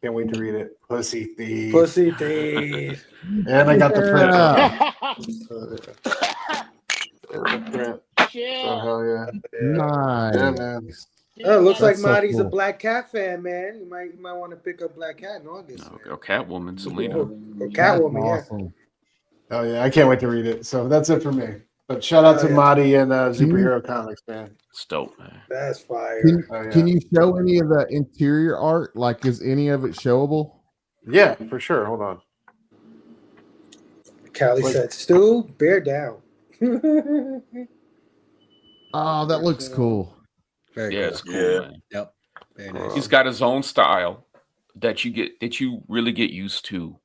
[SPEAKER 6] Can't wait to read it. Pussy Thief.
[SPEAKER 5] Pussy Thief.
[SPEAKER 6] And I got the print.
[SPEAKER 1] Yeah.
[SPEAKER 6] Hell yeah.
[SPEAKER 9] Nice.
[SPEAKER 6] Yeah, man.
[SPEAKER 5] Oh, it looks like
[SPEAKER 9] That's so
[SPEAKER 5] Marty's a
[SPEAKER 9] cool.
[SPEAKER 5] Black Cat fan, man. You might want to pick up Black Cat in August.
[SPEAKER 7] Or Catwoman, Selena.
[SPEAKER 5] Or Catwoman, yeah.
[SPEAKER 9] Awesome.
[SPEAKER 6] Oh yeah, I can't wait to read it. So that's it for me. But shout out to Marty and Superhero Comics, man.
[SPEAKER 7] It's dope, man.
[SPEAKER 5] That's fire.
[SPEAKER 9] Can you show any of the interior art? Like, is any of it showable?
[SPEAKER 6] Yeah, for sure. Hold on.
[SPEAKER 5] Callie said, Stu, bear down.
[SPEAKER 9] Oh, that looks cool.
[SPEAKER 11] Very
[SPEAKER 7] Yeah,
[SPEAKER 11] cool.
[SPEAKER 7] it's cool, man.
[SPEAKER 11] Yep. Very nice.
[SPEAKER 7] He's got his own style that you really get used to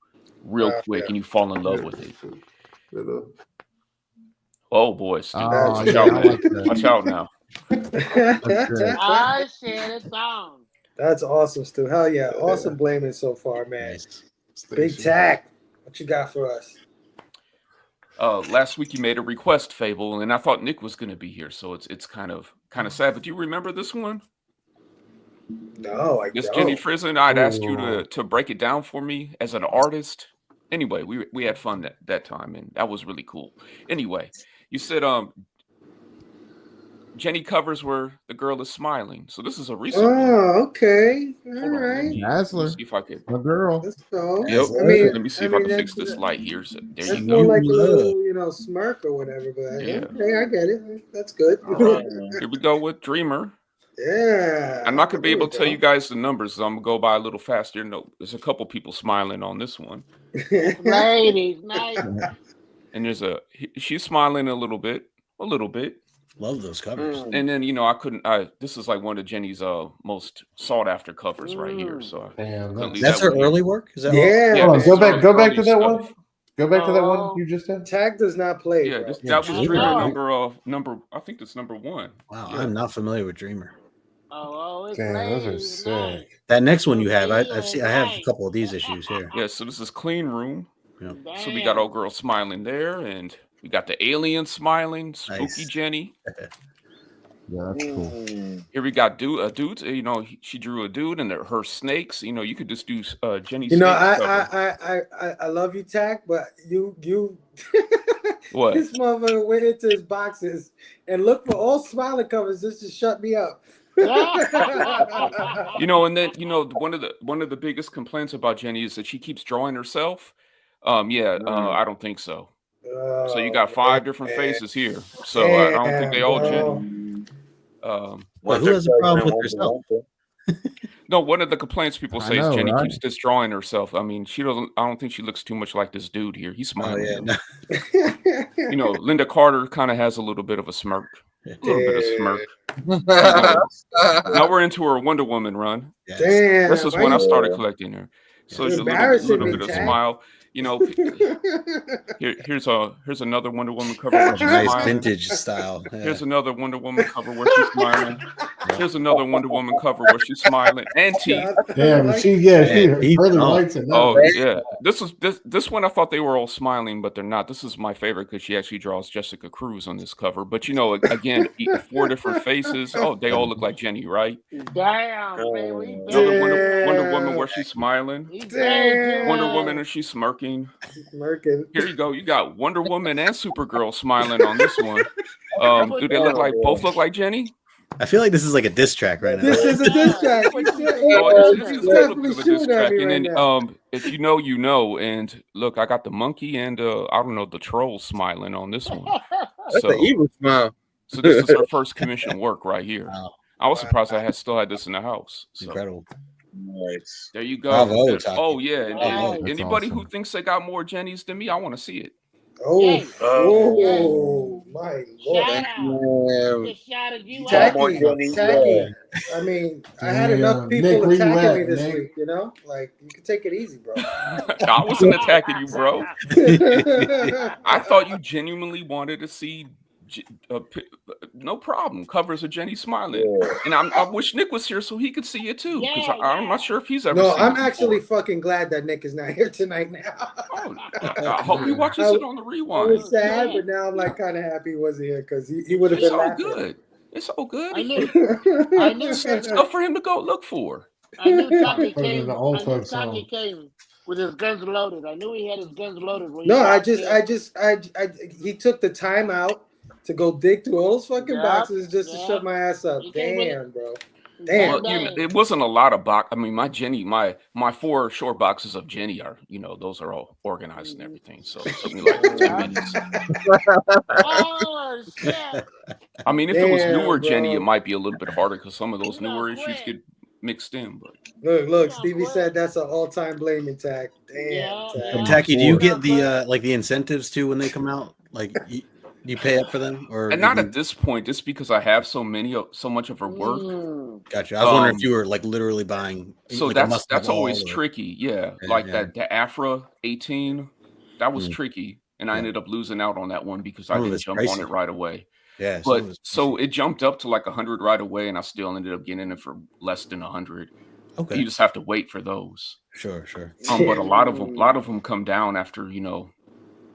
[SPEAKER 7] real quick, and you fall in love with it. Oh boy, Steve.
[SPEAKER 9] Oh,
[SPEAKER 7] Watch out, man. Watch out now.
[SPEAKER 1] I said it's on.
[SPEAKER 5] That's awesome, Stu. Hell yeah. Awesome blaming so far, man. Big Tack. What you got for us?
[SPEAKER 7] Last week you made a request, Fable, and I thought Nick was going to be here, so it's kind of sad. But do you remember this one?
[SPEAKER 5] No, I
[SPEAKER 7] This
[SPEAKER 5] don't.
[SPEAKER 7] Jenny Frizen. I'd asked you to break it down for me as an artist. Anyway, we had fun that time, and that was really cool. Anyway, you said Jenny covers where the girl is smiling. So this is a recent one.
[SPEAKER 5] Oh, okay. All right.
[SPEAKER 9] Dazzler.
[SPEAKER 7] See if I could.
[SPEAKER 9] My girl.
[SPEAKER 5] Let's go.
[SPEAKER 7] Yep.
[SPEAKER 5] I mean,
[SPEAKER 7] Let me see if I can fix this light here. So there
[SPEAKER 5] That's
[SPEAKER 7] you
[SPEAKER 5] more
[SPEAKER 7] go.
[SPEAKER 5] like a little, smirk or whatever. But
[SPEAKER 7] Yeah.
[SPEAKER 5] okay, I get it. That's good.
[SPEAKER 7] Here we go with Dreamer.
[SPEAKER 5] Yeah.
[SPEAKER 7] I'm not gonna be
[SPEAKER 5] There we
[SPEAKER 7] able to tell
[SPEAKER 5] go.
[SPEAKER 7] you guys the numbers, so I'm gonna go by a little faster. No, there's a couple people smiling on this one,
[SPEAKER 1] Ladies, nice.
[SPEAKER 7] and she's smiling a little bit.
[SPEAKER 11] Love those covers.
[SPEAKER 7] And then this is like one of Jenny's most sought after covers right here. So
[SPEAKER 11] That's her early work. Is that
[SPEAKER 5] Yeah.
[SPEAKER 6] Hold on,
[SPEAKER 7] this
[SPEAKER 6] go
[SPEAKER 7] is
[SPEAKER 6] back
[SPEAKER 7] her
[SPEAKER 6] to
[SPEAKER 7] early
[SPEAKER 6] that one.
[SPEAKER 7] stuff.
[SPEAKER 6] Go back to that one you just said.
[SPEAKER 5] Tag does not play.
[SPEAKER 7] Yeah,
[SPEAKER 5] bro.
[SPEAKER 7] that was
[SPEAKER 11] Dreamer.
[SPEAKER 7] Dreamer number. I think that's number 1.
[SPEAKER 11] Wow,
[SPEAKER 7] Yeah.
[SPEAKER 11] I'm not familiar with Dreamer.
[SPEAKER 1] It's
[SPEAKER 6] Damn, those are
[SPEAKER 1] ladies,
[SPEAKER 6] sick.
[SPEAKER 11] That next one you have, I have a couple of these issues here.
[SPEAKER 7] Yeah, so this is Clean Room.
[SPEAKER 11] Yep.
[SPEAKER 7] So we got old girl smiling there, and we got the alien smiling, spooky
[SPEAKER 11] Nice.
[SPEAKER 7] Jenny.
[SPEAKER 9] Yeah, that's cool.
[SPEAKER 7] Here we got dudes. She drew a dude and her snakes. You could just do Jenny.
[SPEAKER 5] You know,
[SPEAKER 7] snakes cover.
[SPEAKER 5] I love you, Tack, but you
[SPEAKER 7] What?
[SPEAKER 5] this motherfucker went into his boxes and looked for all smiling covers just to shut me up.
[SPEAKER 7] And then one of the biggest complaints about Jenny is that she keeps drawing herself. I don't think so. So you got 5 different faces here. So I don't think they all Jenny.
[SPEAKER 11] Who has a problem with herself?
[SPEAKER 7] No, one of the complaints people
[SPEAKER 9] I
[SPEAKER 7] say is
[SPEAKER 9] know,
[SPEAKER 7] Jenny
[SPEAKER 9] right?
[SPEAKER 7] keeps destroying herself. I mean, she doesn't. I don't think she looks too much like this dude here. He's
[SPEAKER 11] Oh
[SPEAKER 7] smiling.
[SPEAKER 11] yeah,
[SPEAKER 7] though. You know, Linda Carter kind of has a little bit of a smirk. A little bit of smirk. You know, now we're into her Wonder Woman run.
[SPEAKER 11] Yes.
[SPEAKER 7] This
[SPEAKER 5] Damn,
[SPEAKER 7] is
[SPEAKER 5] why
[SPEAKER 7] when I
[SPEAKER 5] you
[SPEAKER 7] started collecting her. So
[SPEAKER 5] You're
[SPEAKER 7] a
[SPEAKER 5] embarrassing
[SPEAKER 7] little
[SPEAKER 5] me,
[SPEAKER 7] bit of
[SPEAKER 5] Tag.
[SPEAKER 7] smile. You know, here's another Wonder Woman cover where she's
[SPEAKER 11] Nice
[SPEAKER 7] smiling.
[SPEAKER 11] vintage style. Yeah.
[SPEAKER 7] Here's another Wonder Woman cover where she's smiling. Here's another Wonder Woman cover where she's smiling and teeth.
[SPEAKER 6] Damn, she really likes it now.
[SPEAKER 7] Oh yeah, this one I thought they were all smiling, but they're not. This is my favorite because she actually draws Jessica Cruz on this cover. But you know, again, 4 different faces. Oh, they all look like Jenny, right?
[SPEAKER 1] Damn, man, we
[SPEAKER 7] Another Wonder Woman where she's smiling.
[SPEAKER 5] Damn.
[SPEAKER 7] Wonder Woman and she's smirking.
[SPEAKER 5] Smirking.
[SPEAKER 7] Here you go. You got Wonder Woman and Supergirl smiling on this one. Do they both look like Jenny?
[SPEAKER 11] I feel like this is like a diss track right now.
[SPEAKER 5] This is a diss track. He's
[SPEAKER 7] It's a little
[SPEAKER 5] definitely
[SPEAKER 7] bit of a diss
[SPEAKER 5] shooting at
[SPEAKER 7] track.
[SPEAKER 5] me
[SPEAKER 7] And
[SPEAKER 5] right
[SPEAKER 7] then,
[SPEAKER 5] now.
[SPEAKER 7] if you know, you know. And look, I got the monkey and I don't know, the troll smiling on this one.
[SPEAKER 8] That's an evil smile.
[SPEAKER 7] So this is her first commission work right here. I was surprised I still had this in the house. So.
[SPEAKER 11] Incredible.
[SPEAKER 10] Nice.
[SPEAKER 7] There you go.
[SPEAKER 11] Bravo,
[SPEAKER 7] Oh yeah. And
[SPEAKER 11] That's
[SPEAKER 7] anybody
[SPEAKER 11] awesome.
[SPEAKER 7] who thinks they got more Jennies than me, I want to see it.
[SPEAKER 5] Oh, my lord. Tacky. I mean, I had enough people
[SPEAKER 6] Nick, where you
[SPEAKER 5] attacking
[SPEAKER 6] at,
[SPEAKER 5] me this
[SPEAKER 6] Nick?
[SPEAKER 5] week, you know? Like, you can take it easy, bro.
[SPEAKER 7] I wasn't attacking you, bro. I thought you genuinely wanted to see. No problem. Covers of Jenny smiling, and I wish Nick was here so he could see it too. Because I'm not sure if he's ever.
[SPEAKER 5] No,
[SPEAKER 7] seen
[SPEAKER 5] I'm
[SPEAKER 7] it
[SPEAKER 5] actually
[SPEAKER 7] before.
[SPEAKER 5] fucking glad that Nick is not here tonight now.
[SPEAKER 7] I hope he watches it on the
[SPEAKER 5] I
[SPEAKER 7] rewind.
[SPEAKER 5] was sad, but now I'm like kind of happy he wasn't here because he would have
[SPEAKER 7] It's
[SPEAKER 5] been
[SPEAKER 7] all
[SPEAKER 5] laughing.
[SPEAKER 7] good. It's all good.
[SPEAKER 1] I knew
[SPEAKER 7] Stuff for him to go look for.
[SPEAKER 1] I knew Taki
[SPEAKER 6] Put it in
[SPEAKER 1] came.
[SPEAKER 6] the
[SPEAKER 1] I
[SPEAKER 6] old
[SPEAKER 1] knew
[SPEAKER 6] folks'
[SPEAKER 1] Taki
[SPEAKER 6] home.
[SPEAKER 1] came with his guns loaded. I knew he had his guns loaded. When he
[SPEAKER 5] No,
[SPEAKER 1] walked in.
[SPEAKER 5] he took the time out to go dig through all those fucking
[SPEAKER 1] Yep,
[SPEAKER 5] boxes just to shut my ass up.
[SPEAKER 1] He came with
[SPEAKER 5] Damn, bro. Damn.
[SPEAKER 7] Well, you know, it wasn't a lot of box. I mean, my Jenny, my 4 short boxes of Jenny are, you know, those are all organized and everything. So it took me like 2 minutes.
[SPEAKER 1] Oh shit!
[SPEAKER 7] I mean, if it was
[SPEAKER 5] Damn,
[SPEAKER 7] newer
[SPEAKER 5] bro.
[SPEAKER 7] Jenny, it might be a little bit harder because some of those newer issues get mixed in. But
[SPEAKER 5] Look, Stevie said that's an all-time blaming tag. Damn, Tag.
[SPEAKER 11] Tacky, do you get the like the incentives too when they come out? Like you pay up for them, or
[SPEAKER 7] and not at this point, just because I have so much of her work.
[SPEAKER 11] Gotcha. I was wondering if you were like literally buying.
[SPEAKER 7] So
[SPEAKER 11] like, a
[SPEAKER 7] that's
[SPEAKER 11] must-have
[SPEAKER 7] always
[SPEAKER 11] all, or-
[SPEAKER 7] tricky. Yeah,
[SPEAKER 11] Yeah,
[SPEAKER 7] like
[SPEAKER 11] yeah.
[SPEAKER 7] that the Afra 18, that was tricky, and I ended up losing out on that one because I
[SPEAKER 11] Some of
[SPEAKER 7] didn't
[SPEAKER 11] it's
[SPEAKER 7] jump on
[SPEAKER 11] pricey.
[SPEAKER 7] it right away.
[SPEAKER 11] Yeah, some of
[SPEAKER 7] But
[SPEAKER 11] it's
[SPEAKER 7] so it jumped up to like 100 right away, and I still ended up getting it for less than 100.
[SPEAKER 11] Okay.
[SPEAKER 7] You just have to wait for those.
[SPEAKER 11] Sure.
[SPEAKER 7] But a lot of them come down after, you know.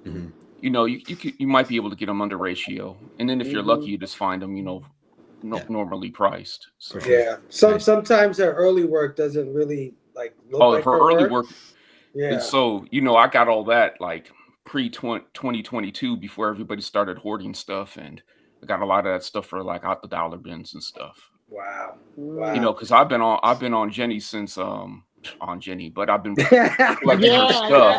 [SPEAKER 11] Mm-hmm.
[SPEAKER 7] You know, you might be able to get them under ratio, and then if you're lucky, you just find them, you know, normally priced. So.
[SPEAKER 5] Yeah. Sometimes her early work doesn't really like look like
[SPEAKER 7] her early work.
[SPEAKER 5] Yeah.
[SPEAKER 7] And so, you know, I got all that like pre-2022 before everybody started hoarding stuff, and I got a lot of that stuff for like out the dollar bins and stuff.
[SPEAKER 5] Wow.
[SPEAKER 7] You know, because I've been on Jenny since on Jenny, but I've been collecting her stuff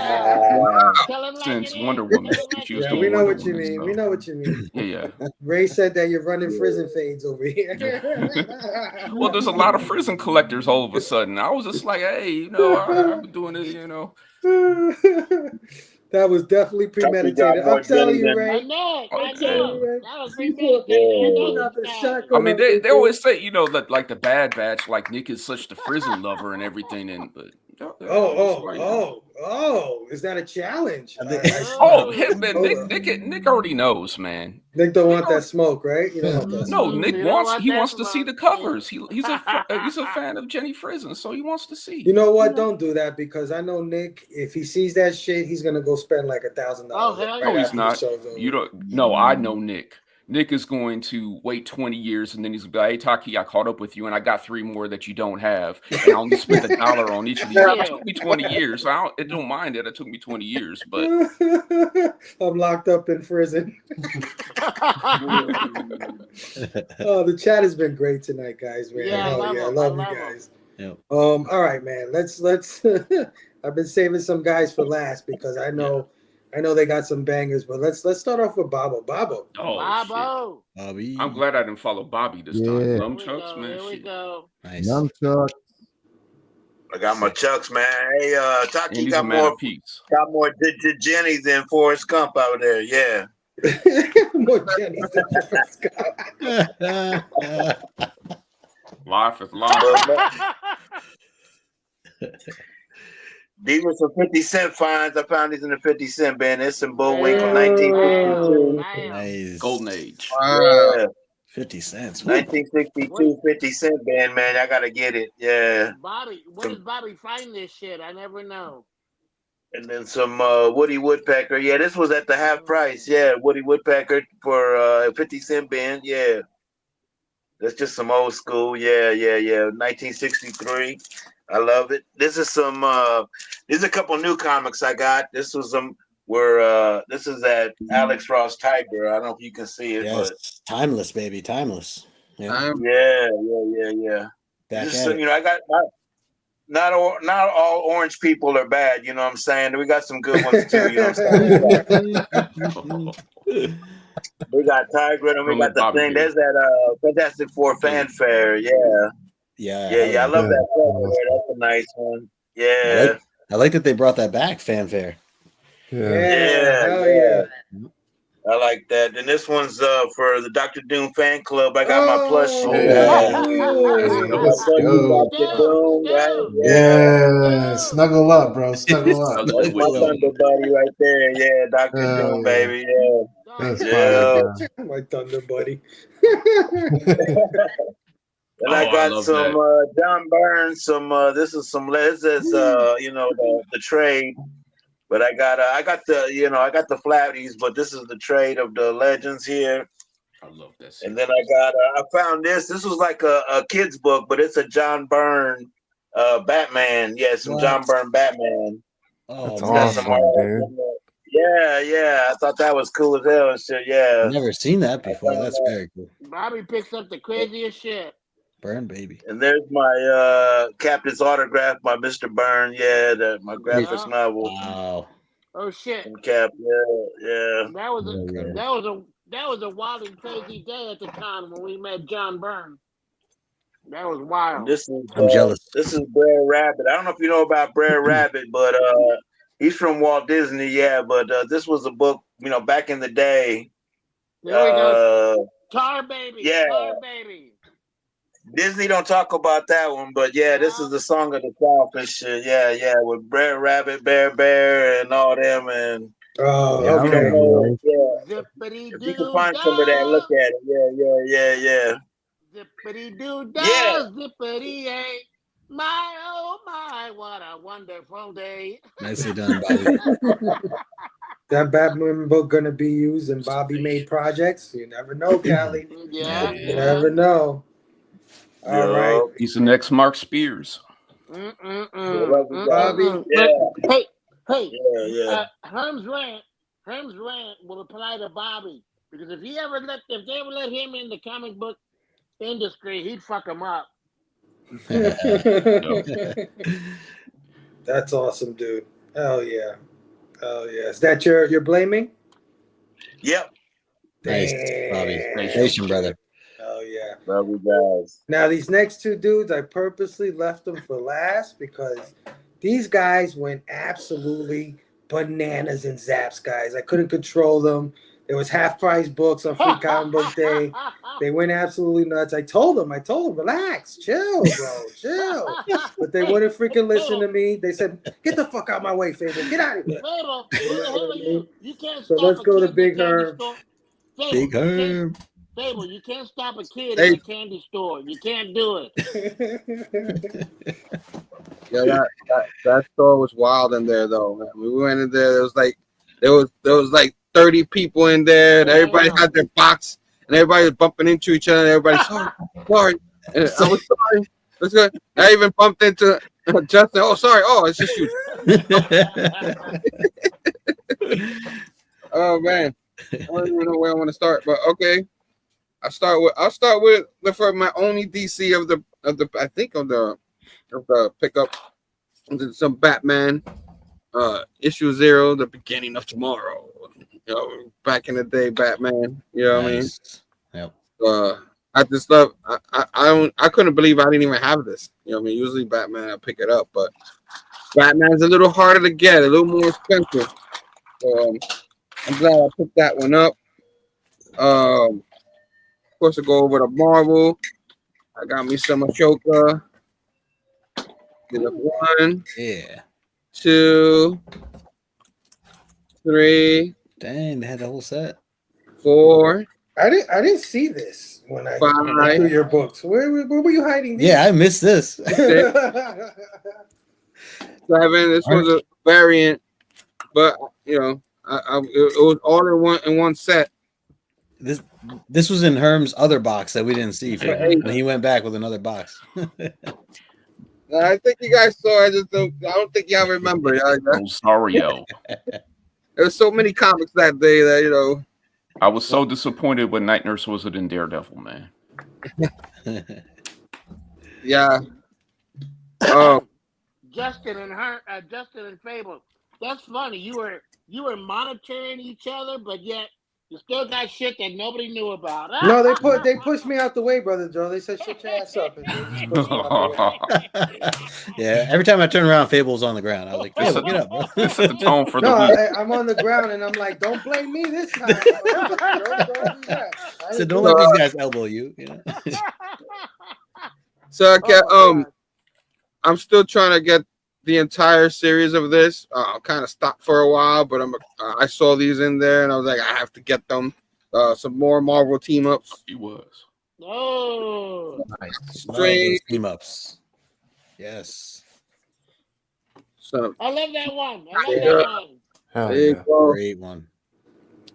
[SPEAKER 7] since Wonder Woman. She was doing
[SPEAKER 5] we know
[SPEAKER 7] Wonder
[SPEAKER 5] what you
[SPEAKER 7] Woman
[SPEAKER 5] mean.
[SPEAKER 7] stuff.
[SPEAKER 5] We know what you mean.
[SPEAKER 7] Yeah.
[SPEAKER 5] Ray said that you're running prison fades over here.
[SPEAKER 7] Well, there's a lot of prison collectors all of a sudden. I was just like, hey, you know, I've been doing it, you know.
[SPEAKER 5] That was definitely premeditated. I'm telling you, Ray.
[SPEAKER 1] I know. That was
[SPEAKER 7] I mean, they always say, you know, that like the Bad Batch, like Nick is such the prison lover and everything, and but
[SPEAKER 5] is that a challenge?
[SPEAKER 7] Nick already knows, man.
[SPEAKER 5] Nick don't want that smoke, right? You don't want that
[SPEAKER 7] No,
[SPEAKER 5] smoke.
[SPEAKER 7] Nick wants to see the covers. He's a fan of Jenny Frison, so he wants to see.
[SPEAKER 5] You know what? Don't do that because I know Nick. If he sees that shit, he's gonna go spend like $1,000.
[SPEAKER 7] No, he's not. You don't. No, I know Nick. Nick is going to wait 20 years and then he's going to be like, hey, Taki, I caught up with you and I got 3 more that you don't have. And I only spent $1 on each of these. It took me 20 years. So I don't mind that it took me 20 years, but
[SPEAKER 5] I'm locked up in prison. The chat has been great tonight, guys, man.
[SPEAKER 1] Yeah,
[SPEAKER 5] I love you guys.
[SPEAKER 11] Yep.
[SPEAKER 5] All right, man. Let's I've been saving some guys for last because I know they got some bangers, but let's start off with Babo.
[SPEAKER 1] Babo.
[SPEAKER 7] I'm glad I didn't follow Bobby this time. Nunchucks, man.
[SPEAKER 1] Here we go.
[SPEAKER 11] Nice.
[SPEAKER 6] Nunchuck.
[SPEAKER 10] I got my Chucks, man. Hey, Taki
[SPEAKER 7] Andy's
[SPEAKER 10] got
[SPEAKER 7] a man
[SPEAKER 10] more
[SPEAKER 7] of peace.
[SPEAKER 10] Jenny than Forrest Gump out there. Yeah.
[SPEAKER 5] More Jenny's than Forrest
[SPEAKER 7] Life is life.
[SPEAKER 10] These were some 50 Cent finds. I found these in the 50 Cent bin. It's some Bullwinkle 1962.
[SPEAKER 11] Nice.
[SPEAKER 7] Golden age.
[SPEAKER 10] Yeah.
[SPEAKER 11] 50 cents.
[SPEAKER 10] 1962 50 Cent band, man. I gotta get it. Yeah.
[SPEAKER 1] Bobby, where does Bobby find this shit? I never know.
[SPEAKER 10] And then some Woody Woodpecker. Yeah, this was at the half price. Yeah, Woody Woodpecker for 50 Cent band. Yeah. That's just some old school. Yeah. 1963. I love it. This is some there's a couple new comics I got. This was some this is that Alex Ross Tiger. I don't know if you can see it,
[SPEAKER 11] Yes,
[SPEAKER 10] but
[SPEAKER 11] timeless, baby, timeless. Yeah.
[SPEAKER 10] Yeah.
[SPEAKER 11] Back
[SPEAKER 10] Just,
[SPEAKER 11] at it.
[SPEAKER 10] you know, I got not all orange people are bad, you know what I'm saying? We got some good ones too, you know what I'm saying? We got Tiger and we got the
[SPEAKER 7] Bobby
[SPEAKER 10] thing.
[SPEAKER 7] here.
[SPEAKER 10] There's that Fantastic Four fanfare. Yeah.
[SPEAKER 11] Yeah.
[SPEAKER 10] I love that cover there. That's a nice one. Yeah.
[SPEAKER 11] I like that they brought that back, fanfare.
[SPEAKER 10] Yeah. I like that. And this one's for the Dr. Doom fan club. I got my plush.
[SPEAKER 6] Let's go.
[SPEAKER 10] Dr. Doom, right?
[SPEAKER 6] Yeah, snuggle up, bro. Snuggle up.
[SPEAKER 10] That's my Thunder buddy right there. Yeah, Dr. Doom, baby. Yeah.
[SPEAKER 6] That's fire, bro.
[SPEAKER 5] My Thunder buddy.
[SPEAKER 10] And I got some John Burns. This is you know, the trade. But I got the Flatties, but this is the trade of the legends here.
[SPEAKER 7] I love this.
[SPEAKER 10] And then I found this. This was like a kid's book, but it's a John Byrne Batman. Yeah, some John Byrne Batman.
[SPEAKER 11] Oh,
[SPEAKER 6] that's awesome, dude.
[SPEAKER 10] Yeah. I thought that was cool as hell and shit. Yeah.
[SPEAKER 11] I've never seen that before. That's very cool.
[SPEAKER 1] Bobby picks up the craziest shit.
[SPEAKER 11] Burn, baby.
[SPEAKER 10] And there's my Captain's autograph, my Mr. Byrne. Yeah, my graphics novel.
[SPEAKER 11] Wow.
[SPEAKER 1] Oh shit.
[SPEAKER 10] And Cap. Yeah.
[SPEAKER 1] That was a wild and crazy day at the time when we met John Byrne. That was wild.
[SPEAKER 11] I'm jealous.
[SPEAKER 10] This is Brer Rabbit. I don't know if you know about Brer Rabbit, but he's from Walt Disney. Yeah, but this was a book, you know, back in the day.
[SPEAKER 1] There we go. Tar Baby.
[SPEAKER 10] Yeah.
[SPEAKER 1] Tar Baby.
[SPEAKER 10] Disney don't talk about that one, but yeah, this is the song of the South and shit. Yeah, with Brer Rabbit, Bear, and all them, and
[SPEAKER 5] okay.
[SPEAKER 10] If you can find some of that, look at it. Yeah.
[SPEAKER 1] Zippity doo dah, zippity yay. My oh my, what a wonderful day.
[SPEAKER 11] Nicely done, Bobby.
[SPEAKER 5] That Batman book gonna be used in Bobby made projects? You never know, Callie.
[SPEAKER 1] Yeah.
[SPEAKER 5] You never know. All right.
[SPEAKER 7] He's the next Mark Spears.
[SPEAKER 5] Bobby.
[SPEAKER 1] Hey.
[SPEAKER 10] Yeah.
[SPEAKER 1] Herm's rant will apply to Bobby because if they ever let him in the comic book industry, he'd fuck him up.
[SPEAKER 5] That's awesome, dude. Hell yeah. Is that your blaming?
[SPEAKER 10] Yep.
[SPEAKER 11] Nice, Bobby. Nation, brother.
[SPEAKER 5] Oh yeah.
[SPEAKER 10] Love you guys.
[SPEAKER 5] Now these next two dudes, I purposely left them for last because these guys went absolutely bananas in Zaps, guys. I couldn't control them. There was half price books on Free Comic Book Day. They went absolutely nuts. I told them, relax, chill, bro, chill. But they wouldn't freaking listen to me. They said, get the fuck out of my way, Fable. Get out of here.
[SPEAKER 1] Fable, who the hell are you? You can't
[SPEAKER 5] So
[SPEAKER 1] stop
[SPEAKER 5] let's
[SPEAKER 1] a
[SPEAKER 5] go to
[SPEAKER 1] kid
[SPEAKER 5] Big
[SPEAKER 1] at a candy
[SPEAKER 5] Herb.
[SPEAKER 1] store.
[SPEAKER 11] Big Herb.
[SPEAKER 1] Fable, you can't stop a kid at a candy store. You can't do it.
[SPEAKER 8] Yeah, that store was wild in there though, man. We went in there, there was like 30 people in there, and everybody had their box, and everybody was bumping into each other, and everybody sorry. And I was sorry. It's good. I even bumped into Justin. Oh, sorry. Oh, it's just you. Oh man. I don't even know where I want to start, but okay. I'll start with for my only DC of the pickup. Some Batman issue 0, the beginning of tomorrow. You know, back in the day, Batman. You know what I mean?
[SPEAKER 11] Yep.
[SPEAKER 8] I just love. I couldn't believe I didn't even have this. You know what I mean? Usually Batman, I pick it up, but Batman's a little harder to get, a little more expensive. I'm glad I picked that one up. Of course, I go over to Marvel. I got me some Ashoka. Did 1, 2, 3.
[SPEAKER 11] Dang, they had the whole set.
[SPEAKER 8] 4.
[SPEAKER 5] I didn't see this when I went through your books. Where were you hiding these?
[SPEAKER 11] Yeah, I missed this.
[SPEAKER 8] 7. This was a variant, but you know, it was all in one set.
[SPEAKER 11] This was in Herm's other box that we didn't see for him. And he went back with another box.
[SPEAKER 8] I think you guys saw. I don't think y'all remember.
[SPEAKER 7] Oh, sorry, yo.
[SPEAKER 8] There was so many comics that day that you know.
[SPEAKER 7] I was so disappointed when Night Nurse wasn't in Daredevil, man.
[SPEAKER 8] Yeah.
[SPEAKER 1] Justin and Fable. That's funny. You were monitoring each other, but yet you still got shit that nobody knew about.
[SPEAKER 5] No, they pushed me out the way, brother Joe. They said shut your ass up, and they just pushed me out the way.
[SPEAKER 11] Yeah, every time I turn around, Fable's on the ground. I was like, Fable, get up, bro.
[SPEAKER 7] This is the tone for the week.
[SPEAKER 5] I'm on the ground, and I'm like, don't blame me this time. Don't do that.
[SPEAKER 11] So don't let these guys elbow you. You know?
[SPEAKER 8] So I get I'm still trying to get the entire series of this. Kind of stopped for a while, but I saw these in there, and I was like, I have to get them. Some more Marvel team ups.
[SPEAKER 7] He was.
[SPEAKER 1] Oh,
[SPEAKER 11] nice.
[SPEAKER 8] Strange
[SPEAKER 11] Team ups. Yes.
[SPEAKER 8] So
[SPEAKER 1] I love that one. I love that one.
[SPEAKER 6] Hell yeah.
[SPEAKER 11] Great one.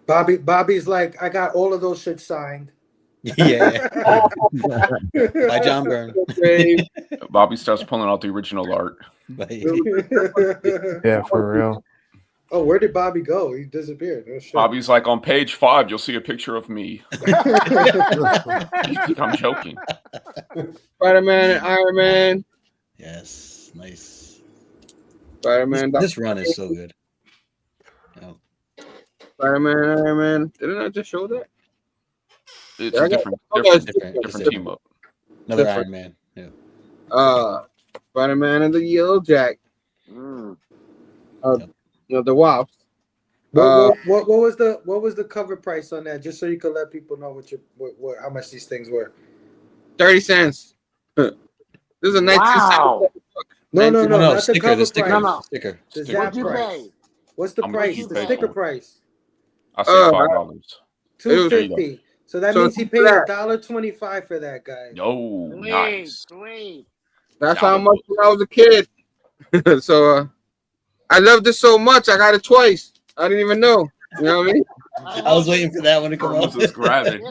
[SPEAKER 5] Bobby's like, I got all of those shit signed.
[SPEAKER 11] Yeah. By John Byrne.
[SPEAKER 7] Bobby starts pulling out the original art.
[SPEAKER 6] Yeah, for real.
[SPEAKER 5] Oh, where did Bobby go? He disappeared. Oh, shit.
[SPEAKER 7] Bobby's like, on page 5, you'll see a picture of me. I'm joking.
[SPEAKER 8] Spider-Man and Iron Man.
[SPEAKER 11] Yes, nice.
[SPEAKER 8] Spider-Man.
[SPEAKER 11] This run is so good. Oh.
[SPEAKER 8] Spider-Man and Iron Man. Didn't I just show that?
[SPEAKER 7] It's a different team up.
[SPEAKER 11] Another Iron Man. Yeah.
[SPEAKER 8] Spider-Man and the Yellow Jack. You know, the Wasp.
[SPEAKER 5] What was the cover price on that? Just so you could let people know how much these things were.
[SPEAKER 8] 30 cents. This is a 1970 book.
[SPEAKER 5] No, not the
[SPEAKER 11] sticker,
[SPEAKER 5] cover
[SPEAKER 11] sticker,
[SPEAKER 5] price.
[SPEAKER 11] Sticker.
[SPEAKER 5] The Zap price. What's the price? The sticker price.
[SPEAKER 7] I say $5.
[SPEAKER 5] $2.50. So that means he paid $1.25 for that guy.
[SPEAKER 7] Yo, nice.
[SPEAKER 1] Sweet.
[SPEAKER 8] That's how much when I was a kid. So I loved it so much. I got it twice. I didn't even know. You know what I mean?
[SPEAKER 11] I was waiting for that one to come up.
[SPEAKER 1] It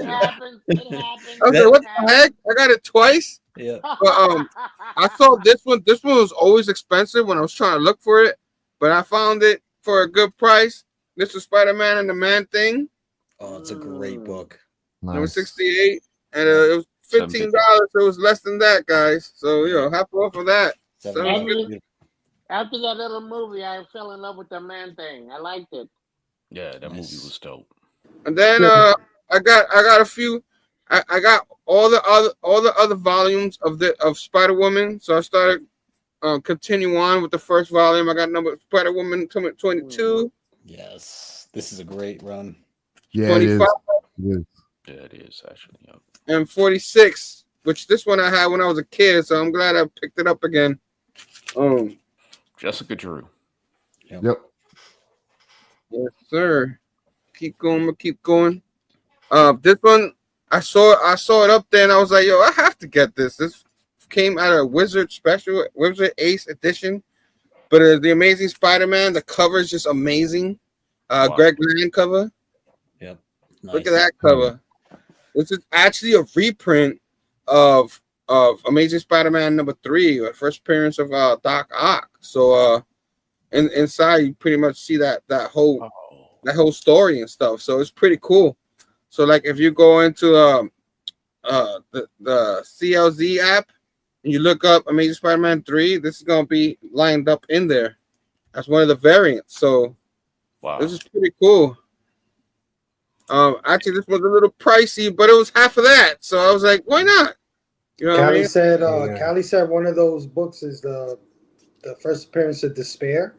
[SPEAKER 1] happens.
[SPEAKER 8] Okay, what the heck? I got it twice.
[SPEAKER 11] Yeah.
[SPEAKER 8] But I saw this one. This one was always expensive when I was trying to look for it, but I found it for a good price. This was Spider-Man and the Man-Thing.
[SPEAKER 11] Oh, it's a great book.
[SPEAKER 8] Number 68, and it was $15. So it was less than that, guys. So half off of that.
[SPEAKER 1] After that little movie, I fell in love with the Man-Thing. I liked it.
[SPEAKER 7] Yeah, that movie was dope.
[SPEAKER 8] And then I got a few. I got all the other volumes of Spider-Woman. So I started continue on with the first volume. I got number Spider-Woman 22.
[SPEAKER 11] Yes, this is a great run.
[SPEAKER 9] Yeah,
[SPEAKER 8] 25.
[SPEAKER 9] it is.
[SPEAKER 7] Yeah, it is actually. Yep.
[SPEAKER 8] And 46, which this one I had when I was a kid. So I'm glad I picked it up again.
[SPEAKER 7] Jessica Drew.
[SPEAKER 9] Yep.
[SPEAKER 8] Yes, sir. Keep going. This one I saw it up there, and I was like, yo, I have to get this. This came out of Wizard Ace edition, but the Amazing Spider-Man. The cover is just amazing.
[SPEAKER 7] Wow.
[SPEAKER 8] Greg Land cover.
[SPEAKER 11] Yep. Nice.
[SPEAKER 8] Look at that cover. This is actually a reprint of Amazing Spider-Man number 3, the first appearance of Doc Ock. So inside you pretty much see that whole story and stuff. So it's pretty cool. So like if you go into the CLZ app and you look up Amazing Spider-Man 3, this is gonna be lined up in there as one of the variants. So
[SPEAKER 7] wow,
[SPEAKER 8] this is pretty cool. Actually, this was a little pricey, but it was half of that, so I was like, why not? You know what I
[SPEAKER 5] Callie
[SPEAKER 8] mean?
[SPEAKER 5] said. Callie said one of those books is the first appearance of Despair.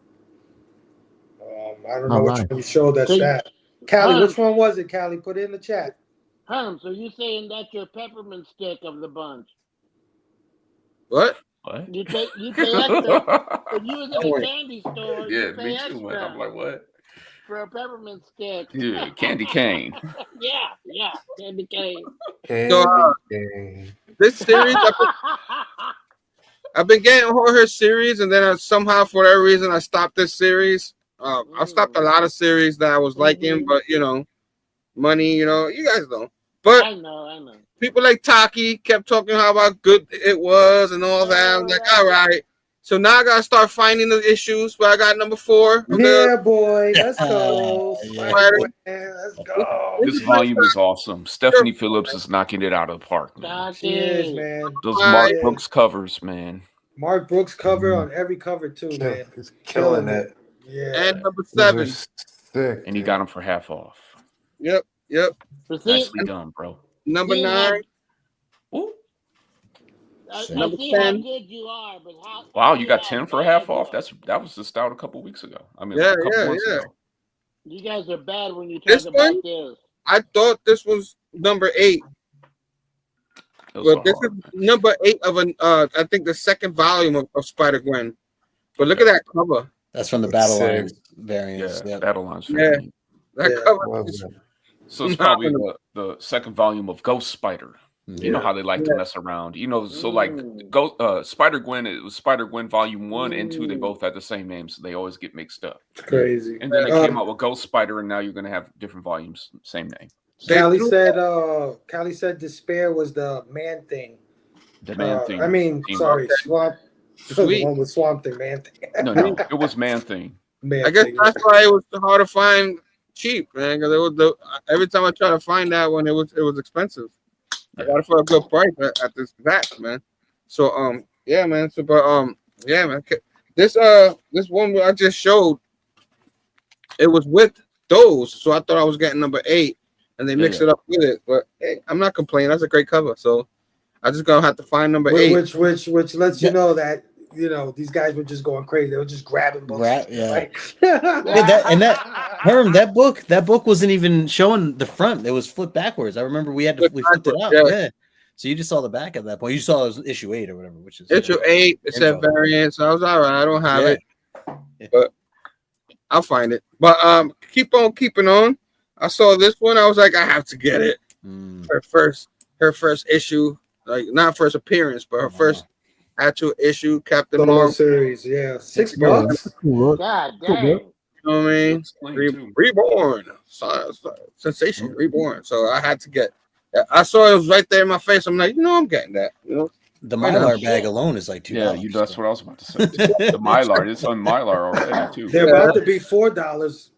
[SPEAKER 5] I don't know which one you showed us that. Callie, which one was it? Callie, put it in the chat.
[SPEAKER 1] Herms, are you saying that's your peppermint stick of the bunch?
[SPEAKER 8] What?
[SPEAKER 1] You pay extra. If you was in a candy store,
[SPEAKER 7] Yeah,
[SPEAKER 1] you pay
[SPEAKER 7] me
[SPEAKER 1] extra.
[SPEAKER 7] too, man. I'm like, what?
[SPEAKER 1] For a peppermint stick.
[SPEAKER 7] Yeah, candy cane.
[SPEAKER 1] yeah, candy cane.
[SPEAKER 8] So this series, I've been getting all her series, and then somehow, for whatever reason, I stopped this series. I stopped a lot of series that I was liking, but money, you guys know. But
[SPEAKER 1] I know.
[SPEAKER 8] People like Taki kept talking how good it was and all that. I'm like, all right. So now I gotta start finding the issues. But I got number 4.
[SPEAKER 5] Yeah, boy, let's go. Spider-Man, let's go.
[SPEAKER 7] This volume is awesome. Stephanie Phillips is knocking it out of the park, man.
[SPEAKER 5] She is, man.
[SPEAKER 7] Those Mark Brooks covers, man.
[SPEAKER 5] Mark Brooks cover on every cover too, man.
[SPEAKER 6] He's killing it.
[SPEAKER 5] Yeah.
[SPEAKER 8] And number 7.
[SPEAKER 6] Sick,
[SPEAKER 7] and he got them for half off.
[SPEAKER 8] Yep.
[SPEAKER 7] Nicely done, bro.
[SPEAKER 8] Number 9.
[SPEAKER 1] I
[SPEAKER 8] Number
[SPEAKER 1] see how
[SPEAKER 8] 10.
[SPEAKER 1] good you are, but how?
[SPEAKER 7] Wow, you got 10 for half off. That was just out a couple weeks ago. I mean, a couple months ago.
[SPEAKER 1] You guys are bad when you talk
[SPEAKER 8] This
[SPEAKER 1] about
[SPEAKER 8] one,
[SPEAKER 1] this.
[SPEAKER 8] I thought this was number 8. But this is number 8 of I think the second volume of Spider-Gwen. But look at that cover.
[SPEAKER 11] That's from the Battle Lines variants.
[SPEAKER 7] Yeah, Battle Lines.
[SPEAKER 8] Yeah, that cover.
[SPEAKER 7] So it's probably the second volume of Ghost Spider. You know how they like to mess around. So like Spider-Gwen, it was Spider-Gwen Volume 1 and 2. They both had the same name, so they always get mixed up.
[SPEAKER 5] It's crazy.
[SPEAKER 7] And then they came out with Ghost Spider, and now you're going to have different volumes, same name.
[SPEAKER 5] Callie said Despair was the Man Thing.
[SPEAKER 7] The Man Thing.
[SPEAKER 5] I mean, sorry, Swamp. The one with Swamp Thing, Man Thing.
[SPEAKER 7] No, it was Man Thing.
[SPEAKER 8] I guess that's why it was hard to find cheap, man. Because every time I try to find that one, it was expensive. I got it for a good price at this batch, man. So yeah, man. So yeah, man. This one I just showed, it was with those, so I thought I was getting number 8, and they mixed it up with it. But hey, I'm not complaining. That's a great cover. So I just gonna have to find number 8,
[SPEAKER 5] which lets you know that these guys were just going crazy. They were just grabbing books.
[SPEAKER 11] That book wasn't even showing the front. It was flipped backwards. I remember we flipped it out. Yeah. So you just saw the back at that point. You saw it was issue 8 or whatever, which is
[SPEAKER 8] issue 8. It said variant. So I was all right. I don't have it, but I'll find it. But keep on keeping on. I saw this one. I was like, I have to get it. Her first issue, like not first appearance, but her first actual issue, Captain Marvel
[SPEAKER 5] series. Yeah, $6.
[SPEAKER 1] God dang.
[SPEAKER 8] You know what I mean? Reborn. Sensation. Reborn. So I had to get. I saw it was right there in my face. I'm like, I'm getting that.
[SPEAKER 11] The Mylar bag alone is like $2.
[SPEAKER 7] Yeah, that's what I was about to say. The Mylar. It's on Mylar already too.
[SPEAKER 5] They're about to be $4.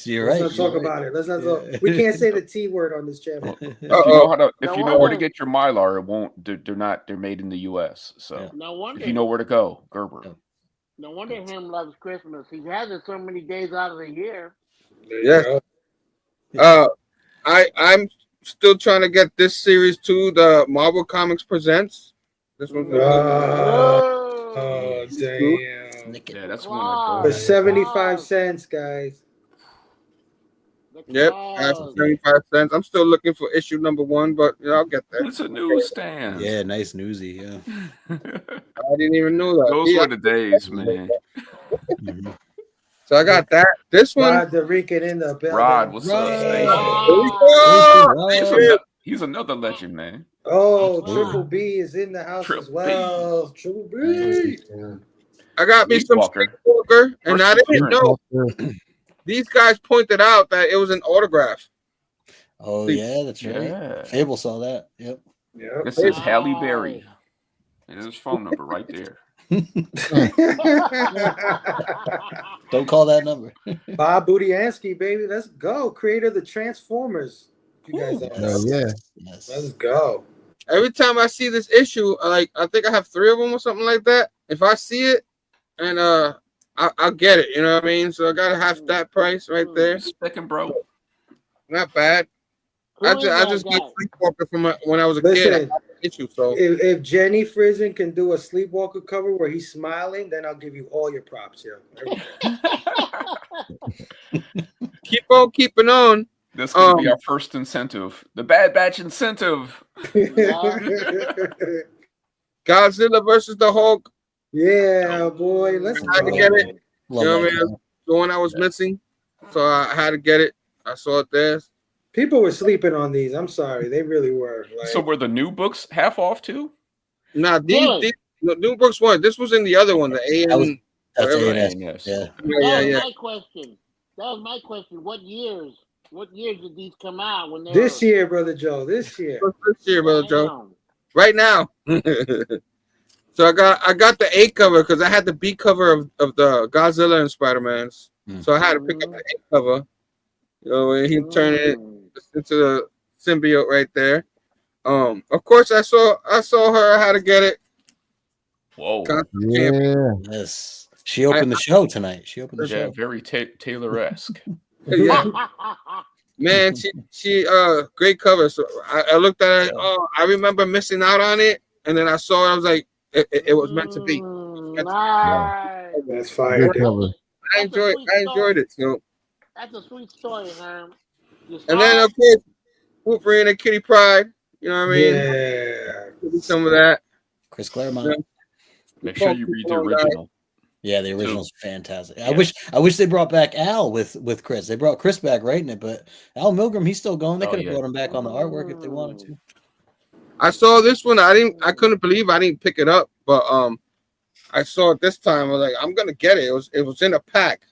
[SPEAKER 11] You're right.
[SPEAKER 5] Let's not talk about it. Let's not talk. We can't say the T word on this channel.
[SPEAKER 7] If you know where to get your Mylar, it won't. They're made in the U.S. So if you know where to go, Gerber.
[SPEAKER 1] No wonder him loves Christmas. He has it so many days out of the year.
[SPEAKER 8] Yeah. I'm still trying to get this series too. The Marvel Comics Presents. This one's
[SPEAKER 5] damn.
[SPEAKER 7] Yeah, that's one.
[SPEAKER 5] For 75 cents, guys.
[SPEAKER 8] Yep, that's 75 cents. I'm still looking for issue number 1, but I'll get there.
[SPEAKER 7] It's a newsstand.
[SPEAKER 11] Yeah, nice newsy. Yeah,
[SPEAKER 8] I didn't even know that.
[SPEAKER 7] Those were the days, man.
[SPEAKER 8] So I got that. This one,
[SPEAKER 5] Rod the Rican in the building.
[SPEAKER 7] Rod, what's up, Station? He's another legend, man.
[SPEAKER 5] Oh, Triple B is in the house as well. Triple B.
[SPEAKER 8] I got me some Walker, and I didn't know. These guys pointed out that it was an autograph.
[SPEAKER 11] Oh yeah, that's right.
[SPEAKER 7] Yeah.
[SPEAKER 11] Fable saw that. Yep.
[SPEAKER 7] This is Halle Berry. And his phone number right there.
[SPEAKER 11] Don't call that number.
[SPEAKER 5] Bob Budiansky, baby. Let's go. Creator of the Transformers. You guys are.
[SPEAKER 11] Yes.
[SPEAKER 5] Let's go.
[SPEAKER 8] Every time I see this issue, I think I have 3 of them or something like that. If I see it, and I'll get it. You know what I mean? So I gotta have that price right there.
[SPEAKER 7] Second, bro.
[SPEAKER 8] Not bad. I just got Sleepwalker from when I was a kid. I had an issue, so
[SPEAKER 5] if Jenny Frizen can do a Sleepwalker cover where he's smiling, then I'll give you all your props, yo.
[SPEAKER 8] keep on keeping on.
[SPEAKER 7] That's going to be our first incentive. The Bad Batch incentive.
[SPEAKER 8] Godzilla versus the Hulk.
[SPEAKER 5] Yeah, boy. Let's
[SPEAKER 8] I had to get it. You know what I mean? The one I was missing. So I had to get it. I saw it there.
[SPEAKER 5] People were sleeping on these. I'm sorry. They really were. Like,
[SPEAKER 7] so were the new books half off too?
[SPEAKER 8] Nah, these the new books weren't. This was in the other one, the A&.
[SPEAKER 11] That's
[SPEAKER 8] A&S.
[SPEAKER 11] Yeah.
[SPEAKER 1] My question. That was my question. What years did these come out? When they
[SPEAKER 5] this year, Brother Joe. This year.
[SPEAKER 8] This year, Brother Joe. Right now. So I got the A cover because I had the B cover of the Godzilla and Spider-Man's. So I had to pick up the A cover. You know, and he turned it into the symbiote right there. Of course I saw her how to get it.
[SPEAKER 7] Whoa.
[SPEAKER 9] Yeah.
[SPEAKER 11] Yes. She opened the show tonight. She opened the show.
[SPEAKER 7] Yeah, very Taylor-esque.
[SPEAKER 8] Yeah. Man, she great cover. So I looked at it. Oh, I remember missing out on it, and then I saw it. I was like, it was meant to be.
[SPEAKER 1] Nice.
[SPEAKER 5] That's fire.
[SPEAKER 8] I enjoyed it. So
[SPEAKER 1] that's a sweet story, man.
[SPEAKER 8] And then of course Wolverine and Kitty Pryde. You know what I mean?
[SPEAKER 5] Yeah.
[SPEAKER 8] Some of that.
[SPEAKER 11] Chris Claremont.
[SPEAKER 7] Make sure you read the original.
[SPEAKER 11] Yeah, the original's fantastic. I wish they brought back Al with Chris. They brought Chris back writing it, but Al Milgram, he's still going. They could have brought him back on the artwork if they wanted to.
[SPEAKER 8] I saw this one. I couldn't believe I didn't pick it up, but I saw it this time. I was like, I'm gonna get it. It was in a pack.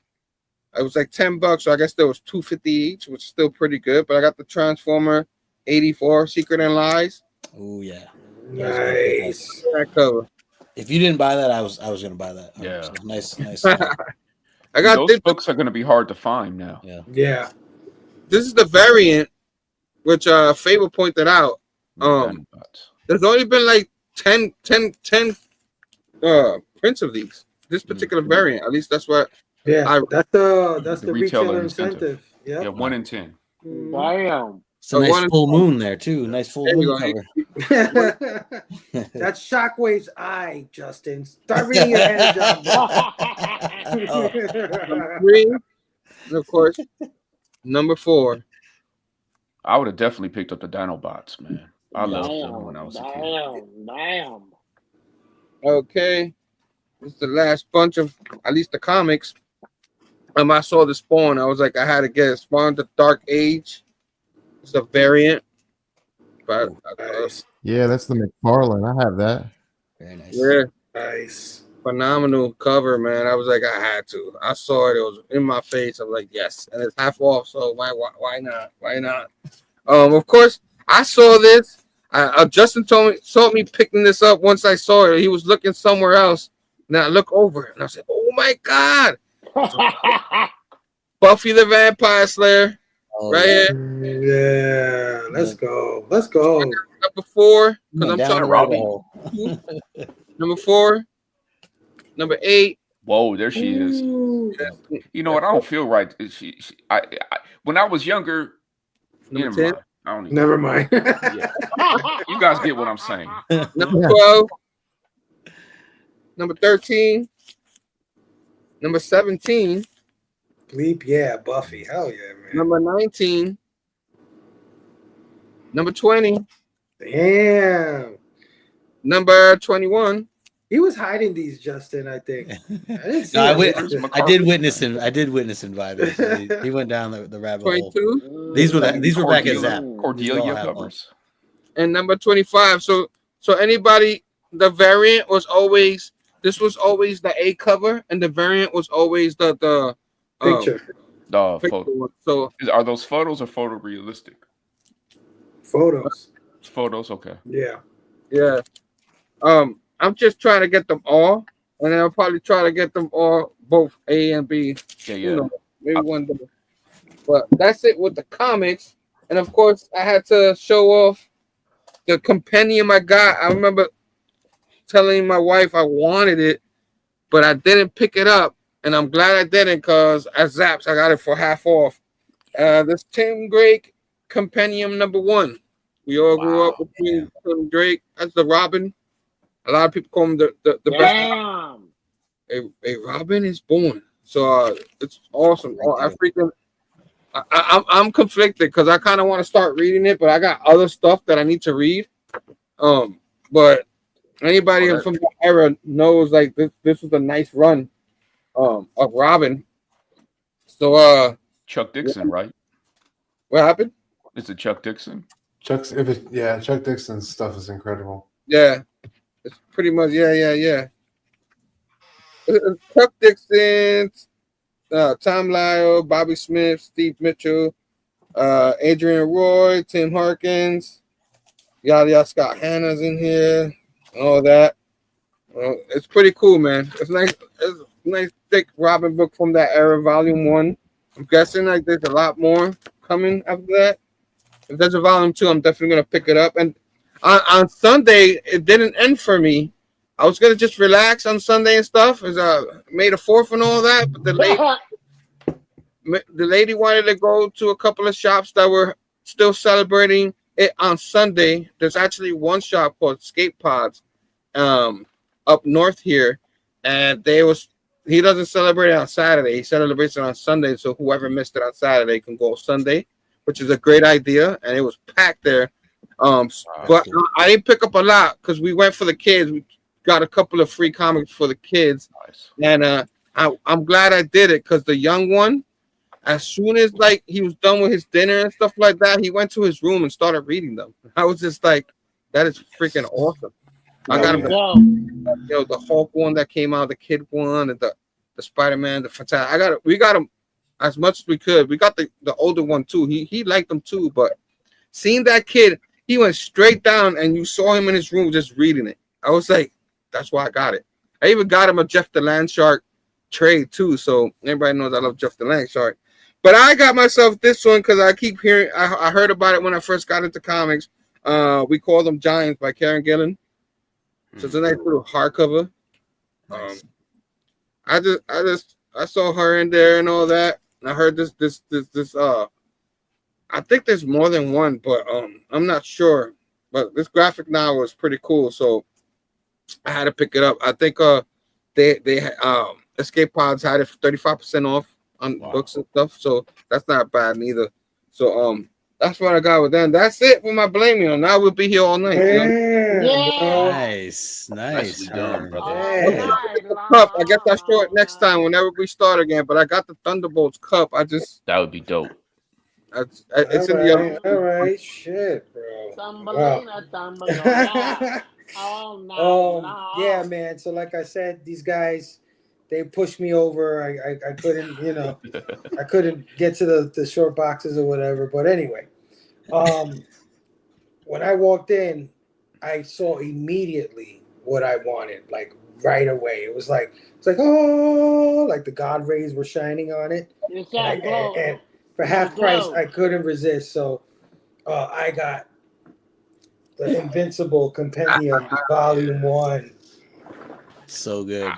[SPEAKER 8] It was like $10, so I guess there was $2.50 each, which is still pretty good. But I got the Transformer 84 Secret and Lies.
[SPEAKER 11] Oh yeah,
[SPEAKER 5] nice.
[SPEAKER 8] That cover.
[SPEAKER 11] If you didn't buy that, I was gonna buy that.
[SPEAKER 7] Yeah,
[SPEAKER 11] so nice.
[SPEAKER 8] I got
[SPEAKER 7] those books are gonna be hard to find now.
[SPEAKER 5] Yeah.
[SPEAKER 8] This is the variant, which Fable pointed out. There's only been like 10 prints of these. This particular variant, at least that's what.
[SPEAKER 5] Yeah, that's the retailer incentive.
[SPEAKER 7] Yeah, 1 in 10.
[SPEAKER 1] Damn.
[SPEAKER 11] It's a nice full moon there too. Nice full moon cover.
[SPEAKER 5] That's Shockwave's eye, Justin. Start reading your head,
[SPEAKER 8] Number 3, and of course, number 4.
[SPEAKER 7] I would have definitely picked up the Dinobots, man. I loved them when I was a kid.
[SPEAKER 1] Damn.
[SPEAKER 8] Okay, this is the last bunch of at least the comics. I saw the Spawn. I was like, I had to get it. Spawn the Dark Age. It's a variant. But
[SPEAKER 9] yeah, that's the McFarlane. I have that.
[SPEAKER 11] Very nice.
[SPEAKER 8] Yeah,
[SPEAKER 5] nice,
[SPEAKER 8] phenomenal cover, man. I was like, I had to. I saw it. It was in my face. I'm like, yes, and it's half off. So why not? Why not? Of course, I saw this. Justin saw me picking this up once I saw it. He was looking somewhere else. And I look over and I said, oh my God. Buffy the Vampire Slayer. Right here.
[SPEAKER 5] Yeah. Let's go.
[SPEAKER 8] Number 4. Because I'm trying to rob Number 4. Number 8.
[SPEAKER 7] Whoa, there she is. You know what? I don't feel right. I when I was younger,
[SPEAKER 5] Never mind.
[SPEAKER 7] Yeah. You guys get what I'm saying.
[SPEAKER 8] Number 12. Number 13. Number 17.
[SPEAKER 5] Bleep, yeah, Buffy. Hell yeah, man.
[SPEAKER 8] Number 19. Number 20.
[SPEAKER 5] Damn.
[SPEAKER 8] Number 21.
[SPEAKER 5] He was hiding these, Justin, I think.
[SPEAKER 11] I did witness him buy this. He went down the rabbit 22? Hole. These were back at Zap.
[SPEAKER 7] Cordelia covers.
[SPEAKER 8] And number 25. So anybody, the variant was always the A cover, and the variant was always the
[SPEAKER 5] picture.
[SPEAKER 7] The photo. So are those photos or photorealistic?
[SPEAKER 5] Photos.
[SPEAKER 7] Photos, okay.
[SPEAKER 5] Yeah.
[SPEAKER 8] Yeah. I'm just trying to get them all, and then I'll probably try to get them all, both A and B.
[SPEAKER 7] Yeah.
[SPEAKER 8] You know, maybe one day. But that's it with the comics. And of course, I had to show off the compendium I got. I remember telling my wife I wanted it, but I didn't pick it up. And I'm glad I didn't, because at Zapp's, I got it for half off. This Tim Drake Compendium #1. We all grew up between Tim Drake. That's the Robin. A lot of people call him the best.
[SPEAKER 1] Damn.
[SPEAKER 8] A Robin is born. So it's awesome. I'm conflicted because I kind of want to start reading it, but I got other stuff that I need to read. But anybody from the era knows like this was a nice run of Robin. So
[SPEAKER 7] Chuck Dixon, right?
[SPEAKER 8] What happened?
[SPEAKER 7] Is it Chuck Dixon?
[SPEAKER 6] Chuck Dixon's stuff is incredible.
[SPEAKER 8] Yeah, it's pretty much yeah. Chuck Dixon, Tom Lyle, Bobby Smith, Steve Mitchell, Adrian Roy, Tim Harkins, Yaya Scott Hanna's in here, all that. It's pretty cool, man. It's nice. It's a nice thick Robin book from that era, Volume 1. I'm guessing like there's a lot more coming after that. If there's a Volume 2, I'm definitely gonna pick it up. And on Sunday, it didn't end for me. I was gonna just relax on Sunday and stuff. It was May the 4th and all that, but the lady wanted to go to a couple of shops that were still celebrating it on Sunday. There's actually one shop called Skate Pods up north here, and he doesn't celebrate it on Saturday. He celebrates it on Sunday, so whoever missed it on Saturday can go Sunday, which is a great idea, and it was packed there. But I didn't pick up a lot because we went for the kids. We got a couple of free comics for the kids, and I'm glad I did it because the young one, as soon as like he was done with his dinner and stuff like that, he went to his room and started reading them. I was just like, that is freaking awesome. I got him the Hulk one that came out, the kid one, and the Spider-Man, the Fantastic. We got him as much as we could. We got the older one too. He liked them too, but seeing that kid, he went straight down and you saw him in his room just reading it. I was like, that's why I got it. I even got him a Jeff the Landshark trade too, so everybody knows I love Jeff the Landshark. But I got myself this one because I keep hearing. I heard about it when I first got into comics. We Call Them Giants by Karen Gillan. So it's a nice little hardcover. I saw her in there and all that. And I heard this. I think there's more than one, but I'm not sure. But this graphic novel is pretty cool, so I had to pick it up. I think they Escape Pods had it 35% off on books and stuff, so that's not bad neither. So that's what I got with them. That's it for my blaming. Now we'll be here all night.
[SPEAKER 11] Nice.
[SPEAKER 7] Done, brother.
[SPEAKER 8] Cup. I guess I'll show it next time whenever we start again. But I got the Thunderbolts cup.
[SPEAKER 7] That would be dope.
[SPEAKER 8] It's in the
[SPEAKER 5] all right, shit, bro. Wow. Yeah, man. So like I said, these guys, they pushed me over. I couldn't, I couldn't get to the short boxes or whatever. But anyway, when I walked in, I saw immediately what I wanted, like right away. It's like, oh, like the God rays were shining on it. And for half price, I couldn't resist. So I got the Invincible Compendium, Volume 1.
[SPEAKER 11] So good.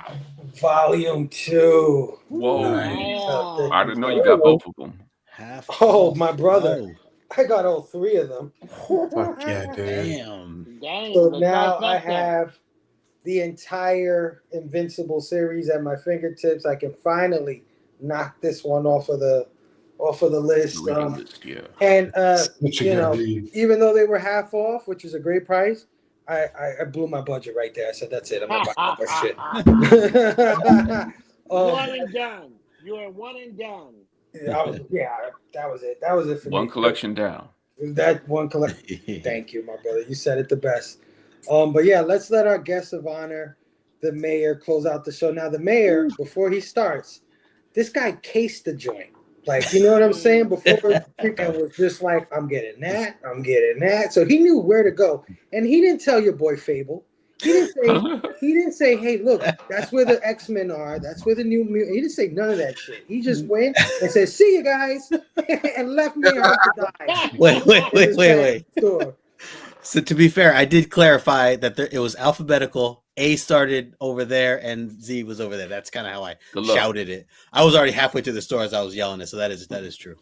[SPEAKER 5] Volume 2.
[SPEAKER 7] Whoa. Nice. I didn't know you got both of them.
[SPEAKER 5] Oh, my brother. I got all 3 of them.
[SPEAKER 6] Fuck yeah, dude.
[SPEAKER 11] Damn.
[SPEAKER 5] So now I have the entire Invincible series at my fingertips. I can finally knock this one off of the list. And even though they were half off, which is a great price, I blew my budget right there. I said, that's it. I'm not buying more shit.
[SPEAKER 1] One and done. You are one and done.
[SPEAKER 5] That was it. That was it for me.
[SPEAKER 7] One collection down.
[SPEAKER 5] That one collection. Thank you, my brother. You said it the best. But yeah, let's let our guest of honor, the mayor, close out the show. Now, the mayor, before he starts, this guy cased the joint. Like, you know what I'm saying? Before it was just like, I'm getting that. So he knew where to go. And he didn't tell your boy Fable. He didn't say, hey, look, that's where the X-Men are. That's where the New Mutant. He didn't say none of that shit. He just went and said, see you guys, and left me out to die.
[SPEAKER 11] Wait. So to be fair, I did clarify that it was alphabetical A started over there and Z was over there. That's kind of how I
[SPEAKER 7] Good luck.
[SPEAKER 11] shouted it. I was already halfway to the store as I was yelling it, so that is true.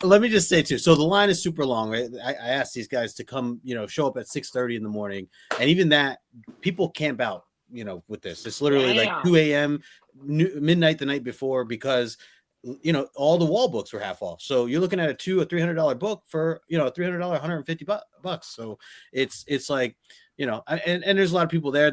[SPEAKER 11] Let me just say too. So the line is super long, right? I asked these guys to come, show up at 6:30 in the morning, and even that, people camp out, with this. It's literally like 2 a.m. midnight the night before because all the wall books were half off. So you're looking at a $300 book for $300, $150. So it's like. And there's a lot of people there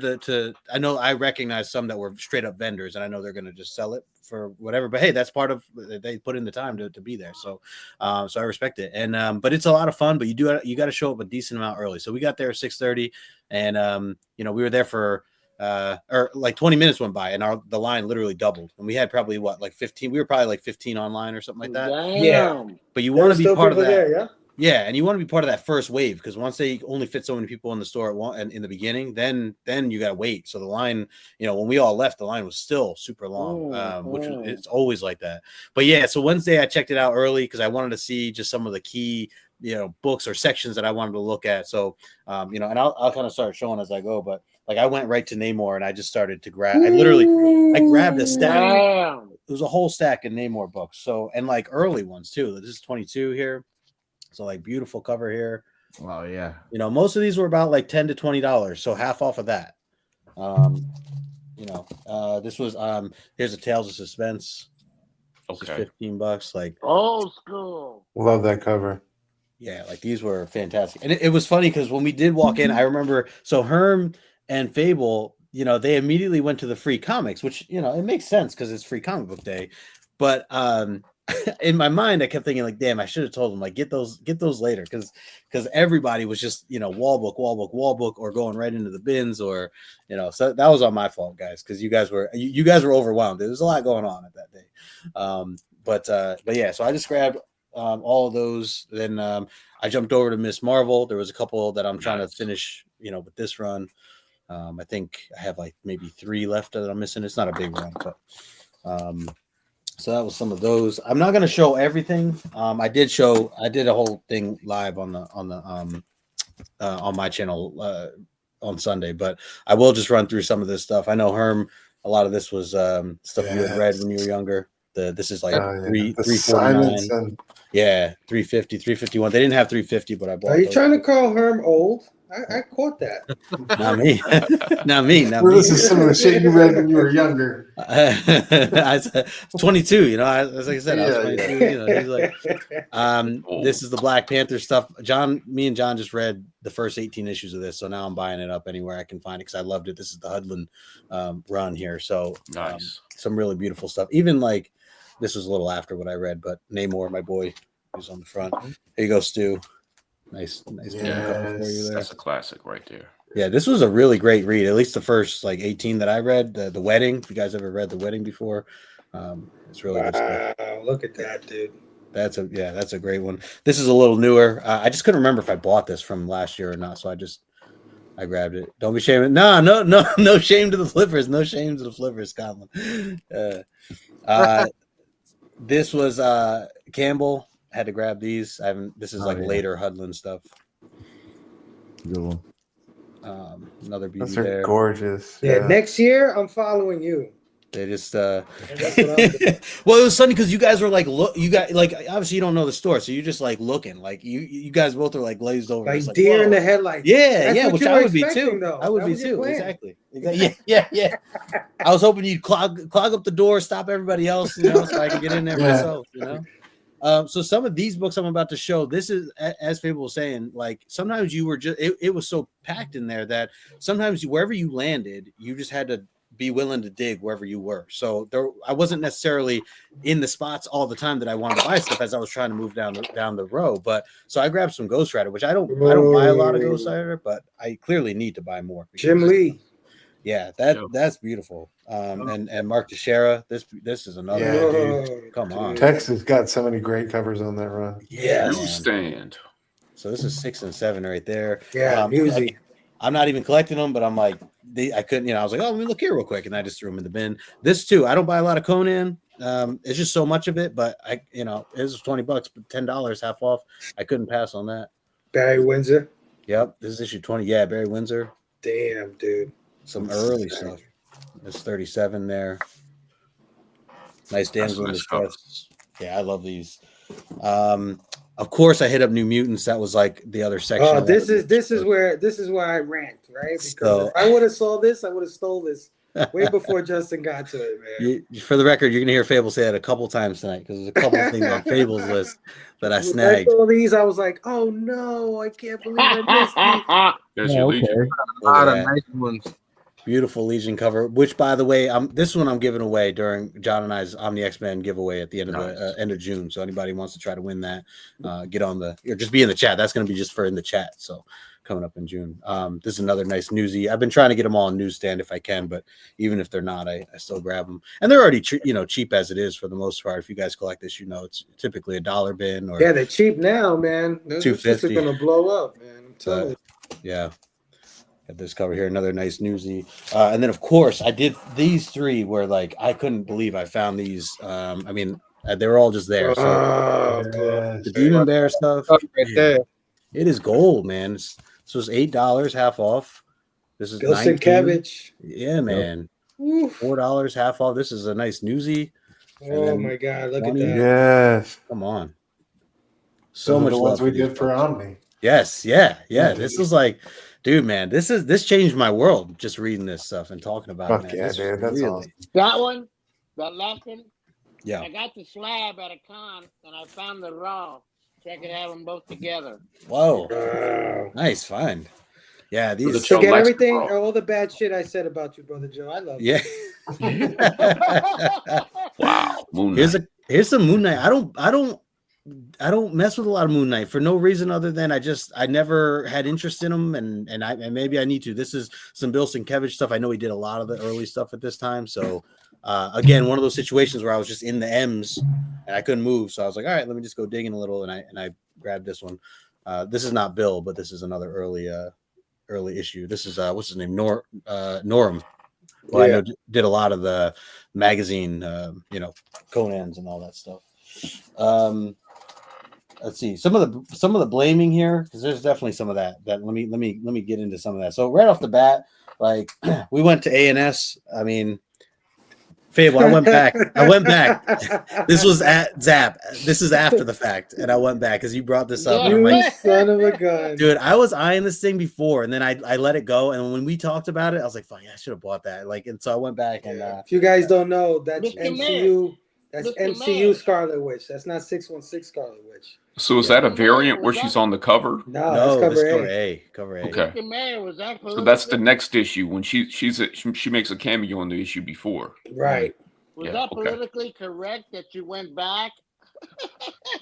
[SPEAKER 11] I know I recognize some that were straight up vendors, and I know they're going to just sell it for whatever. But hey, that's part of they put in the time to be there. So I respect it. And but it's a lot of fun. But you got to show up a decent amount early. So we got there at 6:30, and we were there for or like 20 minutes went by, and the line literally doubled. And we had probably 15. We were probably like 15 online or something like that.
[SPEAKER 1] Damn.
[SPEAKER 11] Yeah, but you want to be part of that.
[SPEAKER 5] There, yeah.
[SPEAKER 11] Yeah, and you want to be part of that first wave because once they only fit so many people in the store at one and in the beginning, then you got to wait. So the line, when we all left, the line was still super long, which it's always like that. But yeah, so Wednesday I checked it out early because I wanted to see just some of the key, books or sections that I wanted to look at. So, and I'll kind of start showing as I go. But like I went right to Namor and I just started to grab. I grabbed a stack.
[SPEAKER 1] Damn.
[SPEAKER 11] It was a whole stack of Namor books. So and like early ones too. This is 22 here. So like beautiful cover here.
[SPEAKER 9] Oh yeah.
[SPEAKER 11] Most of these were about like $10 to $20, so half off of that. This was here's a Tales of Suspense.
[SPEAKER 7] Okay.
[SPEAKER 11] $15. Like
[SPEAKER 1] old school.
[SPEAKER 6] Love that cover.
[SPEAKER 11] Yeah, like these were fantastic. And it was funny because when we did walk in, I remember Herm and Fable, they immediately went to the free comics, which it makes sense because it's free comic book day. But in my mind, I kept thinking like, damn, I should have told them like get those later because everybody was just wall book or going right into the bins or so that was on my fault, guys, because you guys were overwhelmed. There was a lot going on at that day. But yeah, so I just grabbed all of those. Then I jumped over to Miss Marvel. There was a couple that I'm trying to finish, with this run. I think I have like maybe 3 left that I'm missing. It's not a big run, but so that was some of those. I'm not going to show everything. I did a whole thing live on my channel on Sunday, but I will just run through some of this stuff. I know Herm, a lot of this was stuff you had read when you were younger. This is like $349. Yeah, $350, $351. They didn't have $350, but I bought.
[SPEAKER 5] Are you trying to call Herm old? I caught that.
[SPEAKER 11] Not me. Not me.
[SPEAKER 6] This is some of the shit you read when you were younger.
[SPEAKER 11] I was 22. As like I said, I was 22. He's like, this is the Black Panther stuff. Me and John just read the first 18 issues of this, so now I'm buying it up anywhere I can find it because I loved it. This is the Hudlin run here, so
[SPEAKER 7] nice.
[SPEAKER 11] Some really beautiful stuff. Even like this was a little after what I read, but Namor, my boy, who's on the front. Here you go, Stu. Nice cover for you there.
[SPEAKER 7] That's a classic right there.
[SPEAKER 11] Yeah, this was a really great read. At least the first 18 that I read. The Wedding. If you guys ever read The Wedding before, it's really good stuff.
[SPEAKER 5] Wow, look at that, dude.
[SPEAKER 11] That's a great one. This is a little newer. I just couldn't remember if I bought this from last year or not, so I grabbed it. Don't be shaming. No shame to the flippers. No shame to the flippers, Colin. This was Campbell. Had to grab these. This is later Hudlin stuff.
[SPEAKER 9] Good one.
[SPEAKER 11] Another beauty
[SPEAKER 6] Those are
[SPEAKER 11] there.
[SPEAKER 6] gorgeous.
[SPEAKER 5] Yeah, next year I'm following you.
[SPEAKER 11] They just well, it was funny because you guys were like, look, you got like obviously you don't know the store, so you're just like looking, like you guys both are like glazed over,
[SPEAKER 5] like deer in the headlights.
[SPEAKER 11] Yeah, which I would be too. I would be too. Exactly. Yeah. I was hoping you'd clog up the door, stop everybody else, so I could get in there myself. So some of these books I'm about to show, this is, as Fable was saying, like sometimes you were just, it was so packed in there that sometimes wherever you landed, you just had to be willing to dig wherever you were. So I wasn't necessarily in the spots all the time that I wanted to buy stuff as I was trying to move down the row. But so I grabbed some Ghost Rider, which I don't buy a lot of Ghost Rider, but I clearly need to buy more.
[SPEAKER 5] Jim Lee.
[SPEAKER 11] Yeah, that's beautiful. And Mark Teixeira, this is another one, dude. Come on.
[SPEAKER 6] Texas got so many great covers on that run.
[SPEAKER 11] Yeah.
[SPEAKER 7] Newsstand.
[SPEAKER 11] So this is 6 and 7 right there.
[SPEAKER 5] Yeah, music.
[SPEAKER 11] I'm not even collecting them, but I'm like, I couldn't, I was like, oh, let me look here real quick. And I just threw them in the bin. This too, I don't buy a lot of Conan. It's just so much of it, but it was $20, but $10 half off. I couldn't pass on that.
[SPEAKER 5] Barry Windsor.
[SPEAKER 11] Yep. This is issue 20. Yeah, Barry Windsor.
[SPEAKER 5] Damn, dude.
[SPEAKER 11] Some early stuff. There's 37 there. Nice damsel in distress. Yeah, I love these. Of course, I hit up New Mutants. That was like the other section.
[SPEAKER 5] Oh, this is where I rant, right? Because if I would have saw this, I would have stole this way before Justin got to it, man.
[SPEAKER 11] For the record, you're gonna hear Fable say that a couple times tonight because there's a couple of things on Fable's list that I snagged.
[SPEAKER 5] I saw these, I was like, oh no, I can't believe I missed these.
[SPEAKER 7] There's your Legion.
[SPEAKER 8] A lot of nice ones.
[SPEAKER 11] Beautiful Legion cover, which by the way, this one I'm giving away during John and I's Omni X-Men giveaway at the end of end of June. So anybody wants to try to win that, get on or just be in the chat. That's going to be just for in the chat. So coming up in June. This is another nice newsy. I've been trying to get them all on newsstand if I can, but even if they're not, I still grab them. And they're already cheap as it is for the most part. If you guys collect this, it's typically $1 bin or
[SPEAKER 5] they're cheap now, man. Those shits are going to blow up, man. I'm telling you.
[SPEAKER 11] Yeah. Got this cover here, another nice newsy. And then, of course, I did these three where, like, I couldn't believe I found these. I mean, they were all just there. So the Demon Bear stuff.
[SPEAKER 8] Right there.
[SPEAKER 11] It is gold, man. This was $8, half off. This is
[SPEAKER 5] Kevich.
[SPEAKER 11] Yeah, man. $4, half off. This is a nice newsy.
[SPEAKER 5] Oh, my God. Look at that.
[SPEAKER 6] Yes.
[SPEAKER 11] Come on. So much
[SPEAKER 6] the
[SPEAKER 11] love
[SPEAKER 6] ones we did for Omni.
[SPEAKER 11] Yes. Yeah. This was like... Dude, man, this changed my world just reading this stuff and talking about it.
[SPEAKER 6] Yeah, dude, that's awesome.
[SPEAKER 1] That one, that last one.
[SPEAKER 11] Yeah.
[SPEAKER 1] I got the slab at a con and I found the raw, so I could have them both together.
[SPEAKER 11] Whoa, nice find. Yeah, these
[SPEAKER 5] forget everything, all the bad shit I said about you, brother Joe. I love you.
[SPEAKER 11] Yeah.
[SPEAKER 7] Wow, Moon Knight.
[SPEAKER 11] Here's some Moon Knight. I don't mess with a lot of Moon Knight for no reason other than I never had interest in him and maybe I need to. This is some Bill Sienkiewicz stuff. I know he did a lot of the early stuff at this time. So again, one of those situations where I was just in the M's and I couldn't move. So I was like, all right, let me just go digging a little. And I grabbed this one. This is not Bill, but this is another early issue. This is what's his name? Norm. Well, I know did a lot of the magazine, Conan's and all that stuff. Let's see some of the blaming here because there's definitely some of that. Let me get into some of that. So right off the bat, like we went to A&S. I mean, Fable. I went back. This was at Zap. This is after the fact, and I went back because you brought this up.
[SPEAKER 5] You like, son of a gun,
[SPEAKER 11] dude! I was eyeing this thing before, and then I let it go. And when we talked about it, I was like, "Fuck, yeah, I should have bought that." Like, and so I went back and.
[SPEAKER 5] If you guys don't know, that's
[SPEAKER 1] Mr.
[SPEAKER 5] MCU.
[SPEAKER 1] Man.
[SPEAKER 5] That's
[SPEAKER 1] Mr.
[SPEAKER 5] MCU
[SPEAKER 1] Man.
[SPEAKER 5] Scarlet Witch. That's not 616 Scarlet Witch.
[SPEAKER 7] So is that a variant where she's on the cover?
[SPEAKER 5] No, that's cover
[SPEAKER 11] A. Cover A.
[SPEAKER 7] Okay.
[SPEAKER 1] Mr. Man, was that
[SPEAKER 7] So that's the next issue when she makes a cameo on the issue before.
[SPEAKER 5] Right.
[SPEAKER 1] Was that politically correct that you went back?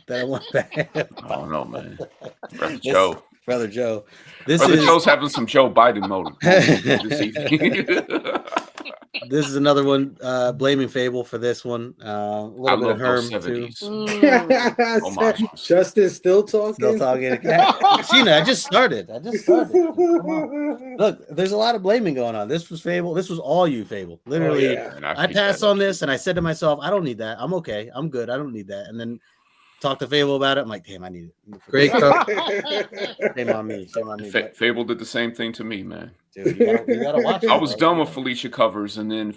[SPEAKER 11] That I went back.
[SPEAKER 7] I don't know, man. Brother Joe.
[SPEAKER 11] Brother Joe.
[SPEAKER 7] Brother Joe's having some Joe Biden mode this evening.
[SPEAKER 11] This is another one. Blaming Fable for this one. A little bit of Herm too.
[SPEAKER 5] Justin still talking.
[SPEAKER 11] Sheena, I just started. Come on. Look, there's a lot of blaming going on. This was Fable. This was all you, Fable. Literally, I passed on this and I said to myself, I don't need that. I'm okay. I'm good. I don't need that. And then talk to Fable about it. I'm like, damn, I need it.
[SPEAKER 8] Great cover.
[SPEAKER 11] Shame on me.
[SPEAKER 7] Fable did the same thing to me, man.
[SPEAKER 11] Dude, you gotta watch it.
[SPEAKER 7] I was done with Felicia covers, and then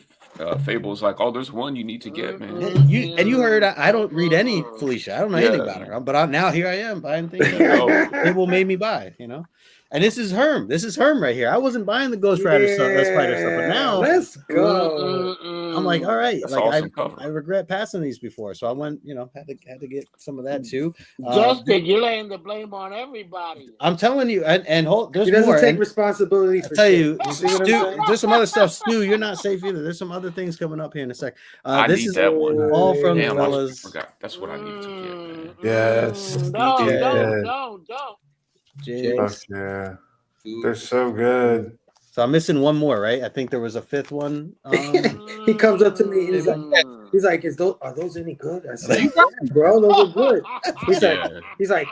[SPEAKER 7] Fable was like, "Oh, there's one you need to get, man."
[SPEAKER 11] You heard I don't read any Felicia. I don't know anything about her. But now here I am buying things that Fable made me buy. And this is Herm. This is Herm right here. I wasn't buying the Ghost Rider stuff, the Spider stuff, but now
[SPEAKER 5] let's go.
[SPEAKER 11] I'm like, all right.
[SPEAKER 7] That's
[SPEAKER 11] like
[SPEAKER 7] awesome cover.
[SPEAKER 11] I regret passing these before, so I went. Had to get some of that too.
[SPEAKER 1] Justin, you're laying the blame on everybody.
[SPEAKER 11] I'm telling you, and hold. There's
[SPEAKER 5] He doesn't
[SPEAKER 11] more.
[SPEAKER 5] take responsibility.
[SPEAKER 11] I tell you, Stu, there's some other stuff. Stu, you're not safe either. There's some other things coming up here in a sec.
[SPEAKER 7] I
[SPEAKER 11] This
[SPEAKER 7] need
[SPEAKER 11] is
[SPEAKER 7] that one.
[SPEAKER 11] all from
[SPEAKER 7] Damn, I
[SPEAKER 11] fellas.
[SPEAKER 7] forgot. That's what I need to get, man.
[SPEAKER 6] Yes.
[SPEAKER 1] Don't.
[SPEAKER 11] Jigs.
[SPEAKER 6] Yeah. They're so good.
[SPEAKER 11] So I'm missing one more, right? I think there was a fifth one.
[SPEAKER 5] He comes up to me. He's like, are those any good? I said, bro, those are good. He's like,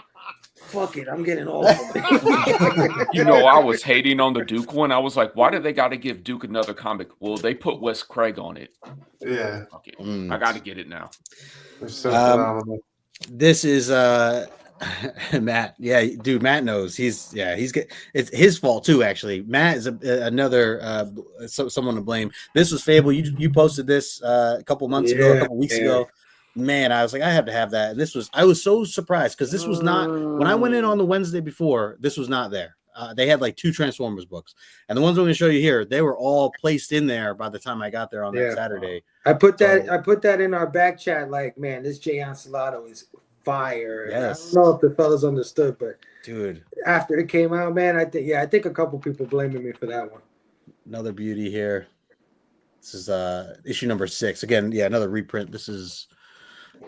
[SPEAKER 5] fuck it, I'm getting all of them.
[SPEAKER 7] I was hating on the Duke one. I was like, why do they got to give Duke another comic? Well, they put Wes Craig on it.
[SPEAKER 6] Yeah.
[SPEAKER 7] Okay. I got to get it now.
[SPEAKER 6] They're so phenomenal.
[SPEAKER 11] This is Matt, yeah, dude, Matt knows. He's good. It's his fault too. Actually, Matt is another someone to blame. This was Fable. You posted this a couple months ago, a couple weeks ago. Man, I was like, I have to have that. And I was so surprised because this was not when I went in on the Wednesday before. This was not there. They had like 2 Transformers books, and the ones I'm going to show you here, they were all placed in there by the time I got there on that Saturday.
[SPEAKER 5] I put that in our back chat. Like, man, this Jay Anceloto is fire.
[SPEAKER 11] Yes.
[SPEAKER 5] I don't know if the fellas understood, but
[SPEAKER 11] dude,
[SPEAKER 5] after it came out, man, I think a couple people blaming me for that one.
[SPEAKER 11] Another beauty here. This is issue number 6. Again, another reprint. This is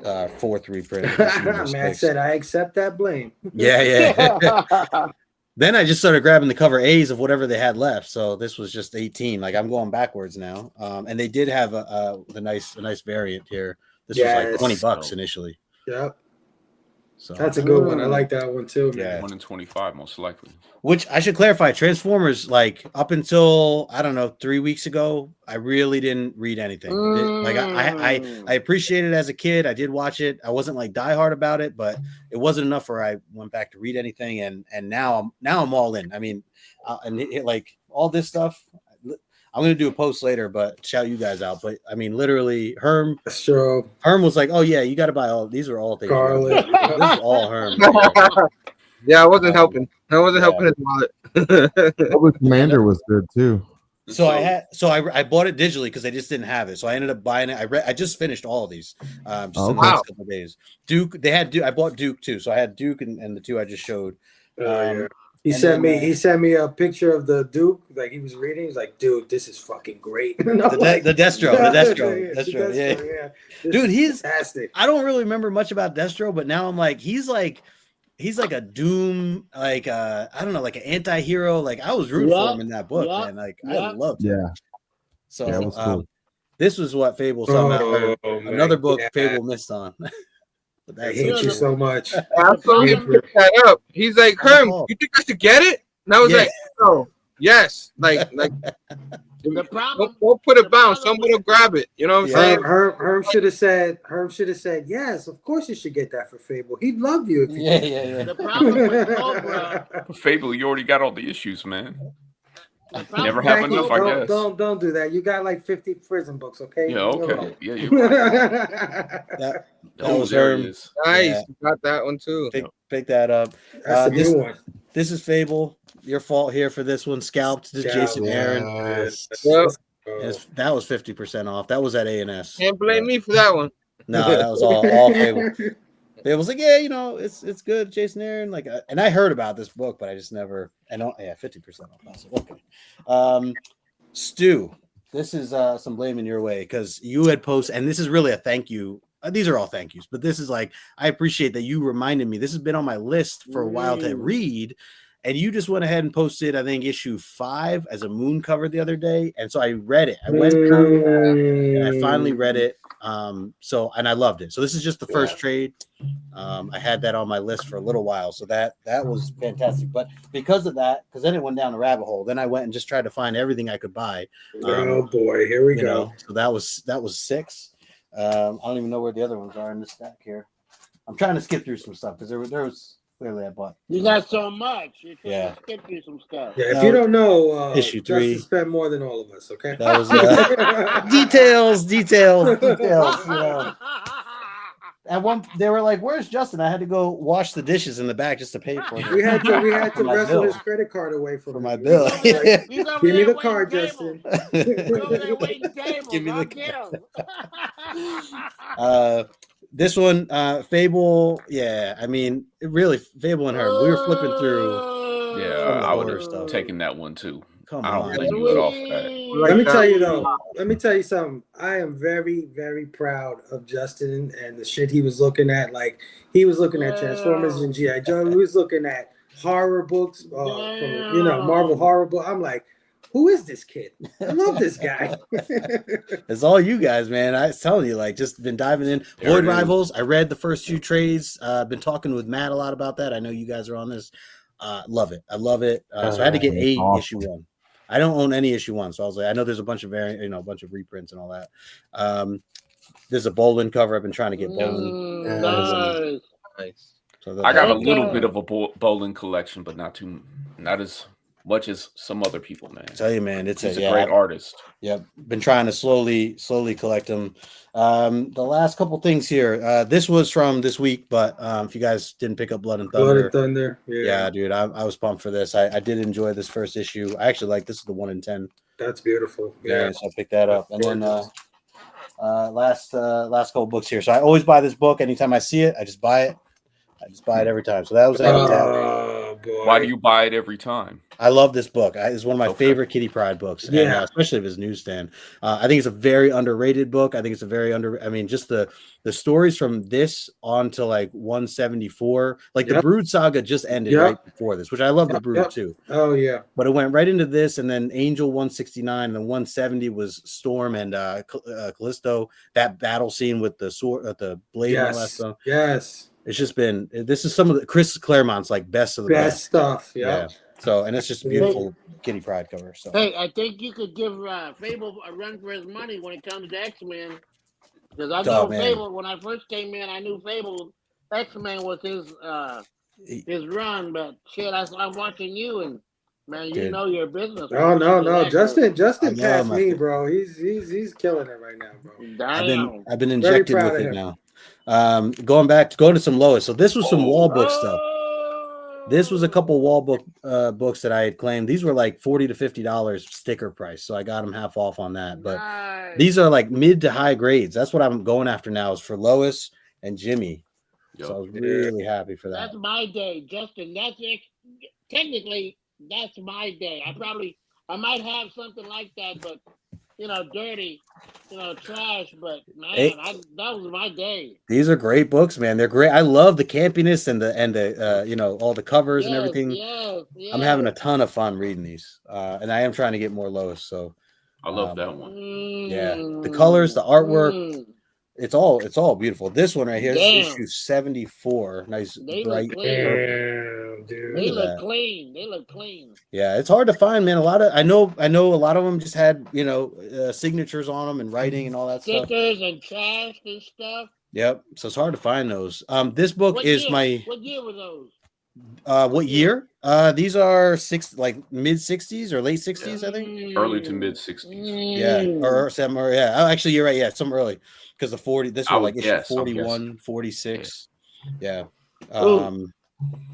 [SPEAKER 11] 4th reprint.
[SPEAKER 5] Man said I accept that blame.
[SPEAKER 11] Yeah. Then I just started grabbing the cover A's of whatever they had left. So this was just 18. Like I'm going backwards now. And they did have a nice variant here. This was like $20 initially.
[SPEAKER 5] Yep.
[SPEAKER 11] So
[SPEAKER 5] that's a good one. I like that one too, man.
[SPEAKER 7] Yeah, 1 in 25, most likely.
[SPEAKER 11] Which I should clarify, Transformers, like up until I don't know 3 weeks ago, I really didn't read anything. Like I appreciated it as a kid. I did watch it. I wasn't like diehard about it, but it wasn't enough where I went back to read anything. And now I'm all in. I mean, like all this stuff. I'm gonna do a post later, but shout you guys out. But I mean, literally, Herm was like, "Oh yeah, you got to buy all these are all things." This is all Herm.
[SPEAKER 8] Yeah, I wasn't helping. I wasn't helping his wallet.
[SPEAKER 9] Public Commander was good too.
[SPEAKER 11] So I bought it digitally because I just didn't have it. So I ended up buying it. I just finished all of these just in the last couple of days. Duke, they had Duke. I bought Duke too. So I had Duke and the 2 I just showed.
[SPEAKER 5] He sent me a picture of the Duke, like he was reading. He's like, "Dude, this is fucking great."
[SPEAKER 11] The Destro. Yeah. Dude, he's fantastic. I don't really remember much about Destro, but now I'm like, he's like a Doom, like I don't know, like an anti-hero. Like I was rooting for him in that book, man. Like I loved it.
[SPEAKER 9] Yeah.
[SPEAKER 11] So
[SPEAKER 9] it was cool.
[SPEAKER 11] This was what Fable another book Fable missed on.
[SPEAKER 5] I hate you so much.
[SPEAKER 8] I saw him pick that up. He's like, Herm, you think I should get it? And I was like, oh, yes. Like don't put it down. Somebody will grab it. You know what I'm saying?
[SPEAKER 5] Herm should have said, yes, of course you should get that for Fable. He'd love you if you did.
[SPEAKER 12] The problem with Cobra.
[SPEAKER 7] Fable, you already got all the issues, man. Never have enough, I guess.
[SPEAKER 5] Don't do that. You got like 50 prison books, okay?
[SPEAKER 7] Yeah, okay. Yeah, you're right.
[SPEAKER 11] that was Herm.
[SPEAKER 8] Nice. You got that one too.
[SPEAKER 11] Pick that up.
[SPEAKER 5] That's a new one.
[SPEAKER 11] This is Fable. Your fault here for this one. Scalped. This is Jason Aaron. That was 50% off. That was at A&S.
[SPEAKER 8] Can't blame me for that one.
[SPEAKER 11] No, that was all Fable. It was like, yeah, it's good, Jason Aaron. Like, and I heard about this book, but I just never. 50% off. Okay. Stu, this is some blame in your way because you had posted, and this is really a thank you. These are all thank yous, but this is like I appreciate that you reminded me. This has been on my list for a while to read, and you just went ahead and posted, I think, issue 5 as a moon cover the other day, and so I read it. I went through and I finally read it. And I loved it. So this is just the first trade. I had that on my list for a little while, so that was fantastic. But because of that, because then it went down a rabbit hole. Then I went and just tried to find everything I could buy.
[SPEAKER 5] Oh boy, here we go.
[SPEAKER 11] So that was 6. I don't even know where the other ones are in this stack here. I'm trying to skip through some stuff because there was clearly I bought.
[SPEAKER 1] You got so much. You're trying to skip through some stuff.
[SPEAKER 5] Yeah, if you don't know,
[SPEAKER 11] issue 3
[SPEAKER 5] Justin spent more than all of us. Okay,
[SPEAKER 11] that was details. You know. At one, they were like, "Where's Justin?" I had to go wash the dishes in the back just to pay for it.
[SPEAKER 5] We had to wrestle his credit card away from
[SPEAKER 11] my bill.
[SPEAKER 5] Like, give me the card, Justin.
[SPEAKER 11] Give me the card. This one, Fable. Yeah, I mean, really, Fable and Herm. We were flipping through.
[SPEAKER 7] Yeah, I would have taken that one too.
[SPEAKER 11] Come
[SPEAKER 7] I
[SPEAKER 11] on.
[SPEAKER 7] don't blame you at all for that.
[SPEAKER 5] Let me tell you though. Let me tell you something. I am very, very proud of Justin and the shit he was looking at. Like he was looking at Transformers and G.I. Joe. He was looking at horror books, from Marvel horror book. I'm like, who is this kid? I love this guy.
[SPEAKER 11] It's all you guys, man. I was telling you, like, just been diving in. Void Rivals. I read the first few trades. Been talking with Matt a lot about that. I know you guys are on this. Love it. I love it. So I had to get issue 1. I don't own any issue 1, so I was like, I know there's a bunch of a bunch of reprints and all that. There's a Bolin cover. I've been trying to get Bolin.
[SPEAKER 1] Nice.
[SPEAKER 11] So
[SPEAKER 7] So I got a little bit of a bowling collection, but not as much as some other people, man.
[SPEAKER 11] I tell you, man, he's
[SPEAKER 7] a great artist.
[SPEAKER 11] Yep, been trying to slowly collect them. The last couple things here. This was from this week, but if you guys didn't pick up Blood and Thunder, yeah, dude, I was pumped for this. I did enjoy this first issue. I actually like this is the 1 in 10.
[SPEAKER 5] That's beautiful.
[SPEAKER 11] Yeah, so I picked that up, and then last couple books here. So I always buy this book anytime I see it. I just buy it. Every time. So that was
[SPEAKER 7] Why do you buy it every time?
[SPEAKER 11] I love this book. It's one of my favorite Kitty Pryde books, and especially of his newsstand. I think it's a very underrated book. I think it's a very I mean, just the stories from this on to like 174. Like the Brood saga just ended right before this, which I love the Brood too.
[SPEAKER 5] Oh yeah,
[SPEAKER 11] but it went right into this, and then Angel 169, and then 170 was Storm and Callisto. That battle scene with the sword, the blade, and all that stuff.
[SPEAKER 5] Yes.
[SPEAKER 11] It's just been. This is some of the Chris Claremont's like best of the best
[SPEAKER 5] stuff. Yeah.
[SPEAKER 11] So, and it's just a beautiful Kitty Pryde cover. So,
[SPEAKER 1] hey, I think you could give Fable a run for his money when it comes to X-Men, because I know Fable. When I first came in, I knew Fable X-Men was his run, but shit, I'm watching you, and man, you know your business.
[SPEAKER 5] No, Justin passed me, bro. He's killing it right now, bro.
[SPEAKER 11] I've been injected with it now. Going to some Lois. So this was some wall book stuff. This was a couple wall book books that I had claimed. These were like $40 to $50 sticker price, so I got them half off on that. But these are like mid to high grades. That's what I'm going after now, is for Lois and Jimmy. So I was really happy for that.
[SPEAKER 1] That's my day, Justin. That's it. Technically, that's my day. I might have something like that, but dirty, trash, but man, that was my day.
[SPEAKER 11] These are great books, man. They're great. I love the campiness and the all the covers and everything.
[SPEAKER 1] Yes.
[SPEAKER 11] I'm having a ton of fun reading these, and I am trying to get more Lois. So
[SPEAKER 7] I love that one.
[SPEAKER 11] Yeah, the colors, the artwork, it's all beautiful. This one right here, this is issue 74. Nice, bright.
[SPEAKER 1] Dude. They look clean.
[SPEAKER 11] Yeah, it's hard to find, man. I know a lot of them just had signatures on them and writing and all that stuff.
[SPEAKER 1] Stickers and trash and stuff.
[SPEAKER 11] Yep. So it's hard to find those. This book is my.
[SPEAKER 1] What year were those?
[SPEAKER 11] What year? These are mid 60s or late 60s, I think.
[SPEAKER 7] Early to mid 60s.
[SPEAKER 11] Yeah, or some, or yeah. Oh, actually, you're right. Yeah, some early, because the 40. This was like issue 41, 46. Yeah.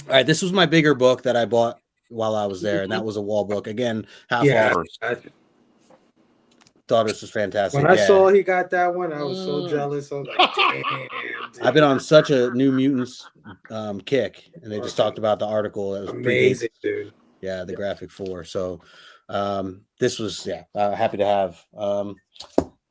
[SPEAKER 11] All right, this was my bigger book that I bought while I was there, and that was a wall book. Again, half off. Thought this was fantastic.
[SPEAKER 5] When I saw he got that one, I was so jealous. I was like, damn.
[SPEAKER 11] I've been on such a New Mutants kick, and they just talked about the article. That was
[SPEAKER 5] amazing, dude.
[SPEAKER 11] Yeah, the graphic 4. So this was happy to have.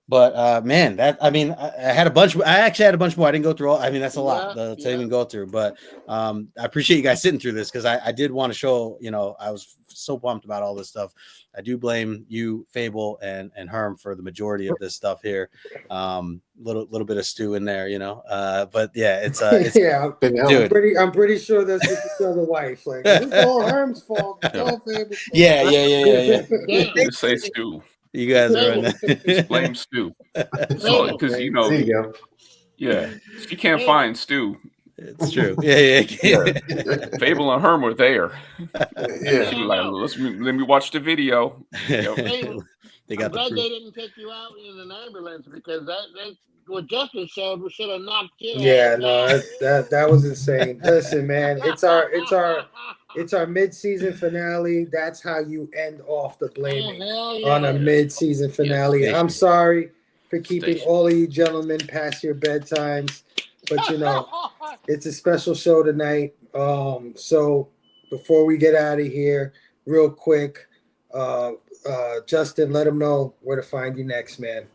[SPEAKER 11] But man, I had a bunch. I actually had a bunch more. I didn't go through all. I mean, that's a lot to even go through. But I appreciate you guys sitting through this, because I did want to show. I was so pumped about all this stuff. I do blame you, Fable, and Herm for the majority of this stuff here. Little bit of Stu in there, But yeah, it's
[SPEAKER 5] dude. I'm pretty sure that's just the other wife. Like, it's all Herm's fault. It's all Fable's fault.
[SPEAKER 11] Yeah.
[SPEAKER 7] Say Stu.
[SPEAKER 11] You guys are in
[SPEAKER 7] that. Blame Stu. Because she can't find Stu.
[SPEAKER 11] It's true. Yeah.
[SPEAKER 7] Fable and Herm were there. Like, let me watch the video.
[SPEAKER 11] They got
[SPEAKER 1] I'm glad they didn't take you out in an ambulance, because that what Justin showed should have knocked you.
[SPEAKER 5] Yeah, no, that was insane. Listen, man, it's our mid-season finale. That's how you end off the blaming on a mid-season finale. I'm sorry for keeping all of you gentlemen past your bedtimes, but it's a special show tonight. So before we get out of here, real quick, Justin, let them know where to find you next, man.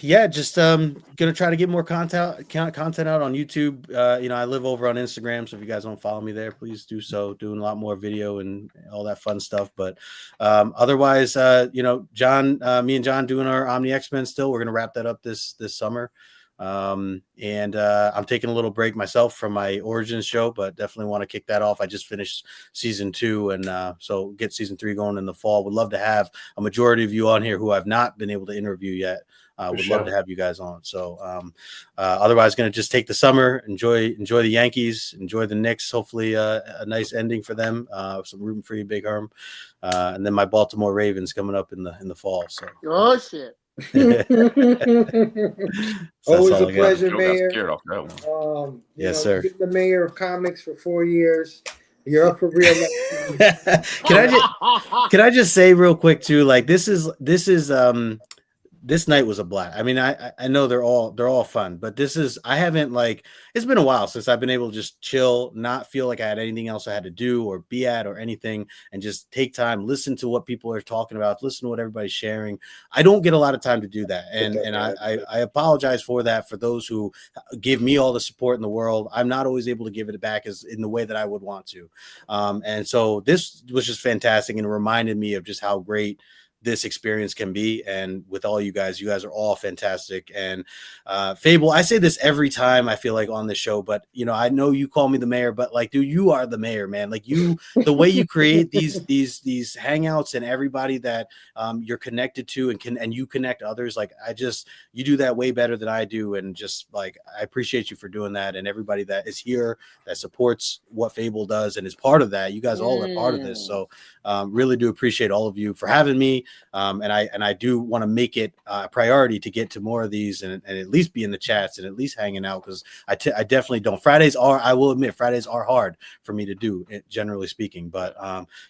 [SPEAKER 11] Just gonna try to get more content out on YouTube. I live over on Instagram, so if you guys don't follow me there, please do so. Doing a lot more video and all that fun stuff. But otherwise, John, me and John doing our Omni X-Men still. We're gonna wrap that up this summer. And I'm taking a little break myself from my Origins show, but definitely want to kick that off. I just finished season 2, and so get season 3 going in the fall. Would love to have a majority of you on here who I've not been able to interview yet. Would love to have you guys on. So otherwise, going to just take the summer, enjoy the Yankees, enjoy the Knicks. Hopefully a nice ending for them. Some rooting for you, Big Herm. And then my Baltimore Ravens coming up in the fall. So
[SPEAKER 1] oh shit.
[SPEAKER 5] Always a pleasure,
[SPEAKER 7] Joe
[SPEAKER 5] Mayor.
[SPEAKER 7] got scared off that one.
[SPEAKER 11] Yes, sir.
[SPEAKER 5] You've been the mayor of comics for 4 years. You're up for real.
[SPEAKER 11] Can I just say real quick too? Like this night was a blast. I mean, I know they're all fun, but I haven't it's been a while since I've been able to just chill, not feel like I had anything else I had to do or be at or anything, and just take time, listen to what people are talking about, listen to what everybody's sharing. I don't get a lot of time to do that. And I apologize for that for those who give me all the support in the world. I'm not always able to give it back as in the way that I would want to. And so this was just fantastic and it reminded me of just how great this experience can be. And with all you guys are all fantastic. And Fable, I say this every time I feel like on this show, but I know you call me the mayor, but dude, you are the mayor, man. The way you create these hangouts and everybody that you're connected to and you connect others. You do that way better than I do. And just I appreciate you for doing that. And everybody that is here that supports what Fable does and is part of that. You guys all are part of this. So really do appreciate all of you for having me. And I do want to make it a priority to get to more of these and at least be in the chats and at least hanging out because I definitely don't. I will admit Fridays are hard for me to do, generally speaking. But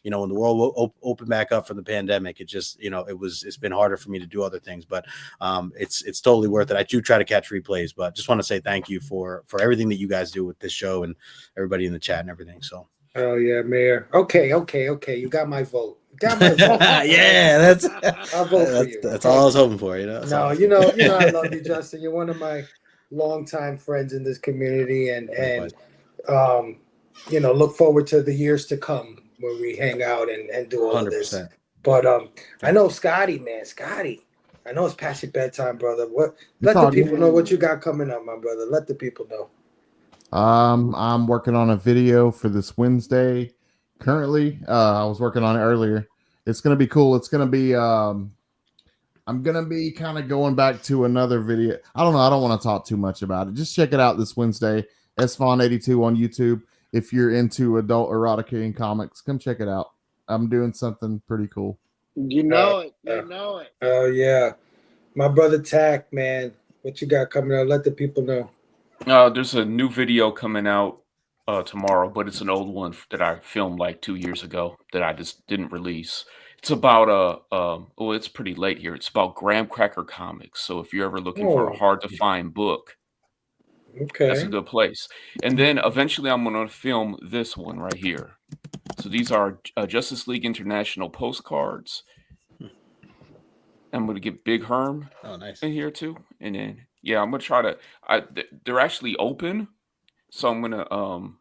[SPEAKER 11] when the world will open back up from the pandemic, it just it's been harder for me to do other things. But it's totally worth it. I do try to catch replays, but just want to say thank you for everything that you guys do with this show and everybody in the chat and everything. So.
[SPEAKER 5] Oh yeah, Mayor. Okay. You got my vote.
[SPEAKER 11] Yeah, that's
[SPEAKER 5] I'll vote for you.
[SPEAKER 11] That's all I was hoping for.
[SPEAKER 5] No, I love you, Justin. You're one of my longtime friends in this community, and look forward to the years to come where we hang out and do all 100%. Of this. But I know Scotty, man. Scotty, I know it's past your bedtime, brother. Let the people know what you got coming up, my brother. Let the people know.
[SPEAKER 9] I'm working on a video for this Wednesday. Currently, I was working on it earlier. It's gonna be cool. It's gonna be I'm gonna be kind of going back to another video. I don't know. I don't want to talk too much about it. Just check it out this Wednesday. SFawn82 on YouTube. If you're into adult erotica and comics, come check it out. I'm doing something pretty cool.
[SPEAKER 1] You know it.
[SPEAKER 5] Oh yeah, my brother Tack, man. What you got coming out? Let the people know.
[SPEAKER 7] There's a new video coming out tomorrow, but it's an old one that I filmed 2 years ago that I just didn't release. It's about it's pretty late here. It's about Graham Cracker Comics. So if you're ever looking for a hard to find book, that's a good place. And then eventually I'm going to film this one right here. So these are Justice League International postcards. I'm going to get Big Herm in here too. And then, I'm going to try to, they're actually open. So I'm going to,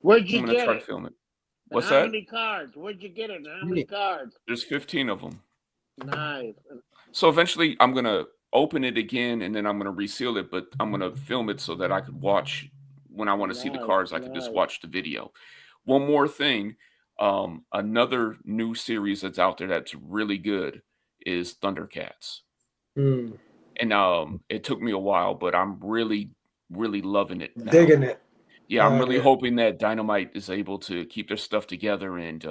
[SPEAKER 1] where'd you
[SPEAKER 7] I'm going to
[SPEAKER 1] get
[SPEAKER 7] try
[SPEAKER 1] it?
[SPEAKER 7] to film it. What's
[SPEAKER 1] How
[SPEAKER 7] that?
[SPEAKER 1] many cards? Where'd you get it? How many cards?
[SPEAKER 7] There's 15 of them.
[SPEAKER 1] Nice.
[SPEAKER 7] So eventually I'm going to open it again and then I'm going to reseal it, but I'm going to film it so that I could watch when I want to see the cards. I could just watch the video. One more thing. Another new series that's out there that's really good is Thundercats. And it took me a while, but I'm really, really loving it now.
[SPEAKER 5] Digging it.
[SPEAKER 7] Yeah, I'm really hoping that Dynamite is able to keep their stuff together and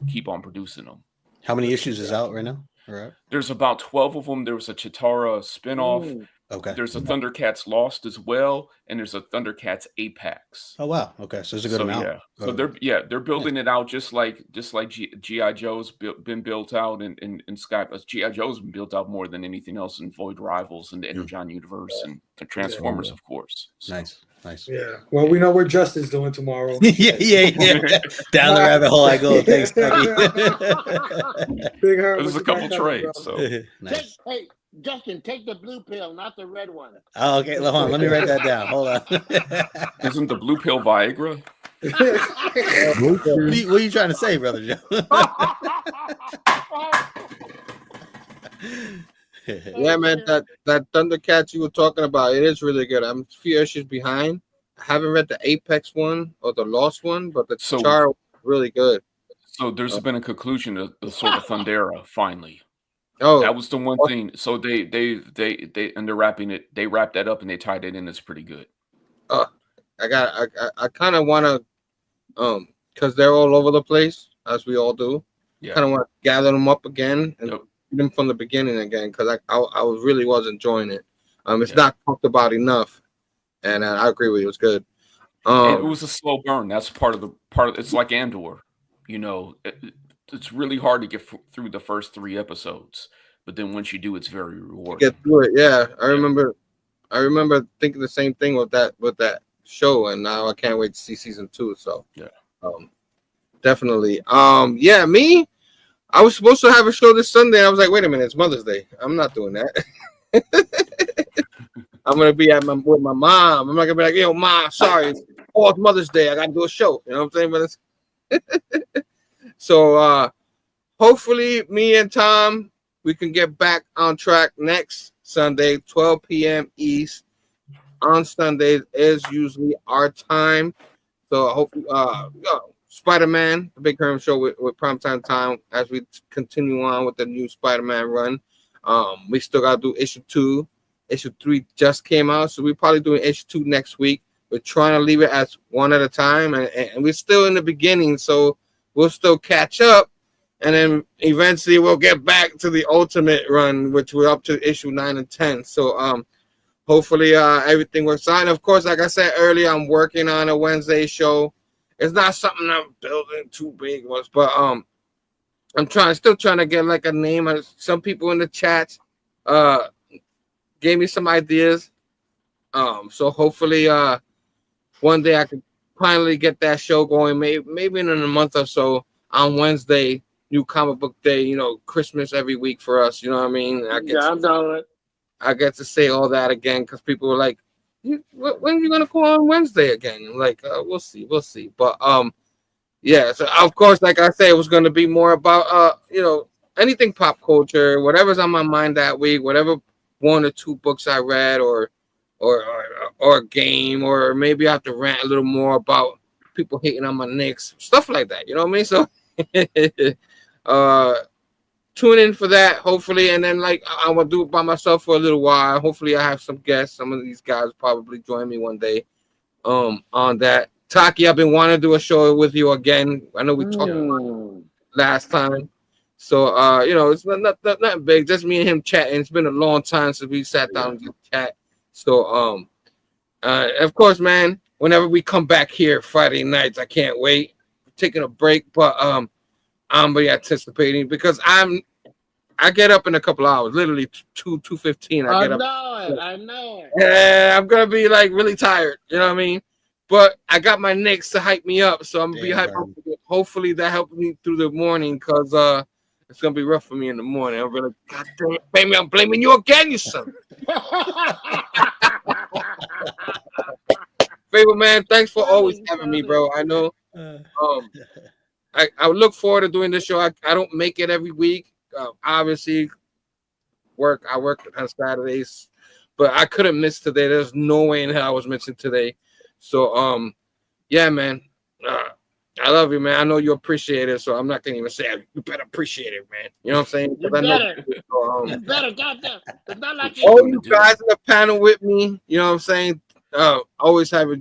[SPEAKER 7] keep on producing them.
[SPEAKER 11] How many issues is out right now? All right.
[SPEAKER 7] There's about 12 of them. There was a Chitara spinoff.
[SPEAKER 11] Okay.
[SPEAKER 7] There's a Thundercats Lost as well, and there's a Thundercats Apex.
[SPEAKER 11] Oh wow. Okay, so it's a good amount.
[SPEAKER 7] Yeah. So they're building it out just like GI Joe's been built out in Sky. GI Joe's been built out more than anything else in Void Rivals and the Energon universe and the Transformers, of course. So.
[SPEAKER 11] Nice.
[SPEAKER 5] Yeah. Well, we know what Justin's doing tomorrow.
[SPEAKER 11] yeah. Down the rabbit hole I go. Thanks, Becky.
[SPEAKER 5] Big Herb.
[SPEAKER 7] There's a couple trades. So
[SPEAKER 11] nice.
[SPEAKER 1] Hey, Justin, take the blue pill, not the red one.
[SPEAKER 11] Oh, okay. Hold on. Let me write that down. Hold on.
[SPEAKER 7] Isn't the blue pill Viagra?
[SPEAKER 11] What are you trying to say, Brother Joe?
[SPEAKER 8] Yeah, man, that Thundercats you were talking about, it is really good. I'm a few issues behind. I haven't read the Apex one or the Lost one, but the Char really good.
[SPEAKER 7] So there's been a conclusion to the Sword of Thundera finally.
[SPEAKER 8] Oh,
[SPEAKER 7] that was the one thing. So they and they're wrapping it. They wrapped that up and they tied it in. It's pretty good.
[SPEAKER 8] I kind of want to, because they're all over the place as we all do.
[SPEAKER 7] Yeah.
[SPEAKER 8] Kind of want to gather them up again and read them from the beginning again because I really was enjoying it. It's not talked about enough, and I agree with you. It was good.
[SPEAKER 7] It was a slow burn. That's part of. It's like Andor. You know, it's really hard to get through the first 3 episodes, but then once you do, it's very rewarding.
[SPEAKER 8] Get through it, yeah. I remember thinking the same thing with that show, and now I can't wait to see season 2. So definitely. Yeah, me. I was supposed to have a show this Sunday. I was like, wait a minute, it's Mother's Day. I'm not doing that. I'm gonna be with my mom. I'm not gonna be like, yo, mom, sorry, it's Mother's Day. I gotta do a show. You know what I'm saying? But it's so hopefully me and Tom, we can get back on track next Sunday, 12 p.m. East. On Sundays is usually our time. So hopefully Spider-Man, the Big Herm Show with Primetime Time as we continue on with the new Spider-Man run. We still gotta do issue 2. Issue 3 just came out, so we're probably doing issue 2 next week. We're trying to leave it as one at a time, and we're still in the beginning, so we'll still catch up, and then eventually we'll get back to the Ultimate run, which we're up to issue 9 and 10. So hopefully everything works out. And of course, like I said earlier, I'm working on a Wednesday show. It's not something I'm building too big, but I'm still trying to get like a name. Some people in the chat gave me some ideas. So hopefully one day I can finally get that show going. Maybe in a month or so on Wednesday, new comic book day, you know, Christmas every week for us. You know what I mean?
[SPEAKER 1] I'm done with it.
[SPEAKER 8] I get to say all that again because people were like, when are you gonna call on Wednesday again? I'm like, we'll see. But yeah. So of course, like I said, it was gonna be more about you know, anything pop culture, whatever's on my mind that week, whatever 1 or 2 books I read, or a game, or maybe I have to rant a little more about people hating on my Knicks, stuff like that. You know what I mean? So tune in for that, hopefully, and then like I'm gonna do it by myself for a little while. Hopefully, I have some guests. Some of these guys probably join me one day. On that, Taki, I've been wanting to do a show with you again. I know we talked about last time, so you know, it's not big. Just me and him chatting. It's been a long time since we sat down and just chat. So of course, man, whenever we come back here Friday nights, I can't wait. I'm taking a break, but I'm really anticipating because I get up in a couple hours, literally 2:15. I get up.
[SPEAKER 1] I know it.
[SPEAKER 8] Yeah, I'm gonna be like really tired. You know what I mean? But I got my Knicks to hype me up, so I'm gonna be hyped up. Hopefully that helps me through the morning because it's gonna be rough for me in the morning. I'm gonna, God damn it, baby, I'm blaming you again, you son. Favorite man, thanks for always having me, bro. I know. I look forward to doing this show. I don't make it every week. Obviously, I work on Saturdays, but I couldn't miss today. There's no way in hell I was missing today. So, yeah, man. I love you, man. I know you appreciate it, so I'm not gonna even say you better appreciate it, man. You know what I'm saying?
[SPEAKER 1] You better. You better, goddamn. It's not like
[SPEAKER 8] all you guys in the panel with me. You know what I'm saying? Always have it.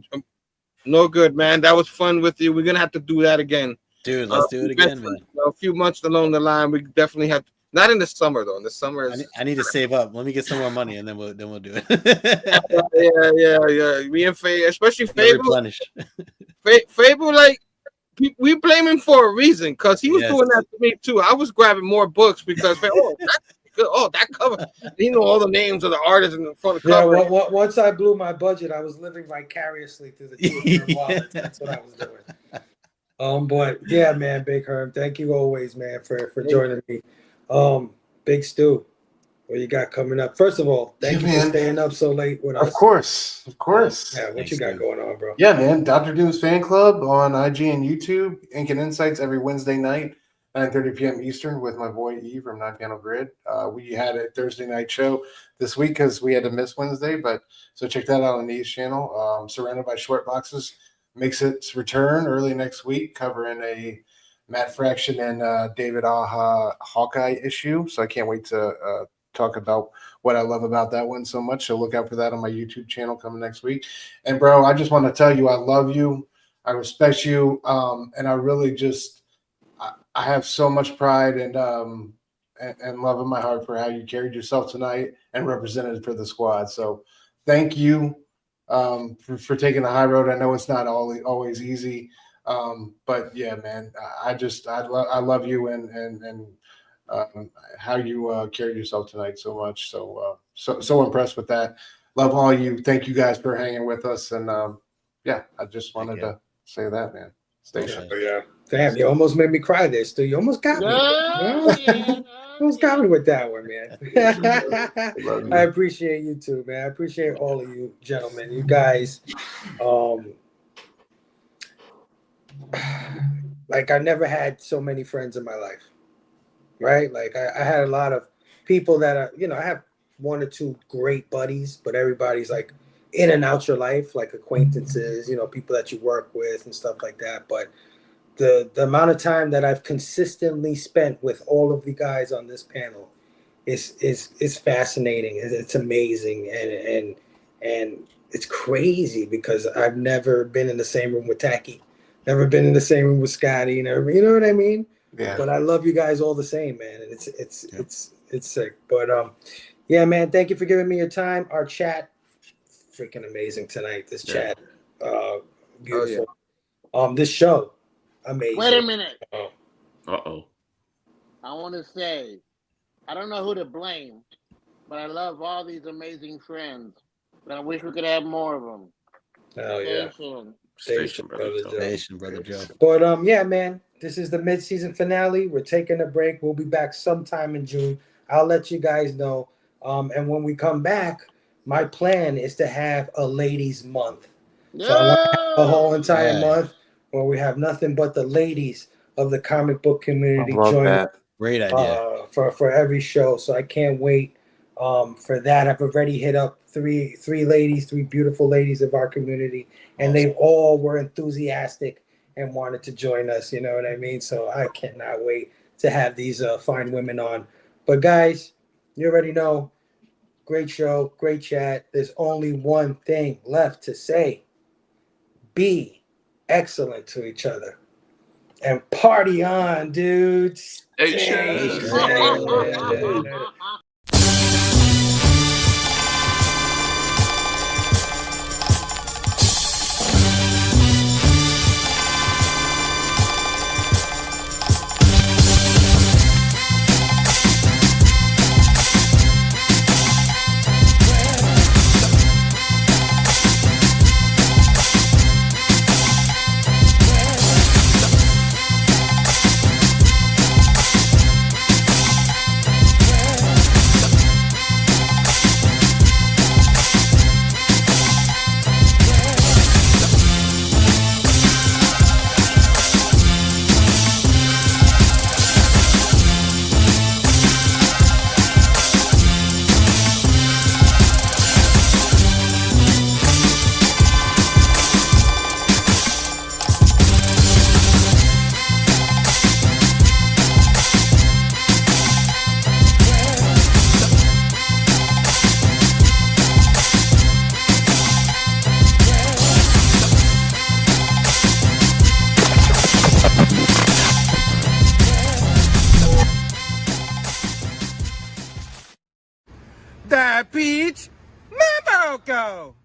[SPEAKER 8] No good, man. That was fun with you. We're gonna have to do that again.
[SPEAKER 11] Dude, let's do it again, man.
[SPEAKER 8] A few months along the line, we definitely have to, not in the summer though. In the summer,
[SPEAKER 11] I need to save up. Let me get some more money, and then we'll do it.
[SPEAKER 8] yeah. Me and Faye, especially Fable. Fable, like we blame him for a reason because he was doing that to me too. I was grabbing more books because that cover. You know all the names of the artists in the front of the cover.
[SPEAKER 5] Yeah, once I blew my budget, I was living vicariously through the two of their wallets. That's what I was doing. But yeah, man, Big Herm, thank you always, man, for joining me. Big Stu, what you got coming up? First of all, thank you for staying up so late with us.
[SPEAKER 6] Of course.
[SPEAKER 5] Yeah, what you got going on, bro?
[SPEAKER 6] Yeah, man, Dr. Doom's Fan Club on IG and YouTube, Ink and Insights every Wednesday night. 9:30 p.m. Eastern with my boy Eve from Nine Piano Grid. We had a Thursday night show this week because we had to miss Wednesday, so check that out on the Eve's channel. Surrounded by Short Boxes makes its return early next week, covering a Matt Fraction and David Aja Hawkeye issue. So I can't wait to talk about what I love about that one so much. So look out for that on my YouTube channel coming next week. And bro, I just want to tell you I love you, I respect you, and I really just I have so much pride and love in my heart for how you carried yourself tonight and represented for the squad. So thank you for taking the high road. I know it's not always easy, but yeah, man, I love you and how you carried yourself tonight so much. So impressed with that. Love all you. Thank you guys for hanging with us. And yeah, I just wanted to say that, man. Station.
[SPEAKER 5] Yeah. Damn, you almost made me cry there, Stu. You almost got me. Almost got me with that one, man. I appreciate you too, man. I appreciate all of you gentlemen. You guys, like I never had so many friends in my life, right? Like I had a lot of people that are, I have one or two great buddies, but everybody's like in and out your life, like acquaintances, people that you work with and stuff like that. But the amount of time that I've consistently spent with all of the guys on this panel is fascinating. It's amazing and it's crazy because I've never been in the same room with Tacky, never been in the same room with Scotty, never, you know what I mean?
[SPEAKER 6] Yeah.
[SPEAKER 5] But I love you guys all the same, man. And it's sick. But yeah, man, thank you for giving me your time. Our chat, freaking amazing tonight. This chat, beautiful. This show, amazing.
[SPEAKER 1] Wait a minute.
[SPEAKER 7] Uh-oh.
[SPEAKER 1] I want to say, I don't know who to blame, but I love all these amazing friends. But I wish we could have more of them.
[SPEAKER 5] Oh yeah.
[SPEAKER 7] Station, brother Joe.
[SPEAKER 11] Station, brother Joe.
[SPEAKER 5] But yeah, man, this is the mid-season finale. We're taking a break. We'll be back sometime in June. I'll let you guys know. And when we come back, my plan is to have a ladies' month. So I want to have a whole entire month where we have nothing but the ladies of the comic book community join.
[SPEAKER 11] Great idea.
[SPEAKER 5] For every show. So I can't wait for that. I've already hit up three beautiful ladies of our community, and they all were enthusiastic and wanted to join us. You know what I mean? So I cannot wait to have these fine women on. But guys, you already know, great show, great chat. There's only one thing left to say. Be excellent to each other. And party on, dudes.
[SPEAKER 16] That Peach Mambo Go!